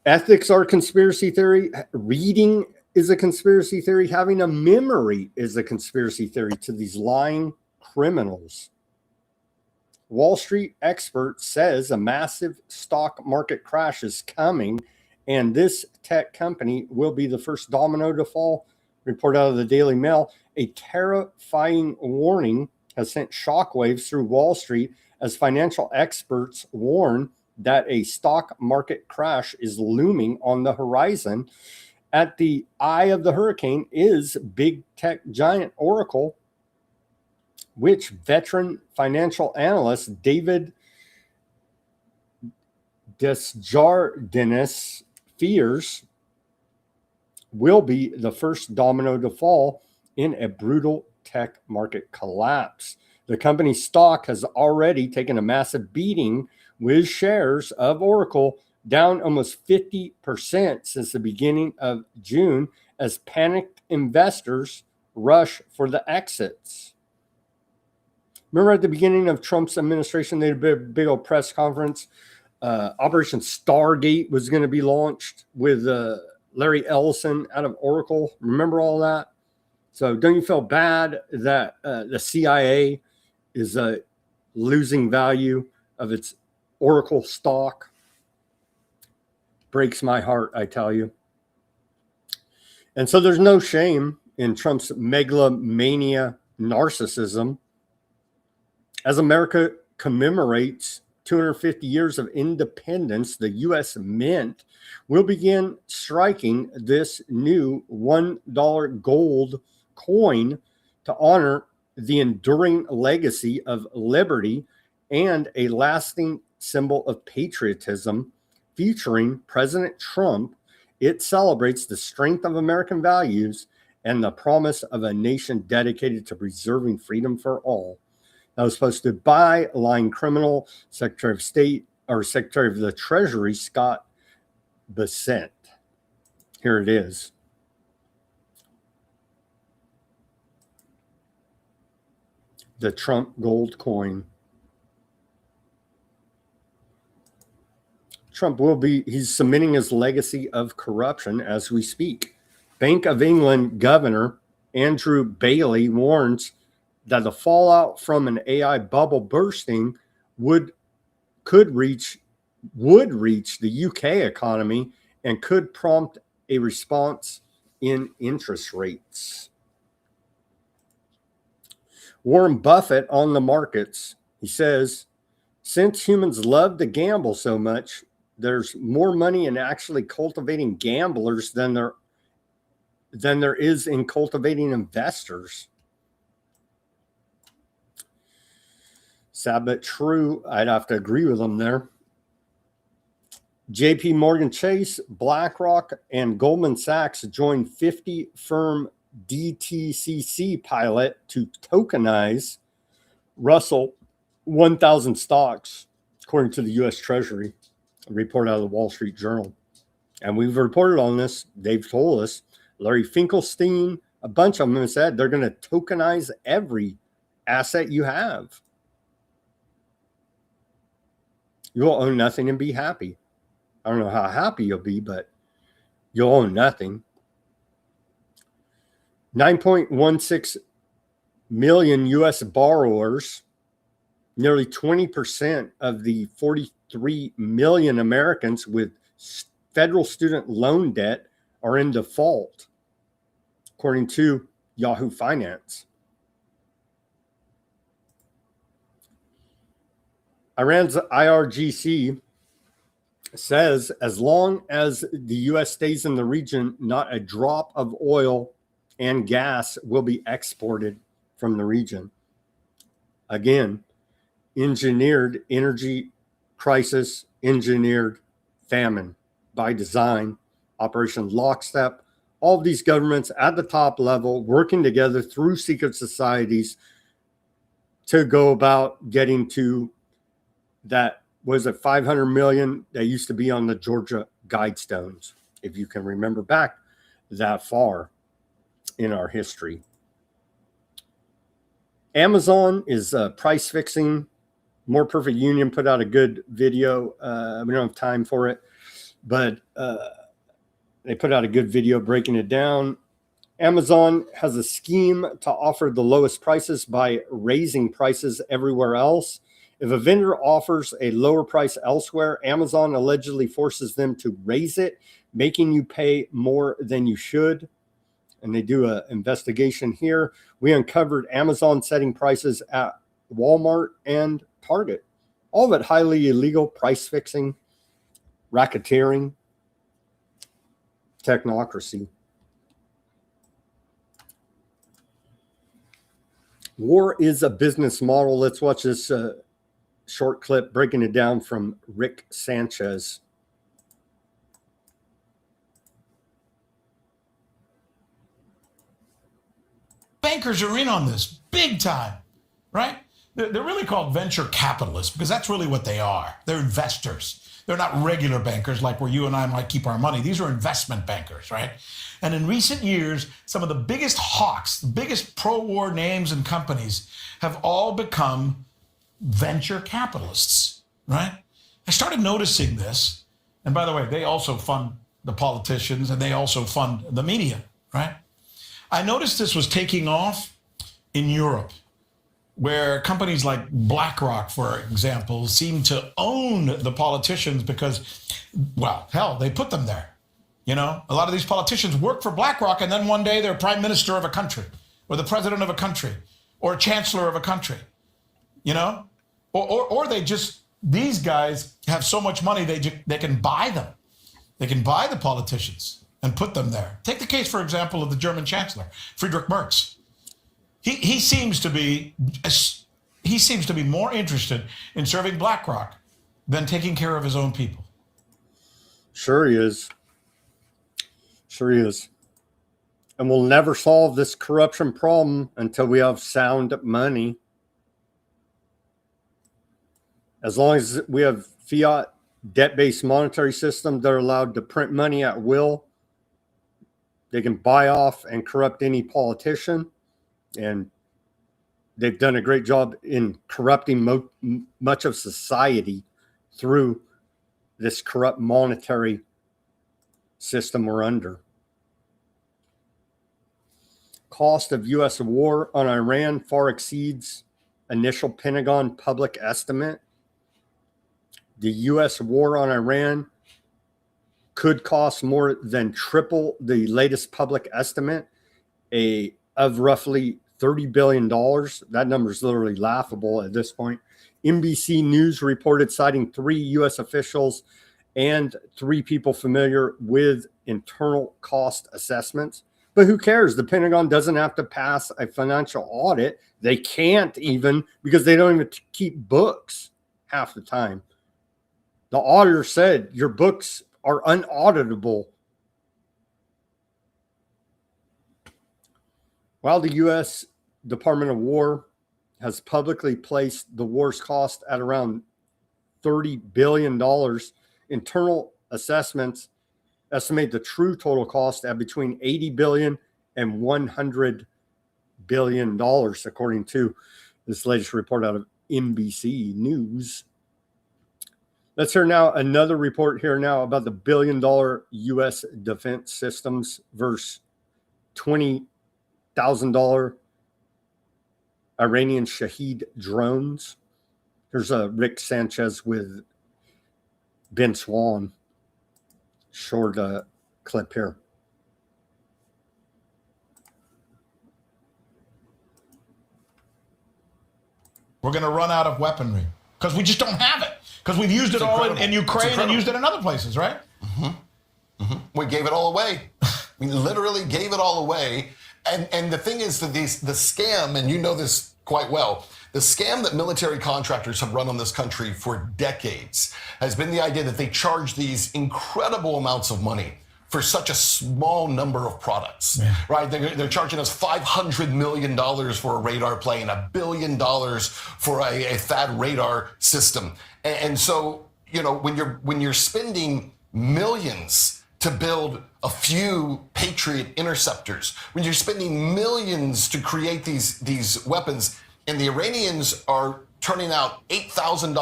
ethics are conspiracy theory. Reading is a conspiracy theory. Having a memory is a conspiracy theory to these lying criminals. Wall Street expert says a massive stock market crash is coming, and this tech company will be the first domino to fall. Report out of the Daily Mail. A terrifying warning has sent shockwaves through Wall Street as financial experts warn that a stock market crash is looming on the horizon. At the eye of the hurricane is big tech giant Oracle, which veteran financial analyst David Desjardins fears will be the first domino to fall in a brutal tech market collapse. The company's stock has already taken a massive beating, with shares of Oracle down almost 50% since the beginning of June as panicked investors rush for the exits. Remember at the beginning of Trump's administration, they had a big old press conference. Operation Stargate was going to be launched with Larry Ellison out of Oracle. Remember all that? So don't you feel bad that the CIA is losing value of its Oracle stock? Breaks my heart, I tell you. And so there's no shame in Trump's megalomania narcissism. As America commemorates 250 years of independence, the U.S. Mint will begin striking this new $1 gold coin to honor the enduring legacy of liberty and a lasting symbol of patriotism. Featuring President Trump, it celebrates the strength of American values and the promise of a nation dedicated to preserving freedom for all. That was posted by lying criminal Secretary of State or Secretary of the Treasury, Scott Bessent. Here it is. The Trump gold coin. Trump he's cementing his legacy of corruption as we speak. Bank of England Governor Andrew Bailey warns that the fallout from an AI bubble bursting would reach the UK economy and could prompt a response in interest rates. Warren Buffett on the markets, he says, since humans love to gamble so much, there's more money in actually cultivating gamblers than there is in cultivating investors. Sad but true. I'd have to agree with them there. JP Morgan Chase, BlackRock, and Goldman Sachs joined 50-firm DTCC pilot to tokenize Russell 1,000 stocks, according to the U.S. Treasury. A report out of the Wall Street Journal. And we've reported on this. They've told us. Larry Finkelstein, a bunch of them have said they're going to tokenize every asset you have. You'll own nothing and be happy. I don't know how happy you'll be, but you'll own nothing. 9.16 million U.S. borrowers, nearly 20% of the 43 million Americans with federal student loan debt are in default, according to Yahoo Finance. Iran's IRGC says as long as the U.S. stays in the region, not a drop of oil and gas will be exported from the region. Again, engineered energy crisis, engineered famine by design, Operation Lockstep. All of these governments at the top level working together through secret societies to go about getting to that, was it 500 million that used to be on the Georgia Guidestones, if you can remember back that far in our history. Amazon is price fixing. More Perfect Union put out a good video. We don't have time for it, but they put out a good video breaking it down. Amazon has a scheme to offer the lowest prices by raising prices everywhere else. If a vendor offers a lower price elsewhere, Amazon allegedly forces them to raise it, making you pay more than you should. And they do an investigation here. We uncovered Amazon setting prices at Walmart and Target. All of it highly illegal, price fixing, racketeering, technocracy. War is a business model. Let's watch this short clip breaking it down from Rick Sanchez. Bankers are in on this big time, right? They're really called venture capitalists because that's really what they are. They're investors. They're not regular bankers like where you and I might keep our money. These are investment bankers, right? And in recent years, some of the biggest hawks, the biggest pro-war names and companies have all become venture capitalists, right? I started noticing this. And by the way, they also fund the politicians and they also fund the media, right? I noticed this was taking off in Europe, where companies like BlackRock, for example, seem to own the politicians because, well, hell, they put them there. You know, a lot of these politicians work for BlackRock, and then one day they're prime minister of a country, or the president of a country, or chancellor of a country, you know? Or they just, these guys have so much money, they can buy them. They can buy the politicians and put them there. Take the case, for example, of the German chancellor, Friedrich Merz. He seems to be more interested in serving BlackRock than taking care of his own people. Sure he is. Sure he is. And we'll never solve this corruption problem until we have sound money. As long as we have fiat debt-based monetary system that are allowed to print money at will, they can buy off and corrupt any politician. And they've done a great job in corrupting much of society through this corrupt monetary system we're under. Cost of U.S. war on Iran far exceeds initial Pentagon public estimate. The U.S. war on Iran could cost more than triple the latest public estimate of roughly $30 billion. That number is literally laughable at this point. NBC News reported citing 3 U.S. officials and 3 people familiar with internal cost assessments. But who cares? The Pentagon doesn't have to pass a financial audit. They can't even, because they don't even keep books half the time. The auditor said your books are unauditable. While the U.S. Department of War has publicly placed the war's cost at around $30 billion, internal assessments estimate the true total cost at between $80 billion and $100 billion, according to this latest report out of NBC News. Let's hear now another report here now about the $1 billion U.S. defense systems versus $20,000 Iranian Shahed drones. Here's Rick Sanchez with Ben Swan. Short clip here. We're going to run out of weaponry because we just don't have it. Because we've used it all in Ukraine and used it in other places, right? We gave it all away. We literally gave it all away. And the thing is that the scam, and you know this quite well, the scam that military contractors have run on this country for decades has been the idea that they charge these incredible amounts of money for such a small number of products, right? They're charging us $500 million for a radar plane, $1 billion for a THAAD radar system. And so, you know, when you're spending millions to build a few Patriot interceptors, when you're spending millions to create these weapons, and the Iranians are turning out $8,000,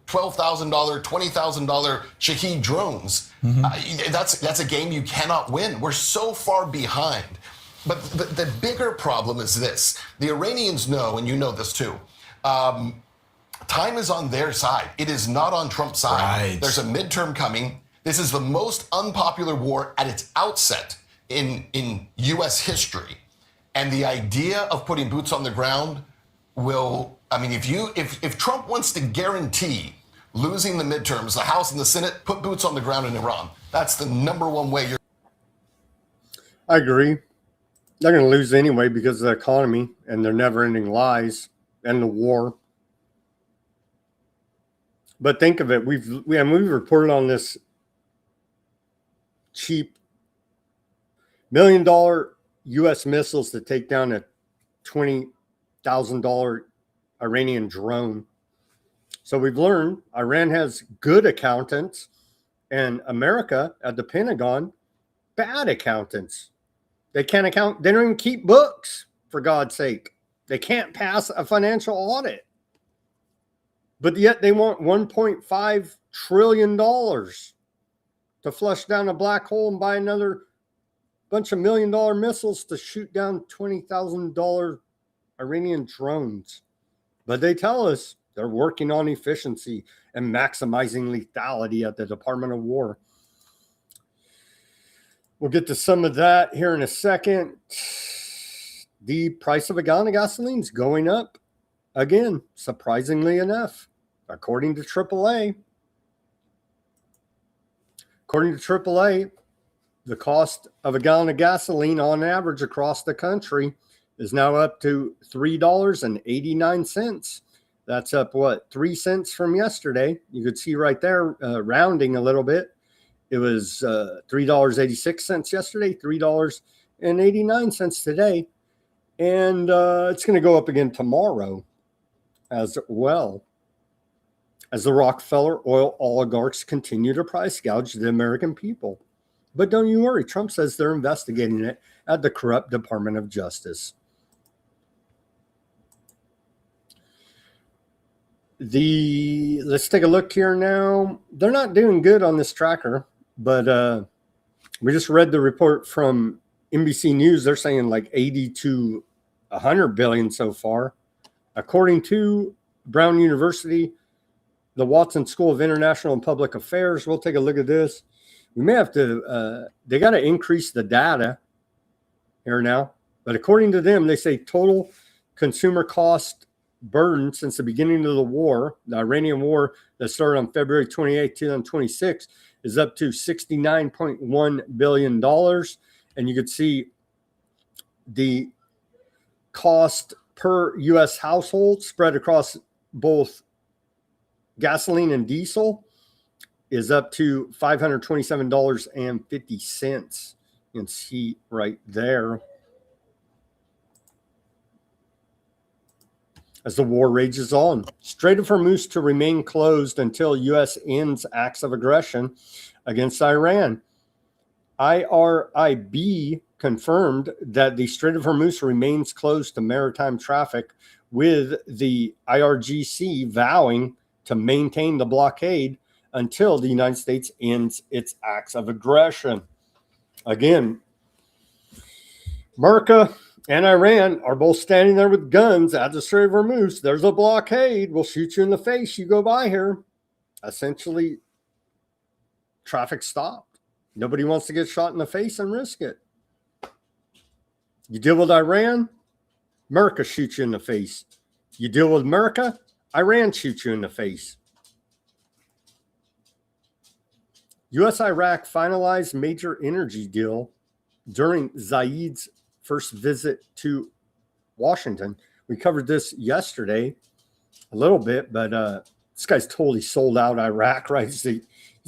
$12,000, $20,000 Shahed drones, that's a game you cannot win. We're so far behind. But the bigger problem is this. The Iranians know, and you know this too, time is on their side. It is not on Trump's side. Right. There's a midterm coming. This is the most unpopular war at its outset in U.S. history. And the idea of putting boots on the ground will, I mean, if Trump wants to guarantee losing the midterms, the House and the Senate, put boots on the ground in Iran. That's the number one way you're. I agree. They're going to lose anyway because of the economy and their never-ending lies and the war. But think of it. We've reported on this cheap $1 million U.S. missiles to take down a $20,000 Iranian drone. So we've learned Iran has good accountants and America at the Pentagon, bad accountants. They can't account. They don't even keep books, for God's sake. They can't pass a financial audit. But yet they want $1.5 trillion to flush down a black hole and buy another bunch of $1 million missiles to shoot down $20,000 Iranian drones. But they tell us they're working on efficiency and maximizing lethality at the Department of War. We'll get to some of that here in a second. The price of a gallon of gasoline is going up again, surprisingly enough, according to AAA. According to AAA, the cost of a gallon of gasoline on average across the country is now up to $3.89. That's up, 3 cents from yesterday? You could see right there, rounding a little bit. It was $3.86 yesterday, $3.89 today. And it's going to go up again tomorrow as well, as the Rockefeller oil oligarchs continue to price gouge the American people. But don't you worry, Trump says they're investigating it at the corrupt Department of Justice. Let's take a look here now. They're not doing good on this tracker, but we just read the report from NBC News. They're saying like 80 to 100 billion so far. According to Brown University, the Watson School of International and Public Affairs, we'll take a look at this. We may have to, they got to increase the data here now. But according to them, they say total consumer cost burden since the beginning of the war, the Iranian war that started on February 28, 2026, is up to $69.1 billion. And you could see the cost per U.S. household spread across both gasoline and diesel is up to $527.50. You can see right there. As the war rages on, Strait of Hormuz to remain closed until U.S. ends acts of aggression against Iran. IRIB confirmed that the Strait of Hormuz remains closed to maritime traffic, with the IRGC vowing to maintain the blockade until the United States ends its acts of aggression. Again, America and Iran are both standing there with guns at the Strait of Hormuz. There's a blockade. We'll shoot you in the face. You go by here. Essentially, traffic stopped. Nobody wants to get shot in the face and risk it. You deal with Iran, America shoots you in the face. You deal with America, Iran shoots you in the face. U.S.-Iraq finalized major energy deal during Zayed's first visit to Washington. We covered this yesterday a little bit, but this guy's totally sold out Iraq, right? He's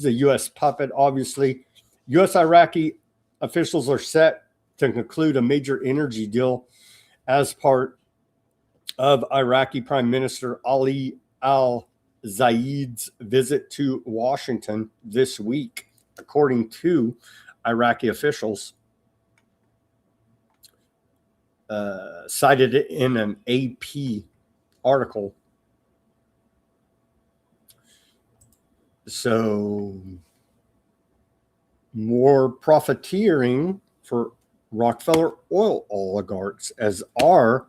a U.S. puppet, obviously. U.S.-Iraqi officials are set to conclude a major energy deal as part of Iraqi Prime Minister Ali al-Zayed's visit to Washington this week, according to Iraqi officials. Cited it in an AP article. So, more profiteering for Rockefeller oil oligarchs as our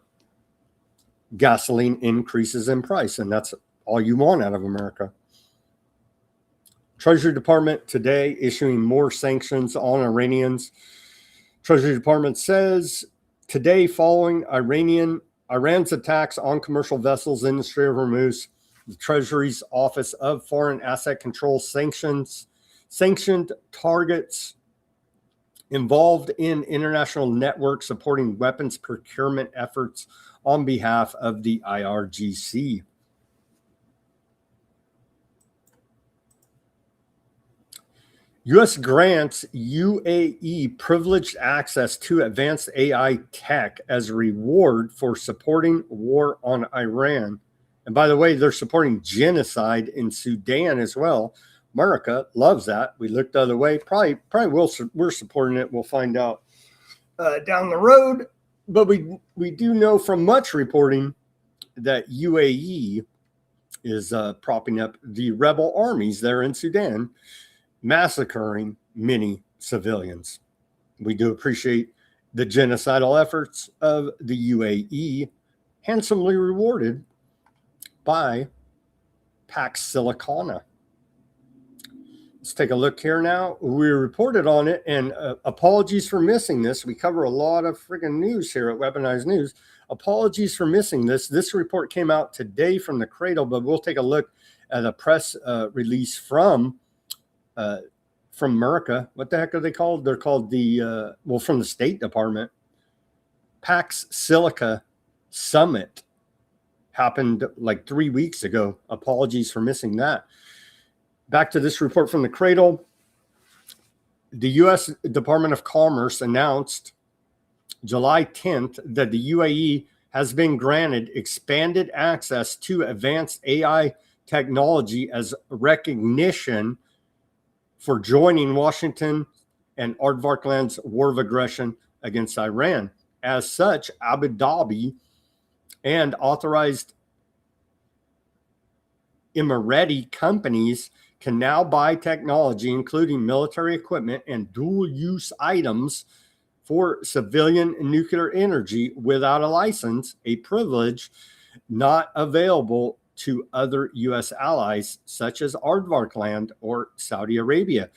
gasoline increases in price. And that's all you want out of America. Treasury Department today issuing more sanctions on Iranians. Treasury Department says today, following Iran's attacks on commercial vessels in the Strait of Hormuz, the Treasury's Office of Foreign Asset Control sanctioned targets involved in international networks supporting weapons procurement efforts on behalf of the IRGC. U.S. grants UAE privileged access to advanced AI tech as a reward for supporting war on Iran. And by the way, they're supporting genocide in Sudan as well. America loves that. We looked the other way. Probably we're supporting it. We'll find out down the road. But we do know from much reporting that UAE is propping up the rebel armies there in Sudan, massacring many civilians. We do appreciate the genocidal efforts of the UAE, handsomely rewarded by Pax Silica. Let's take a look here now. We reported on it, and apologies for missing this. We cover a lot of friggin' news here at Weaponized News. Apologies for missing this. This report came out today from the Cradle, but we'll take a look at a press release from America. What the heck are they called? They're called from the State Department. Pax Silica Summit happened like 3 weeks ago. Apologies for missing that. Back to this report from the Cradle. The U.S. Department of Commerce announced July 10th that the UAE has been granted expanded access to advanced AI technology as recognition for joining Washington and Aardvarkland's war of aggression against Iran. As such, Abu Dhabi and authorized Emirati companies can now buy technology, including military equipment and dual-use items for civilian nuclear energy without a license, a privilege not available to other U.S. allies such as Aardvarkland or Saudi Arabia.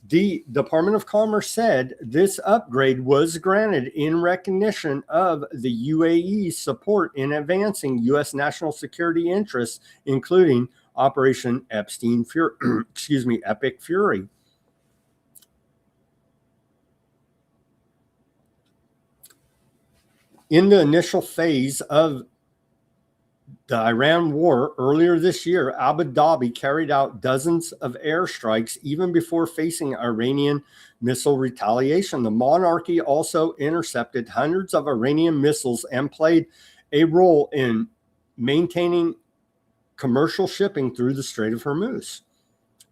The Department of Commerce said this upgrade was granted in recognition of the UAE's support in advancing U.S. national security interests, including Operation Epic Fury. In the initial phase of the Iran war earlier this year, Abu Dhabi carried out dozens of airstrikes even before facing Iranian missile retaliation. The monarchy also intercepted hundreds of Iranian missiles and played a role in maintaining commercial shipping through the Strait of Hormuz.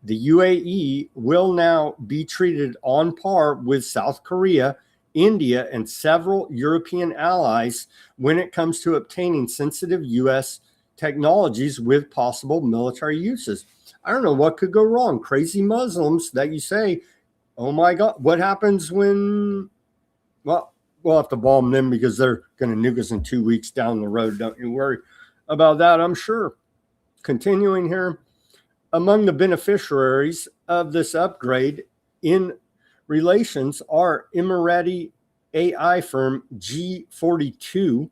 The UAE will now be treated on par with South Korea, India, and several European allies when it comes to obtaining sensitive U.S. technologies with possible military uses. I don't know what could go wrong. Crazy Muslims that you say, oh my God, what happens when, well, we'll have to bomb them because they're going to nuke us in 2 weeks down the road. Don't you worry about that, I'm sure. Continuing here, among the beneficiaries of this upgrade in relations are Emirati AI firm G42,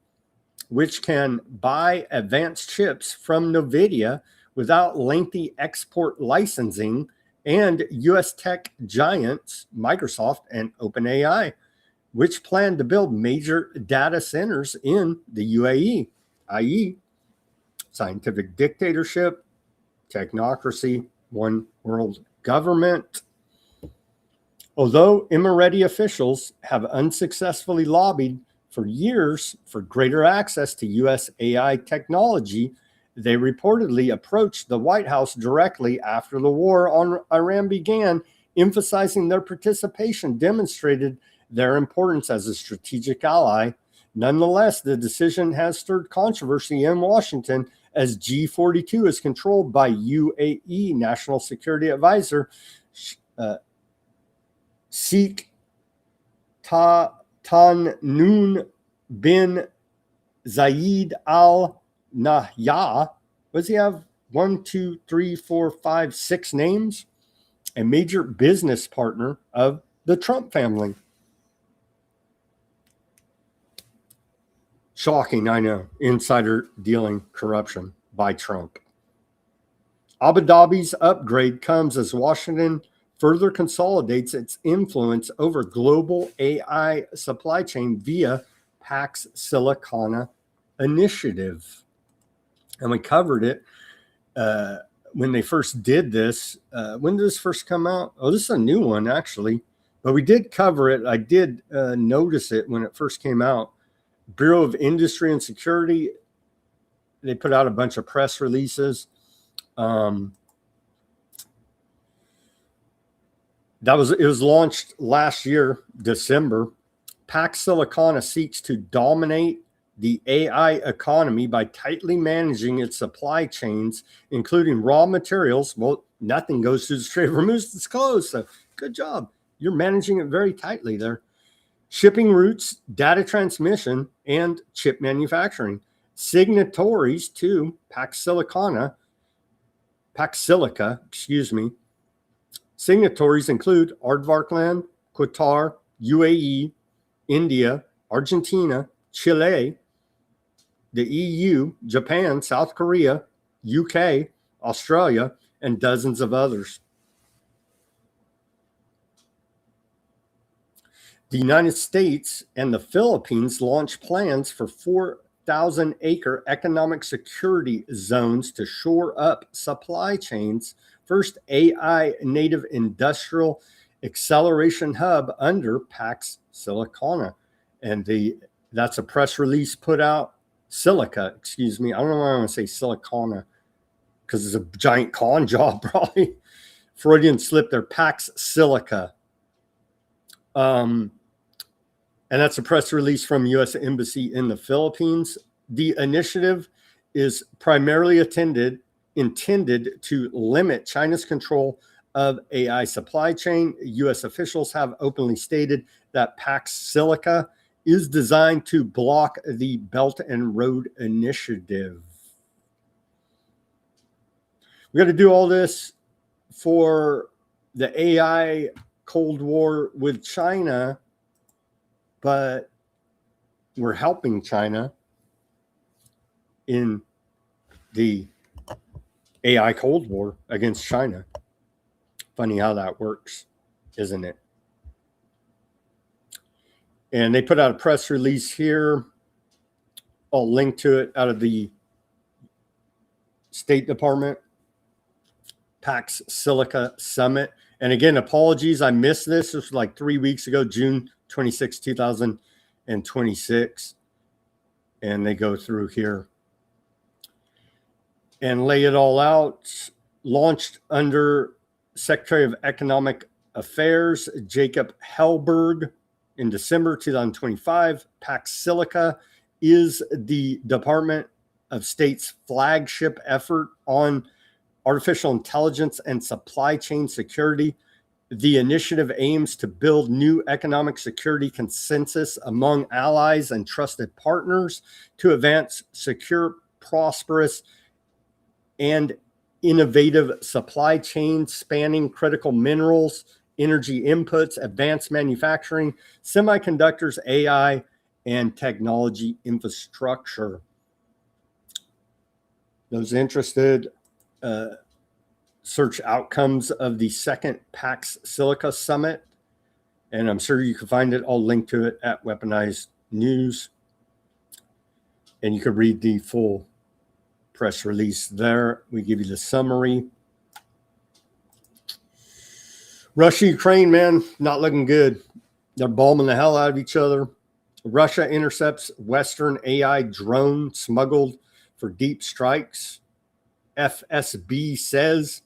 which can buy advanced chips from NVIDIA without lengthy export licensing, and U.S. tech giants Microsoft and OpenAI, which plan to build major data centers in the UAE, i.e., scientific dictatorship, technocracy, one world government. Although Emirati officials have unsuccessfully lobbied for years for greater access to U.S. AI technology, they reportedly approached the White House directly after the war on Iran began, emphasizing their participation demonstrated their importance as a strategic ally. Nonetheless, the decision has stirred controversy in Washington as G42 is controlled by UAE National Security Advisor Sheikh Tahnoon bin Zayed Al Nahyan. Does he have 1, 2, 3, 4, 5, 6 names? A major business partner of the Trump family. Shocking, I know. Insider dealing corruption by Trump. Abu Dhabi's upgrade comes as Washington further consolidates its influence over global AI supply chain via Pax Silica initiative. And we covered it when they first did this. When did this first come out? Oh, this is a new one, actually. But we did cover it. I did notice it when it first came out. Bureau of Industry and Security, they put out a bunch of press releases. It was launched last year, December. Pax Silica seeks to dominate the AI economy by tightly managing its supply chains, including raw materials. Well, nothing goes through the Strait of Hormuz, it's closed. So good job. You're managing it very tightly there. Shipping routes, data transmission, and chip manufacturing. Signatories to Pax Silica, Signatories include Aardvarkland, Qatar, UAE, India, Argentina, Chile, the EU, Japan, South Korea, UK, Australia, and dozens of others. The United States and the Philippines launched plans for 4,000-acre economic security zones to shore up supply chains. First AI native industrial acceleration hub under Pax Silica. And that's a press release put out. Silica, excuse me. I don't know why I want to say silicona because it's a giant con job, probably. Freudian slip there. Pax Silica. And that's a press release from U.S. Embassy in the Philippines. The initiative is primarily intended to limit China's control of AI supply chain. U.S. officials have openly stated that Pax Silica is designed to block the Belt and Road Initiative. We got to do all this for the AI Cold War with China, but we're helping China in the AI Cold War against China. Funny how that works, isn't it? And they put out a press release here. I'll link to it out of the State Department. Pax Silica Summit. And again, apologies, I missed this. This was like 3 weeks ago, June 26, 2026. And they go through here and lay it all out. Launched under Secretary of Economic Affairs Jacob Hellberg in December 2025. Pax Silica is the Department of State's flagship effort on artificial intelligence and supply chain security. The initiative aims to build new economic security consensus among allies and trusted partners to advance secure, prosperous, and innovative supply chains spanning critical minerals, energy inputs, advanced manufacturing, semiconductors, AI, and technology infrastructure. Those interested, search outcomes of the second Pax Silica Summit, and I'm sure you can find it. I'll link to it at Weaponized News, and you can read the full press release there. We give you the summary. Russia, Ukraine, man, not looking good. They're bombing the hell out of each other. Russia intercepts Western AI drone smuggled for deep strikes. FSB says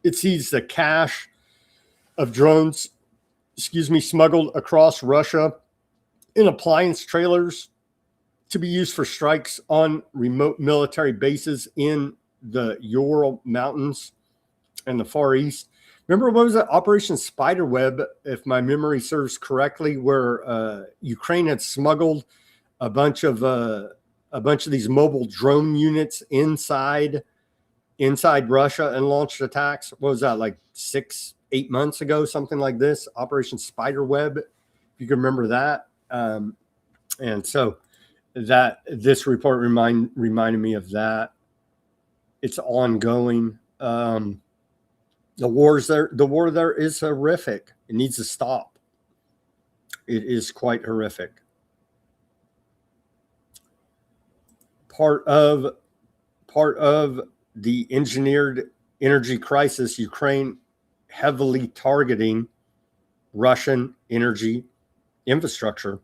it sees the cache of drones, smuggled across Russia in appliance trailers to be used for strikes on remote military bases in the Ural Mountains and the Far East. Remember, what was that? Operation Spiderweb, if my memory serves correctly, where Ukraine had smuggled a bunch of these mobile drone units inside Russia and launched attacks. What was that, like 6-8 months ago, something like this? Operation Spiderweb, if you can remember that. And so that this report reminded me of that. It's ongoing. The war there is horrific. It needs to stop. It is quite horrific. Part of the engineered energy crisis, Ukraine heavily targeting Russian energy infrastructure,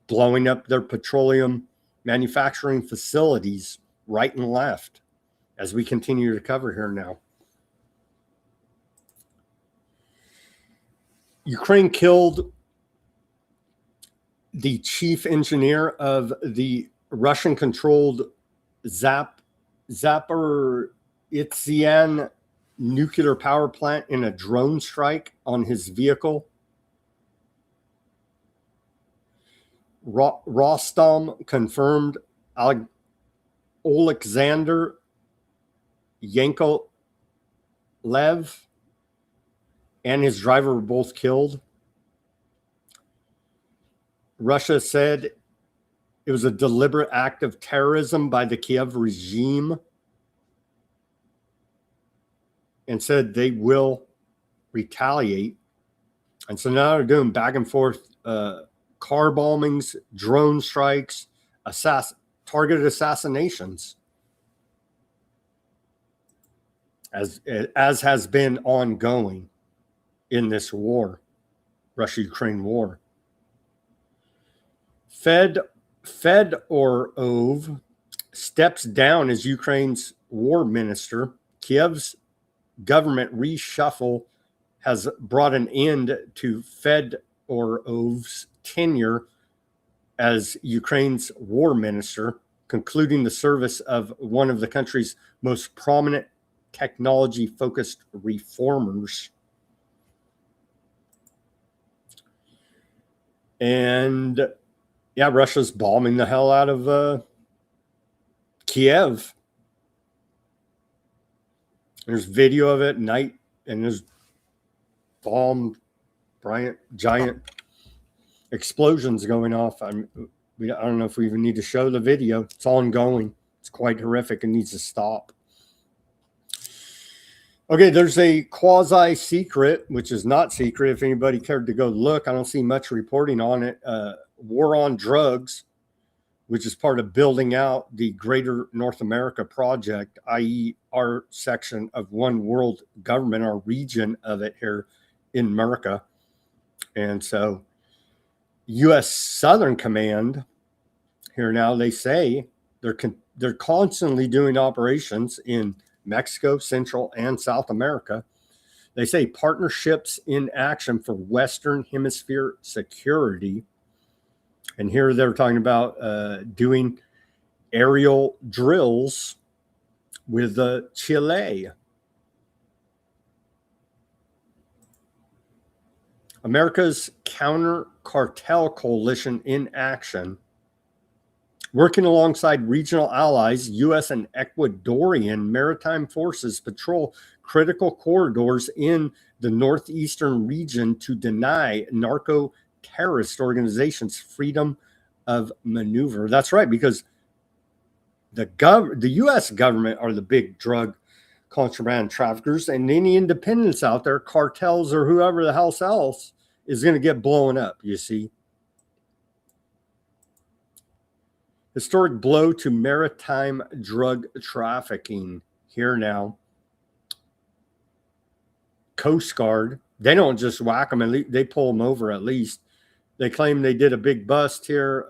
blowing up their petroleum manufacturing facilities right and left, as we continue to cover here now. Ukraine killed the chief engineer of the Russian-controlled Zaporizhzhia nuclear power plant in a drone strike on his vehicle. Rostom confirmed Alexander Yankolev and his driver were both killed. Russia said it was a deliberate act of terrorism by the Kiev regime and said they will retaliate. And so now they're doing back and forth car bombings, drone strikes, targeted assassinations, as has been ongoing in this war, Russia-Ukraine war. Fedorov steps down as Ukraine's war minister. Kiev's government reshuffle has brought an end to Fedorov's tenure as Ukraine's war minister, concluding the service of one of the country's most prominent technology-focused reformers. And yeah, Russia's bombing the hell out of Kiev. There's video of it at night, and there's giant explosions going off. I don't know if we even need to show the video. It's ongoing. It's quite horrific and needs to stop. Okay, there's a quasi-secret, which is not secret if anybody cared to go look. I don't see much reporting on it. War on drugs, which is part of building out the Greater North America Project, i.e. our section of one world government, our region of it here in America. And so U.S. Southern Command here now, they say they're constantly doing operations in Mexico, Central, and South America. They say partnerships in action for Western Hemisphere security. And here they're talking about doing aerial drills with Chile. America's counter cartel coalition in action, working alongside regional allies. U.S. and Ecuadorian maritime forces patrol critical corridors in the northeastern region to deny narco-terrorist organizations freedom of maneuver. That's right, because the U.S. government are the big drug contraband traffickers, and any independents out there, cartels or whoever the hell else, is going to get blown up, you see. Historic blow to maritime drug trafficking here now. Coast Guard, they don't just whack them, they pull them over at least. They claim they did a big bust here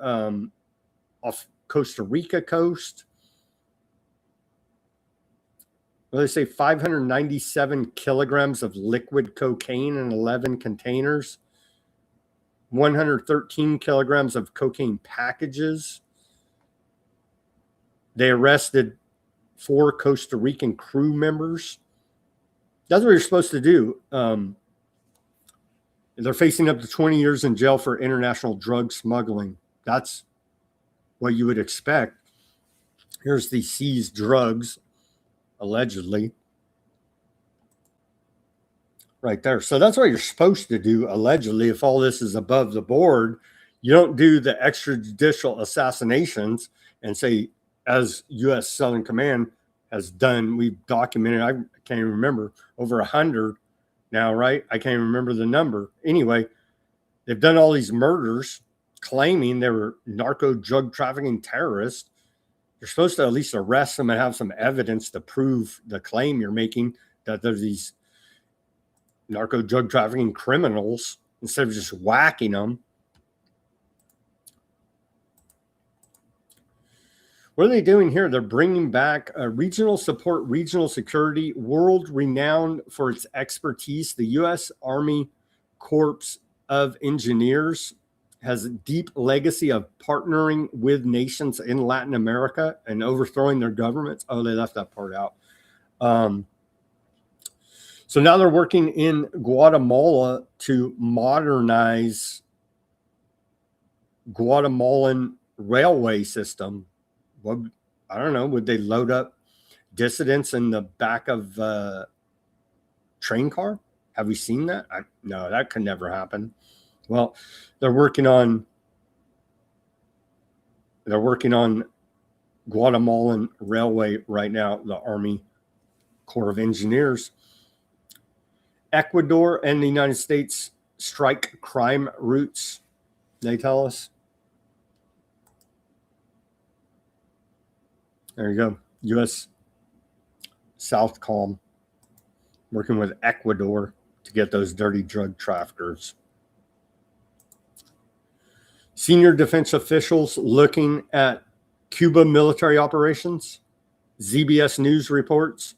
off Costa Rica coast. Well, they say 597 kilograms of liquid cocaine in 11 containers, 113 kilograms of cocaine packages. They arrested 4 Costa Rican crew members. That's what you're supposed to do. They're facing up to 20 years in jail for international drug smuggling. That's what you would expect. Here's the seized drugs, allegedly. Right there. So that's what you're supposed to do, allegedly, if all this is above the board. You don't do the extrajudicial assassinations and say, as U.S. Southern Command has done, we've documented, I can't even remember, over 100 now, right? I can't even remember the number. Anyway, they've done all these murders claiming they were narco drug trafficking terrorists. You're supposed to at least arrest them and have some evidence to prove the claim you're making that there's these narco drug trafficking criminals instead of just whacking them. What are they doing here? They're bringing back regional support, regional security, world renowned for its expertise. The U.S. Army Corps of Engineers has a deep legacy of partnering with nations in Latin America and overthrowing their governments. Oh, they left that part out. So now they're working in Guatemala to modernize Guatemalan railway system. What, I don't know, would they load up dissidents in the back of a train car? Have we seen that? No, that could never happen. Well, they're working on Guatemalan railway right now, the Army Corps of Engineers. Ecuador and the United States strike crime routes, they tell us. There you go. U.S. Southcom working with Ecuador to get those dirty drug traffickers. Senior defense officials looking at Cuba military operations. ZBS News reports.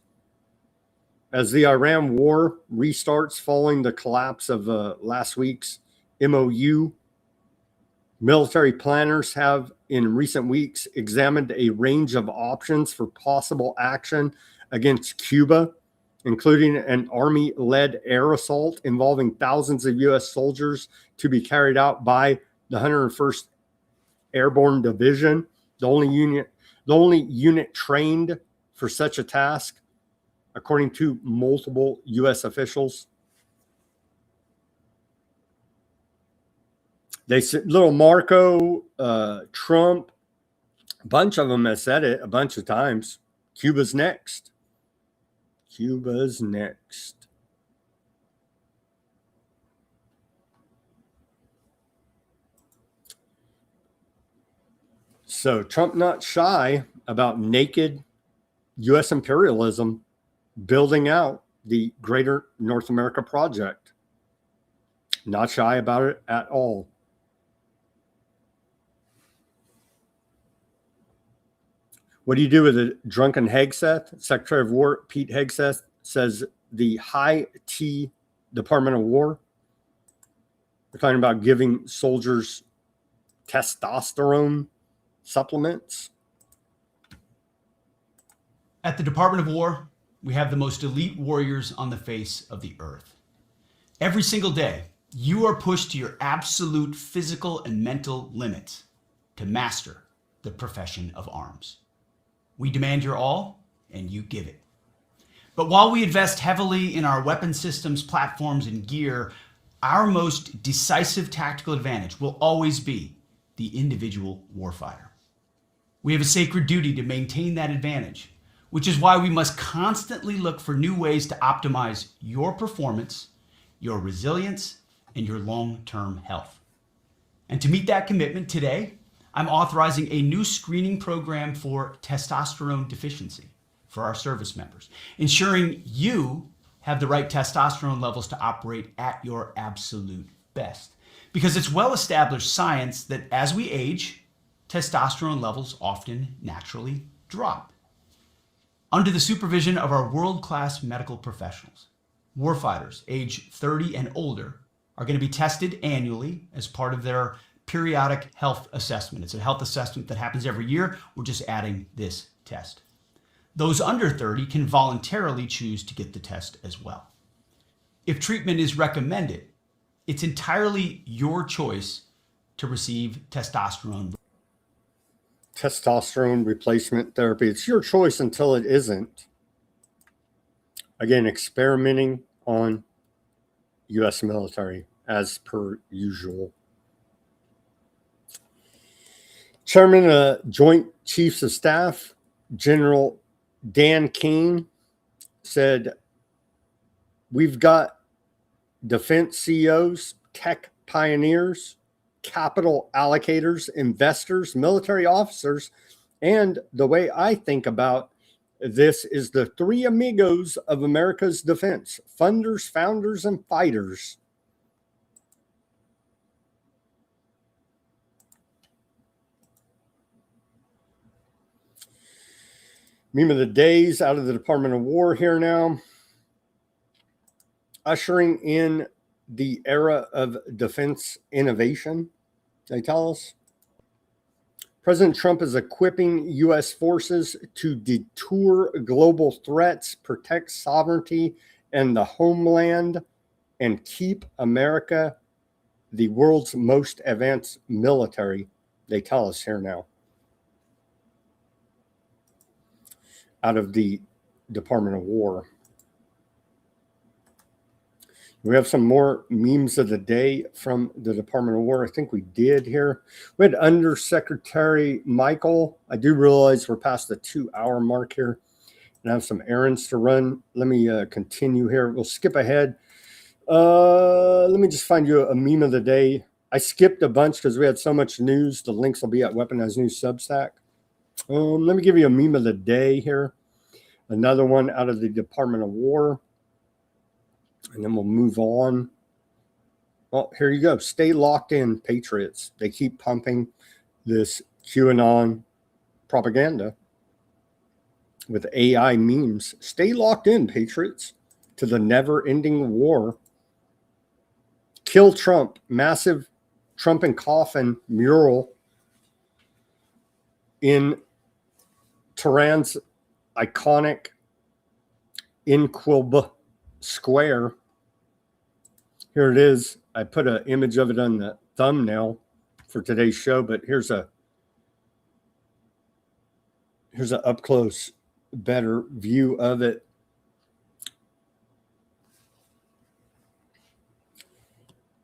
As the Iran war restarts following the collapse of last week's MOU, military planners have in recent weeks examined a range of options for possible action against Cuba, including an Army-led air assault involving thousands of U.S. soldiers to be carried out by the 101st Airborne Division, the only unit trained for such a task, according to multiple U.S. officials. They said, little Marco, Trump, a bunch of them have said it a bunch of times. Cuba's next. Cuba's next. So Trump not shy about naked U.S. imperialism building out the Greater North America Project. Not shy about it at all. What do you do with a drunken Hegseth? Secretary of War Pete Hegseth says the high T Department of War. We're talking about giving soldiers testosterone supplements. At the Department of War, we have the most elite warriors on the face of the earth. Every single day, you are pushed to your absolute physical and mental limits to master the profession of arms. We demand your all, and you give it. But while we invest heavily in our weapon systems, platforms, and gear, our most decisive tactical advantage will always be the individual warfighter. We have a sacred duty to maintain that advantage, which is why we must constantly look for new ways to optimize your performance, your resilience, and your long-term health. And to meet that commitment today, I'm authorizing a new screening program for testosterone deficiency for our service members, ensuring you have the right testosterone levels to operate at your absolute best. Because it's well-established science that as we age, testosterone levels often naturally drop. Under the supervision of our world-class medical professionals, warfighters age 30 and older are going to be tested annually as part of their periodic health assessment. It's a health assessment that happens every year. We're just adding this test. Those under 30 can voluntarily choose to get the test as well. If treatment is recommended, it's entirely your choice to receive testosterone Replacement therapy. It's your choice until it isn't. Again, experimenting on U.S. military as per usual. Chairman of Joint Chiefs of Staff, General Dan King, said, we've got defense CEOs, tech pioneers, capital allocators, investors, military officers, and the way I think about this is the three amigos of America's defense: funders, founders, and fighters. Meme of the days out of the Department of War here now. Ushering in the era of defense innovation, they tell us. President Trump is equipping U.S. forces to deter global threats, protect sovereignty and the homeland, and keep America the world's most advanced military, they tell us here now. Out of the Department of War. We have some more memes of the day from the Department of War. I think we did here. We had Undersecretary Michael. I do realize we're past the 2-hour mark here and I have some errands to run. Let me continue here. We'll skip ahead. Let me just find you a meme of the day. I skipped a bunch because we had so much news. The links will be at Weaponized News Substack. Let me give you a meme of the day here. Another one out of the Department of War. And then we'll move on. Well, here you go. Stay locked in, patriots. They keep pumping this QAnon propaganda with AI memes. Stay locked in, patriots, to the never-ending war. Kill Trump. Massive Trump and coffin mural in Tehran's iconic Inqilab Square. Here it is. I put an image of it on the thumbnail for today's show, but here's a up close, better view of it.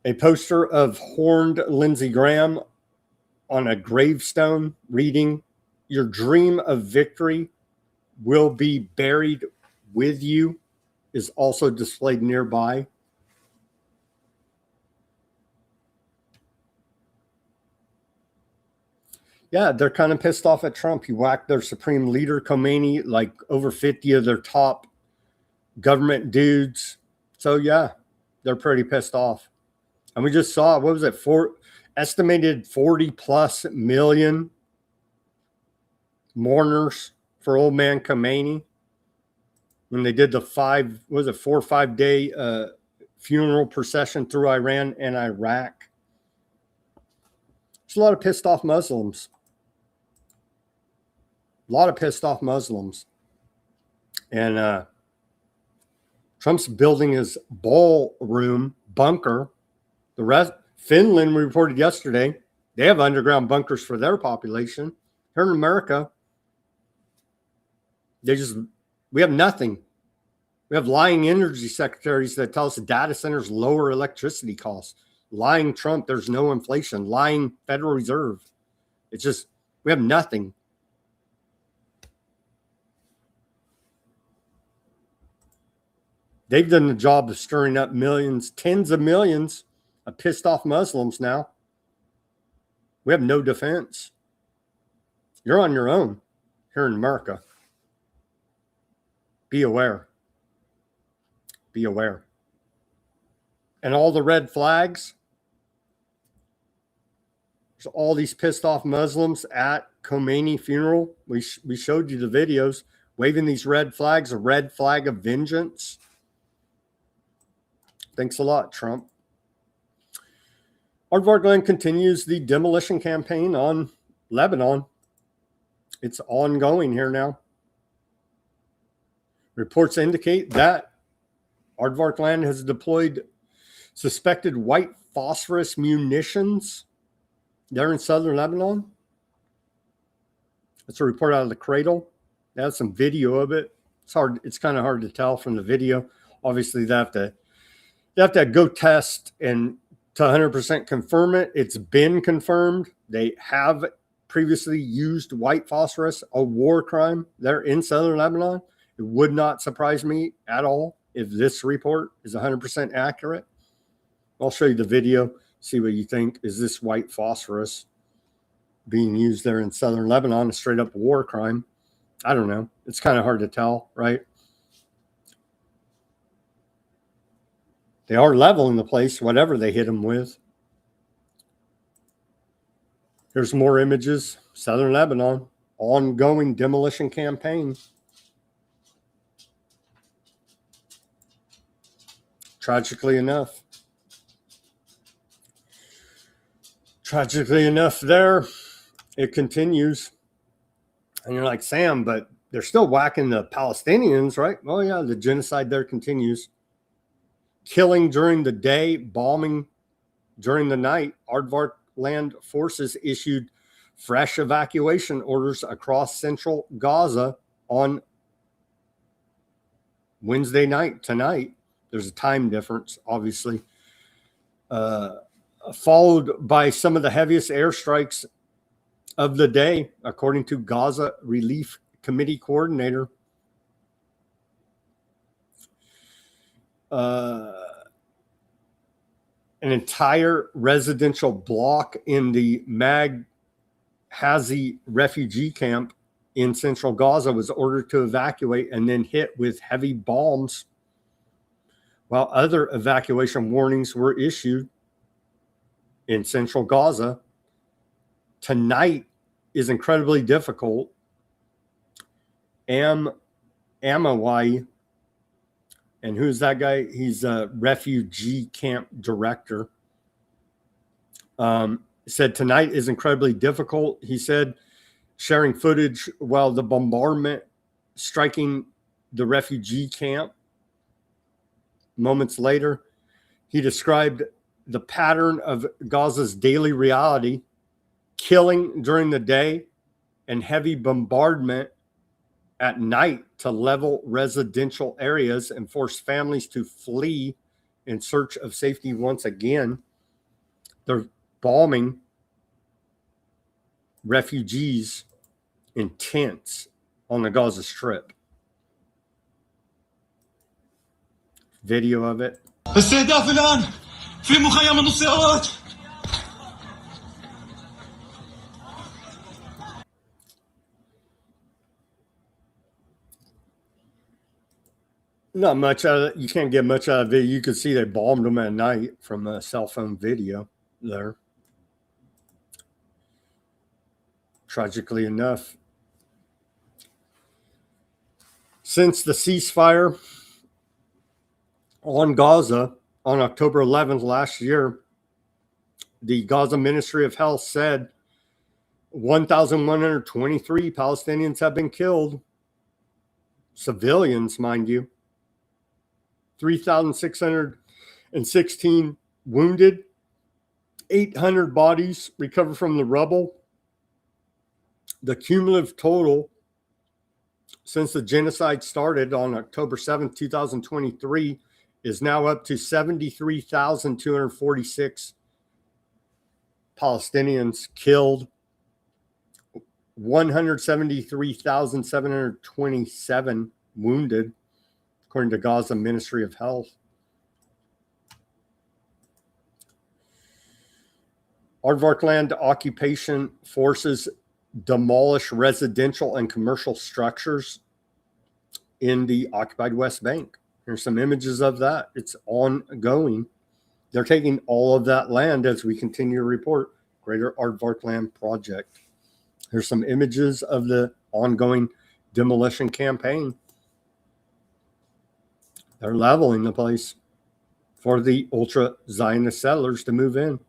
A poster of horned Lindsey Graham on a gravestone reading, "Your dream of victory will be buried with you," is also displayed nearby. Yeah, they're kind of pissed off at Trump. He whacked their supreme leader, Khomeini, like over 50 of their top government dudes. So, yeah, they're pretty pissed off. And we just saw, what was it, estimated 40 plus million mourners for old man Khomeini when they did the 4 or 5 day funeral procession through Iran and Iraq. There's a lot of pissed off Muslims. A lot of pissed off Muslims. And Trump's building his ballroom bunker. The rest, Finland, we reported yesterday, they have underground bunkers for their population. Here in America, we have nothing. We have lying energy secretaries that tell us data centers lower electricity costs. Lying Trump, there's no inflation. Lying Federal Reserve. It's just, we have nothing. They've done the job of stirring up millions, tens of millions of pissed off Muslims now. We have no defense. You're on your own here in America. Be aware. Be aware. And all the red flags. So all these pissed off Muslims at Khomeini funeral. We showed you the videos waving these red flags, a red flag of vengeance. Thanks a lot, Trump. Aardvark Land continues the demolition campaign on Lebanon. It's ongoing here now. Reports indicate that Aardvark Land has deployed suspected white phosphorus munitions there in southern Lebanon. That's a report out of the Cradle. They have some video of it. It's kind of hard to tell from the video. Obviously, they have to go test and to 100% confirm it. It's been confirmed. They have previously used white phosphorus, a war crime there in southern Lebanon. It would not surprise me at all if this report is 100% accurate. I'll show you the video, see what you think. Is this white phosphorus being used there in southern Lebanon, a straight up war crime? I don't know. It's kind of hard to tell, right? They are leveling the place, whatever they hit them with. Here's more images. Southern Lebanon, ongoing demolition campaign. Tragically enough, there it continues. And you're like, Sam, but they're still whacking the Palestinians, right? Well, yeah, the genocide there continues. Killing during the day, bombing during the night. Aardvark land forces issued fresh evacuation orders across central Gaza on Wednesday night, tonight. There's a time difference, obviously. Followed by some of the heaviest airstrikes of the day, according to Gaza Relief Committee coordinator. An entire residential block in the Maghazi refugee camp in central Gaza was ordered to evacuate and then hit with heavy bombs, while other evacuation warnings were issued in central Gaza. Tonight is incredibly difficult. Amawai, and who's that guy? He's a refugee camp director. Said tonight is incredibly difficult. He said, sharing footage while the bombardment striking the refugee camp. Moments later, he described the pattern of Gaza's daily reality: killing during the day and heavy bombardment at night to level residential areas and force families to flee in search of safety once again. They're bombing refugees in tents on the Gaza Strip. Video of it. Not much out of it. You can't get much out of it. You could see they bombed them at night from a cell phone video there. Tragically enough, since the ceasefire on Gaza on October 11th last year, the Gaza Ministry of Health said 1,123 Palestinians have been killed. Civilians, mind you. 3,616 wounded. 800 bodies recovered from the rubble. The cumulative total since the genocide started on October 7th, 2023 is now up to 73,246 Palestinians killed, 173,727 wounded, according to Gaza Ministry of Health. Aardvark land occupation forces demolish residential and commercial structures in the occupied West Bank. Here's some images of that. It's ongoing. They're taking all of that land as we continue to report. Greater Aardvark Land Project. Here's some images of the ongoing demolition campaign. They're leveling the place for the ultra-Zionist settlers to move in.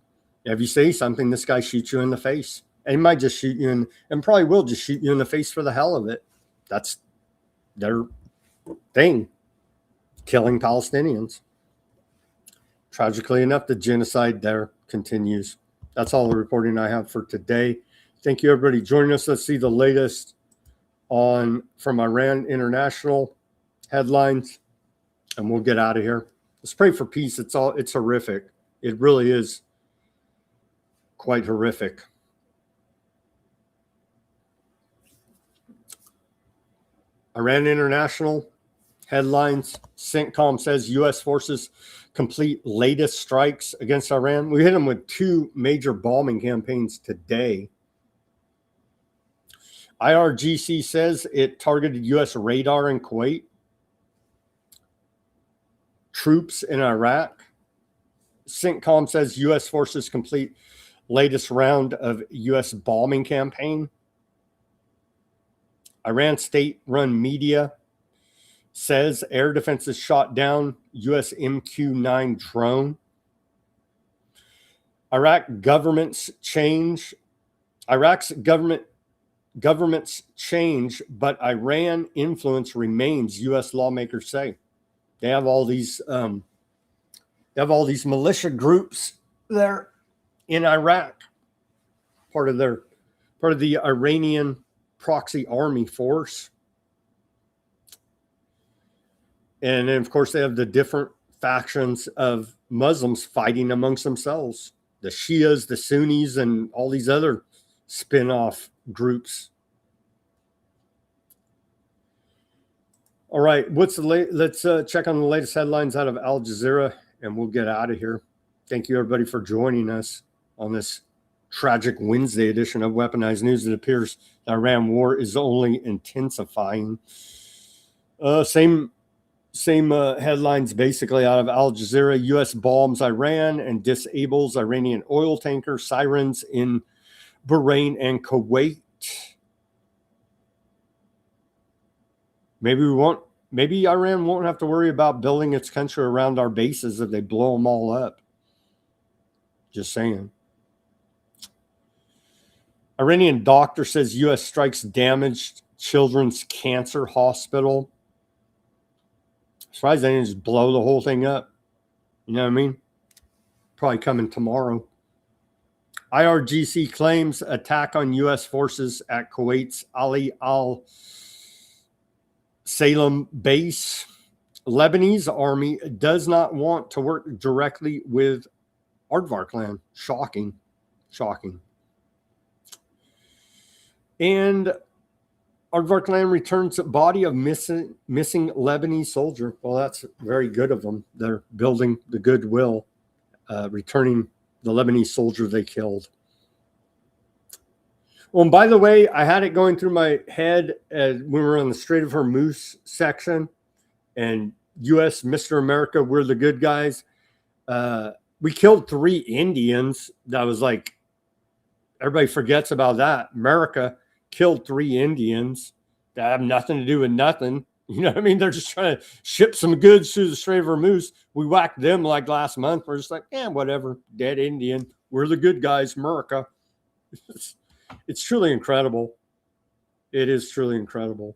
If you say something, this guy shoots you in the face. And he might just shoot you in, and probably will just shoot you in the face for the hell of it. That's their thing, killing Palestinians. Tragically enough, the genocide there continues. That's all the reporting I have for today. Thank you, everybody, joining us. Let's see the latest from Iran International headlines, and we'll get out of here. Let's pray for peace. It's horrific. It really is quite horrific. Iran International headlines. CENTCOM says U.S. forces complete latest strikes against Iran. We hit them with 2 major bombing campaigns today. IRGC says it targeted U.S. radar in Kuwait. Troops in Iraq. CENTCOM says U.S. forces complete latest round of U.S. bombing campaign. Iran state-run media says air defenses shot down U.S. MQ-9 drone. Iraq's governments change, but Iran influence remains, U.S. lawmakers say. They have all these militia groups there in Iraq, part of the Iranian proxy army force. And then, of course, they have the different factions of Muslims fighting amongst themselves, the Shias, the Sunnis, and all these other spin-off groups. All right, let's check on the latest headlines out of Al Jazeera, and we'll get out of here. Thank you, everybody, for joining us on this tragic Wednesday edition of Weaponized News. It appears the Iran war is only intensifying. Same headlines basically out of Al Jazeera. U.S. bombs Iran and disables Iranian oil tanker. Sirens in Bahrain and Kuwait. Maybe Iran won't have to worry about building its country around our bases if they blow them all up. Just saying. Iranian doctor says U.S. strikes damaged children's cancer hospital. Surprised they didn't just blow the whole thing up. You know what I mean? Probably coming tomorrow. IRGC claims attack on U.S. forces at Kuwait's Ali Al Salem base. Lebanese army does not want to work directly with Aardvark clan. Shocking. And Aardvark clan returns body of missing Lebanese soldier. Well, that's very good of them. They're building the goodwill, returning the Lebanese soldier they killed. Well, and by the way, I had it going through my head when we were on the Strait of Hormuz section, and U.S. Mr. America, we're the good guys. We killed 3 Indians. That was like, everybody forgets about that. America killed 3 Indians that have nothing to do with nothing. You know what I mean? They're just trying to ship some goods through the Strait of Hormuz. We whacked them like last month. We're just like, whatever. Dead Indian. We're the good guys, America. It's truly incredible. It is truly incredible.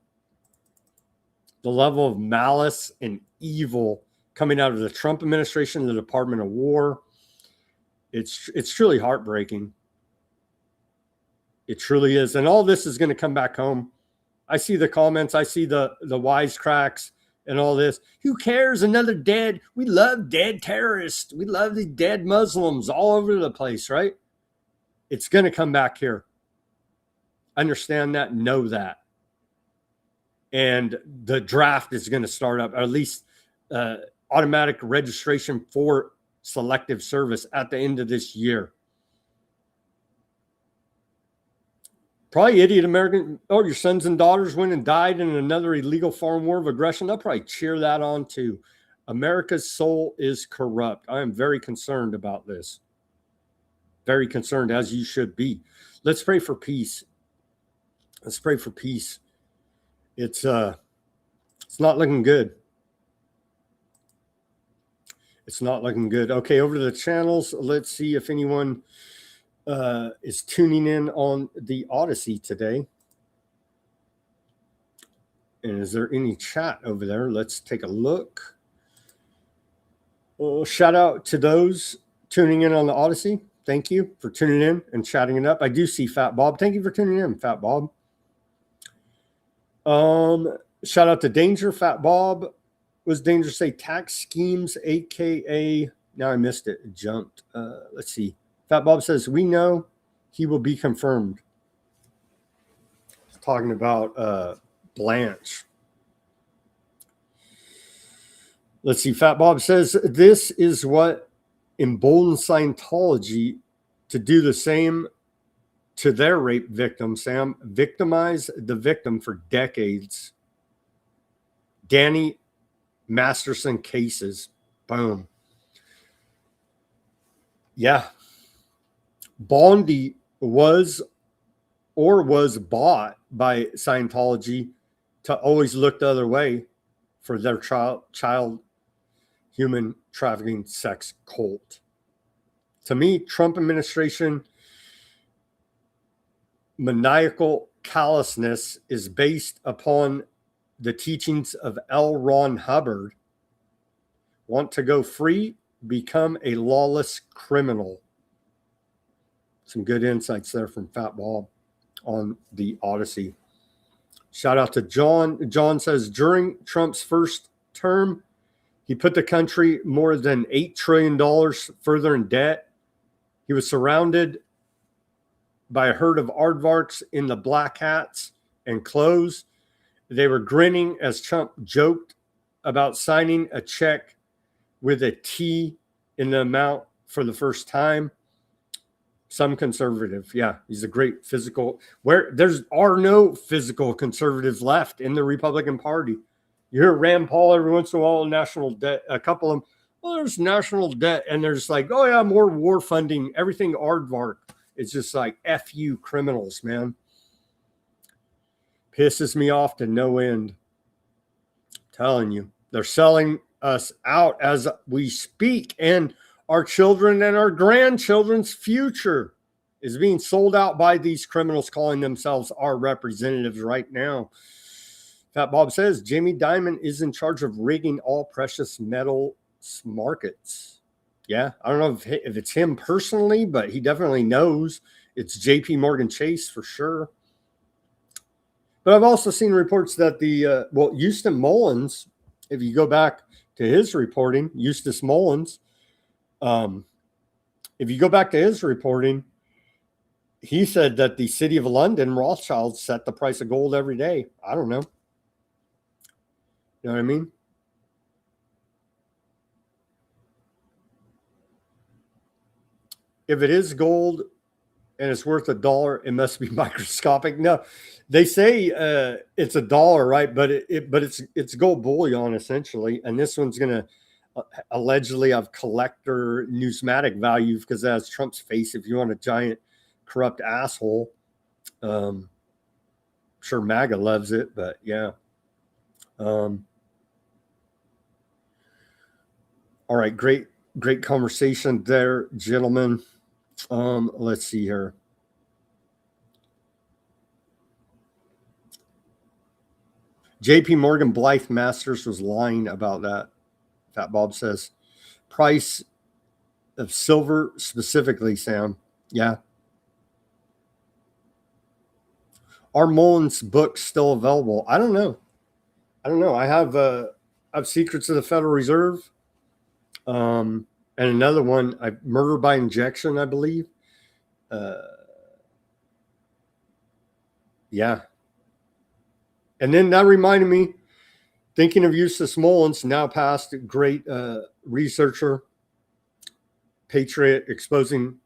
The level of malice and evil coming out of the Trump administration, the Department of War. It's truly heartbreaking. It truly is. And all this is going to come back home. I see the comments. I see the wisecracks and all this. Who cares? Another dead. We love dead terrorists. We love the dead Muslims all over the place, right? It's going to come back here. Understand that. Know that. And the draft is going to start up, or at least automatic registration for selective service at the end of this year. Probably idiot American. Oh, your sons and daughters went and died in another illegal foreign war of aggression. They'll probably cheer that on too. America's soul is corrupt. I am very concerned about this. Very concerned, as you should be. Let's pray for peace. Let's pray for peace. It's not looking good. It's not looking good. Okay, over to the channels. Let's see if anyone is tuning in on the Odysee today. And is there any chat over there? Let's take a look. Well, shout out to those tuning in on the Odysee. Thank you for tuning in and chatting it up. I do see Fat Bob. Thank you for tuning in, Fat Bob. Shout out to Danger. Fat Bob. Was Danger say tax schemes, aka now I missed it. It jumped. Let's see. Fat Bob says we know he will be confirmed. He's talking about Blanche. Let's see. Fat Bob says this is what emboldens Scientology to do the same to their rape victim, Sam. Victimize the victim for decades. Danny Masterson cases. Boom. Yeah. Bondi was bought by Scientology to always look the other way for their child human trafficking sex cult. To me, Trump administration maniacal callousness is based upon the teachings of L. Ron Hubbard. Want to go free? Become a lawless criminal. Some good insights there from Fat Bob on the Odysee. Shout out to John. John says, during Trump's first term, he put the country more than $8 trillion further in debt. He was surrounded by a herd of aardvarks in the black hats and clothes. They were grinning as Trump joked about signing a check with a T in the amount for the first time. Some conservative. Yeah, he's a great physical. Where are no physical conservatives left in the Republican Party. You hear Rand Paul every once in a while, national debt, a couple of them, well, there's national debt, and there's like, oh yeah, more war funding, everything aardvark. It's just like, F you criminals, man. Pisses me off to no end. I'm telling you, they're selling us out as we speak, and our children and our grandchildren's future is being sold out by these criminals calling themselves our representatives right now. Fat Bob says Jamie Dimon is in charge of rigging all precious metals markets. Yeah, I don't know if it's him personally, but he definitely knows. It's JP Morgan Chase for sure. But I've also seen reports that Houston Mullins, if you go back to his reporting, Eustace Mullins, if you go back to his reporting, he said that the city of London, Rothschild, set the price of gold every day. I don't know. You know what I mean? If it is gold and it's worth $1, it must be microscopic. No, they say it's $1, right? But it's gold bullion essentially, and this one's gonna allegedly have collector numismatic value because it has Trump's face. If you want a giant corrupt asshole, sure MAGA loves it, but yeah. All right, great conversation there, gentlemen. Let's see here. JP Morgan Blythe Masters was lying about that. Fat Bob says price of silver specifically, Sam. Yeah. Are Mullins books still available? I don't know. I have Secrets of the Federal Reserve. And another one, Murder by Injection, I believe. Yeah. And then that reminded me, thinking of Eustace Mullins, now past great researcher, patriot, exposing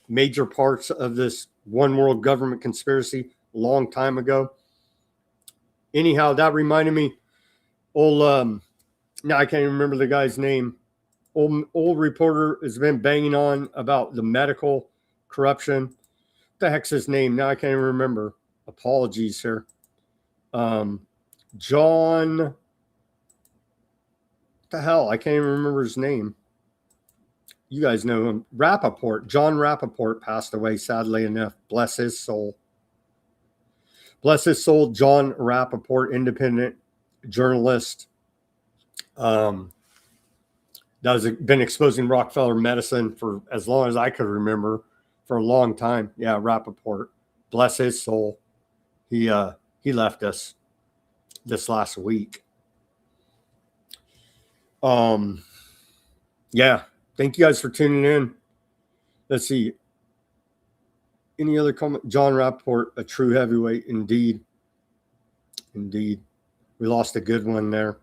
major parts of this one world government conspiracy a long time ago. Anyhow, that reminded me, now I can't even remember the guy's name. Old reporter has been banging on about the medical corruption. What the heck's his name? Now I can't even remember. Apologies here. John, what the hell? I can't even remember his name. You guys know him. John Rappaport passed away, sadly enough. Bless his soul. Bless his soul, John Rappaport, independent journalist. That has been exposing Rockefeller medicine for as long as I could remember, for a long time. Yeah, Rappaport. Bless his soul. He left us this last week. Yeah. Thank you guys for tuning in. Let's see. Any other comment? John Rappaport, a true heavyweight, indeed. Indeed. We lost a good one there.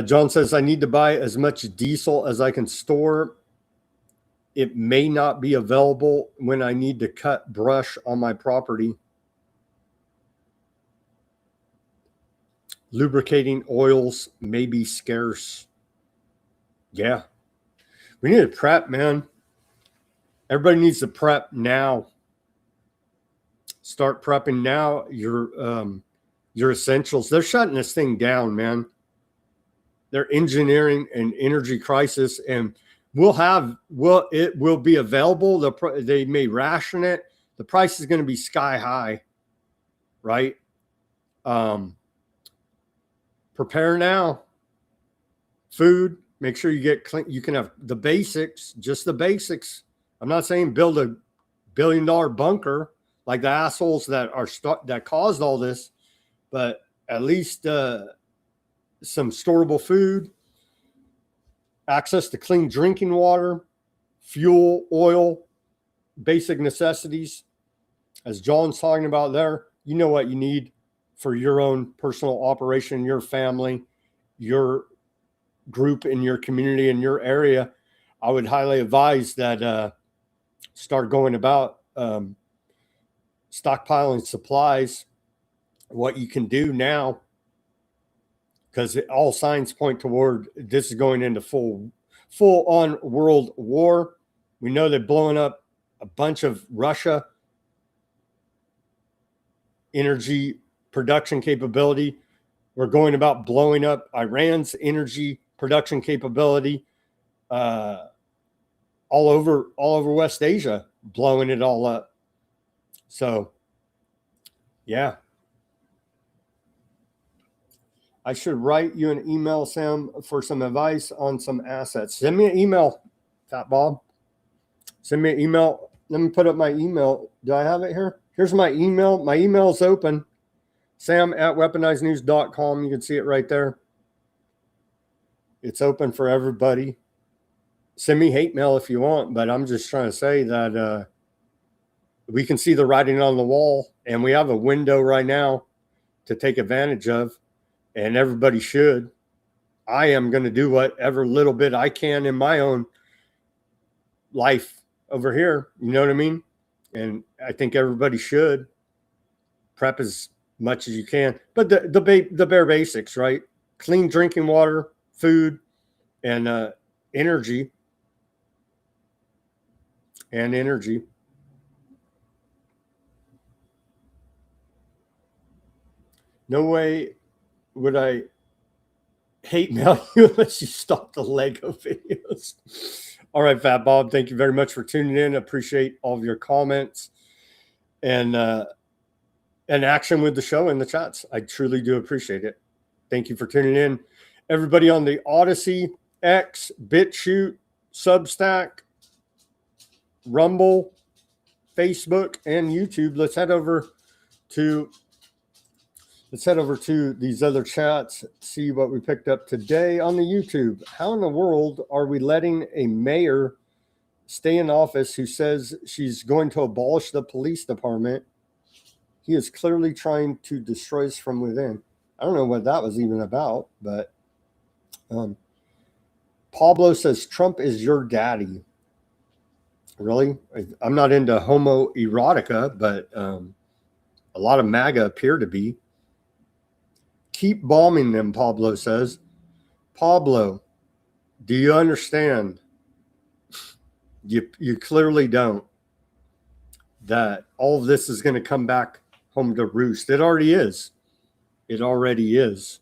John says, I need to buy as much diesel as I can store. It may not be available when I need to cut brush on my property. Lubricating oils may be scarce. Yeah. We need to prep, man. Everybody needs to prep now. Start prepping now your essentials. They're shutting this thing down, man. They're engineering an energy crisis, and it will be available. They may ration it. The price is going to be sky high, right? Prepare now. Food, make sure you get clean. You can have the basics, just the basics. I'm not saying build a $1 billion bunker like the assholes that caused all this, but at least some storable food, access to clean drinking water, fuel, oil, basic necessities. As John's talking about there, you know what you need for your own personal operation, your family, your group in your community, in your area. I would highly advise that start going about stockpiling supplies, what you can do now, because all signs point toward this is going into full on world war. We know they're blowing up a bunch of Russia energy production capability. We're going about blowing up Iran's energy production capability all over West Asia, blowing it all up. So, yeah. I should write you an email, Sam, for some advice on some assets. Send me an email, Fat Bob. Send me an email. Let me put up my email. Do I have it here? Here's my email. My email is open. Sam@weaponizednews.com. You can see it right there. It's open for everybody. Send me hate mail if you want, but I'm just trying to say that we can see the writing on the wall, and we have a window right now to take advantage of, and everybody should. I am going to do whatever little bit I can in my own life over here. You know what I mean? And I think everybody should prep as much as you can. But the bare basics, right? Clean drinking water, food, and energy. And energy. No way would I hate mail you unless you stop the Lego videos. All right, Fat Bob, thank you very much for tuning in. Appreciate all of your comments and action with the show in the chats. I truly do appreciate it. Thank you for tuning in. Everybody on the Odysee, X, Bitchute, Substack, Rumble, Facebook, and YouTube. Let's head over to these other chats, see what we picked up today on the YouTube. How in the world are we letting a mayor stay in office who says she's going to abolish the police department? He is clearly trying to destroy us from within. I don't know what that was even about, but Pablo says Trump is your daddy. Really? I'm not into homoerotica, but a lot of MAGA appear to be. Keep bombing them, Pablo says. Pablo, do you understand? You clearly don't. That all of this is going to come back home to roost. It already is. It already is.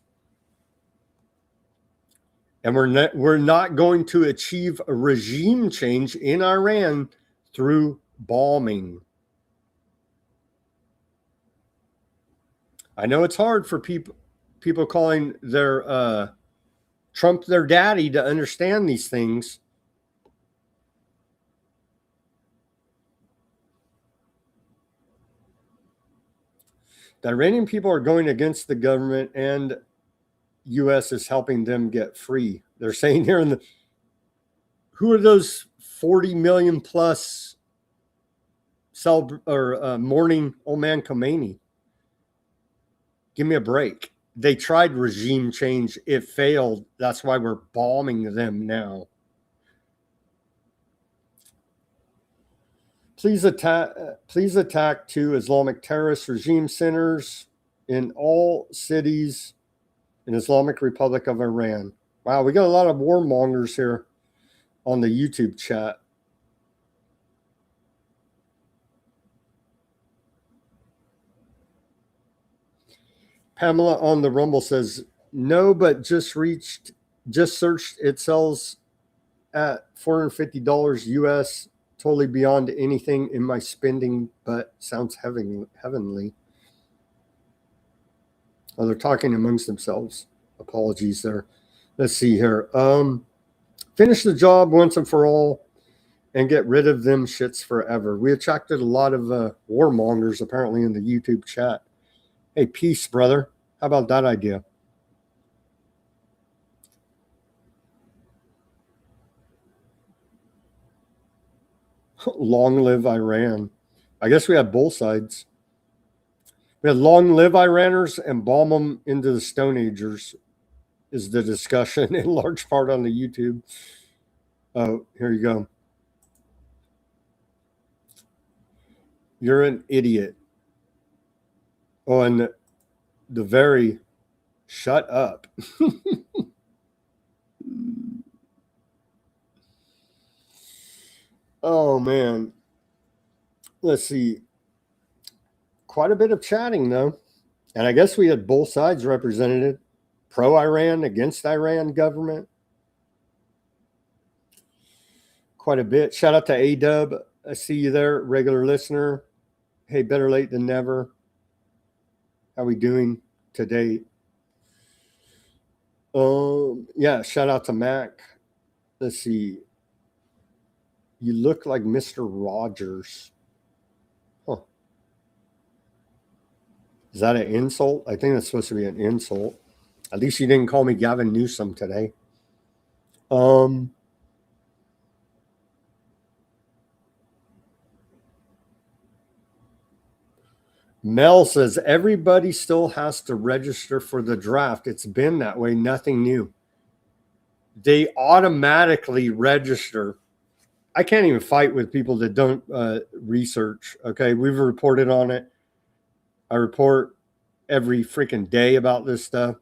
And we're not going to achieve a regime change in Iran through bombing. I know it's hard for people calling their Trump their daddy to understand these things. The Iranian people are going against the government, and U.S. is helping them get free. They're saying here who are those 40 million plus mourning old man Khomeini? Give me a break. They tried regime change. It failed. That's why we're bombing them now. Please attack 2 Islamic terrorist regime centers in all cities in Islamic Republic of Iran. Wow, we got a lot of warmongers here on the YouTube chat. Pamela on the Rumble says, no, but just searched. It sells at $450 US, totally beyond anything in my spending, but sounds heavenly. Oh, they're talking amongst themselves. Apologies there. Let's see here. Finish the job once and for all and get rid of them shits forever. We attracted a lot of warmongers apparently in the YouTube chat. Hey, peace, brother. How about that idea? Long live Iran. I guess we had both sides. We had long live Iraners and bomb them into the Stone Agers is the discussion in large part on the YouTube. Oh, here you go. You're an idiot. Oh, and the very shut up. Oh, man. Let's see. Quite a bit of chatting, though. And I guess we had both sides represented. Pro-Iran, against Iran government. Quite a bit. Shout out to A-Dub. I see you there, regular listener. Hey, better late than never. How we doing today? Yeah, shout out to Mac. Let's see. You look like Mr. Rogers. Huh. Is that an insult? I think that's supposed to be an insult. At least you didn't call me Gavin Newsom today. Mel says, everybody still has to register for the draft. It's been that way, nothing new. They automatically register. I can't even fight with people that don't research, okay? We've reported on it. I report every freaking day about this stuff.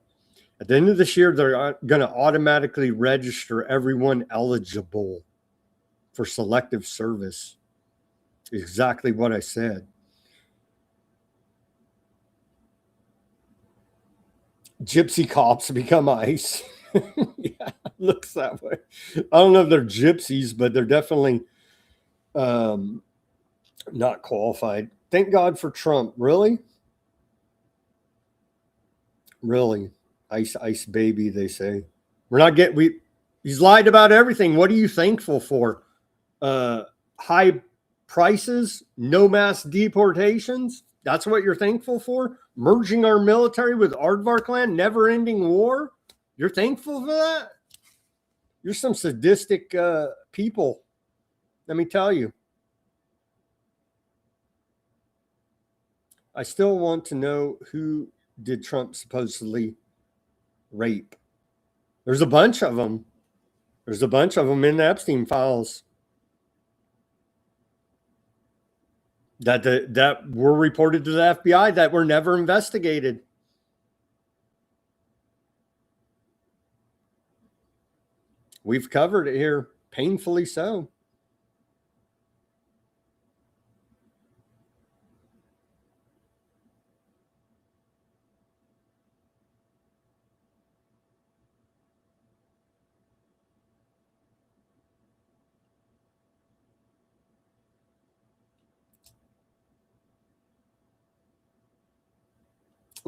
At the end of this year, they're going to automatically register everyone eligible for selective service. Exactly what I said. Gypsy cops become ICE. Yeah, looks that way. I don't know if they're gypsies, but they're definitely not qualified. Thank God for Trump. Really? Really? Ice baby, they say. We're not getting, he's lied about everything. What are you thankful for? High prices, no mass deportations. That's what you're thankful for? Merging our military with Aardvark land, never-ending war? You're thankful for that? You're some sadistic people. Let me tell you. I still want to know who did Trump supposedly rape. There's a bunch of them. There's a bunch of them in the Epstein files that were reported to the FBI that were never investigated. We've covered it here, painfully so.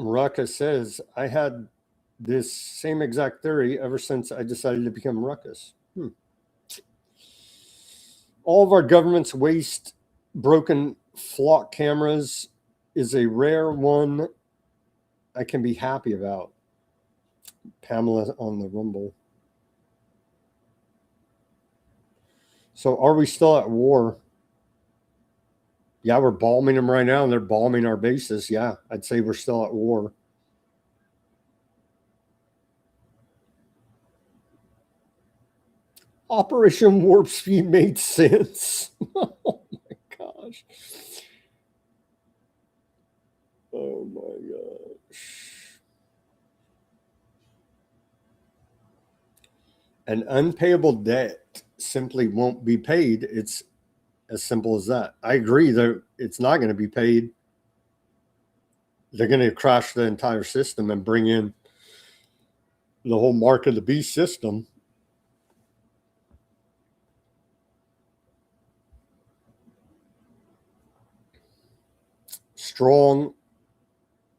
Ruckus says, I had this same exact theory ever since I decided to become Ruckus. All of our government's waste broken flock cameras is a rare one I can be happy about. Pamela on the Rumble. So are we still at war? Yeah, we're bombing them right now, and they're bombing our bases. Yeah, I'd say we're still at war. Operation Warp Speed made sense. Oh my gosh. Oh my gosh. An unpayable debt simply won't be paid. It's as simple as that. I agree that it's not going to be paid. they're going to crash the entire system and bring in the whole mark of the beast system. Strong,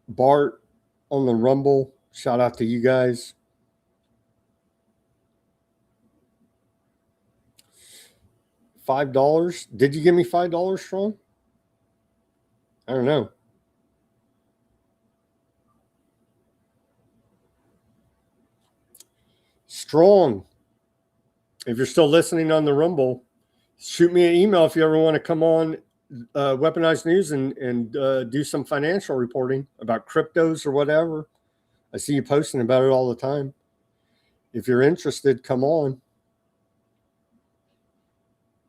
Bart on the Rumble. Shout out to you guys. $5. Did you give me $5, Strong? I don't know. Strong. If you're still listening on the Rumble, shoot me an email if you ever want to come on Weaponized News and do some financial reporting about cryptos or whatever. I see you posting about it all the time. If you're interested, come on.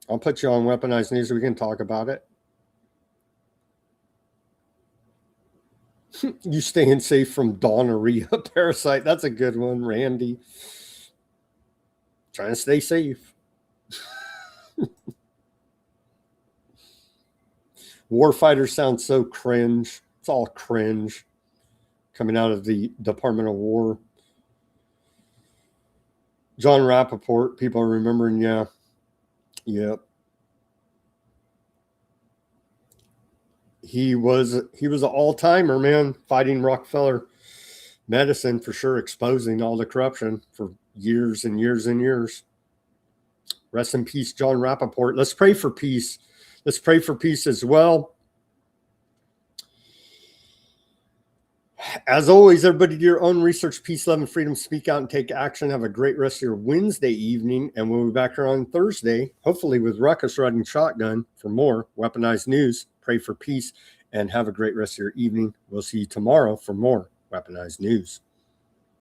I'll put you on Weaponized News. We can talk about it. You staying safe from gonorrhea parasite. That's a good one, Randy. Trying to stay safe. Warfighter sounds so cringe. It's all cringe coming out of the Department of War. John Rappaport, people are remembering, yeah. Yep. He was an all-timer, man, fighting Rockefeller medicine for sure, exposing all the corruption for years and years and years. Rest in peace, John Rappaport. Let's pray for peace. Let's pray for peace as well. As always, everybody do your own research, peace, love, and freedom. Speak out and take action. Have a great rest of your Wednesday evening. And we'll be back here on Thursday, hopefully with Ruckus riding shotgun for more Weaponized News. Pray for peace and have a great rest of your evening. We'll see you tomorrow for more Weaponized News.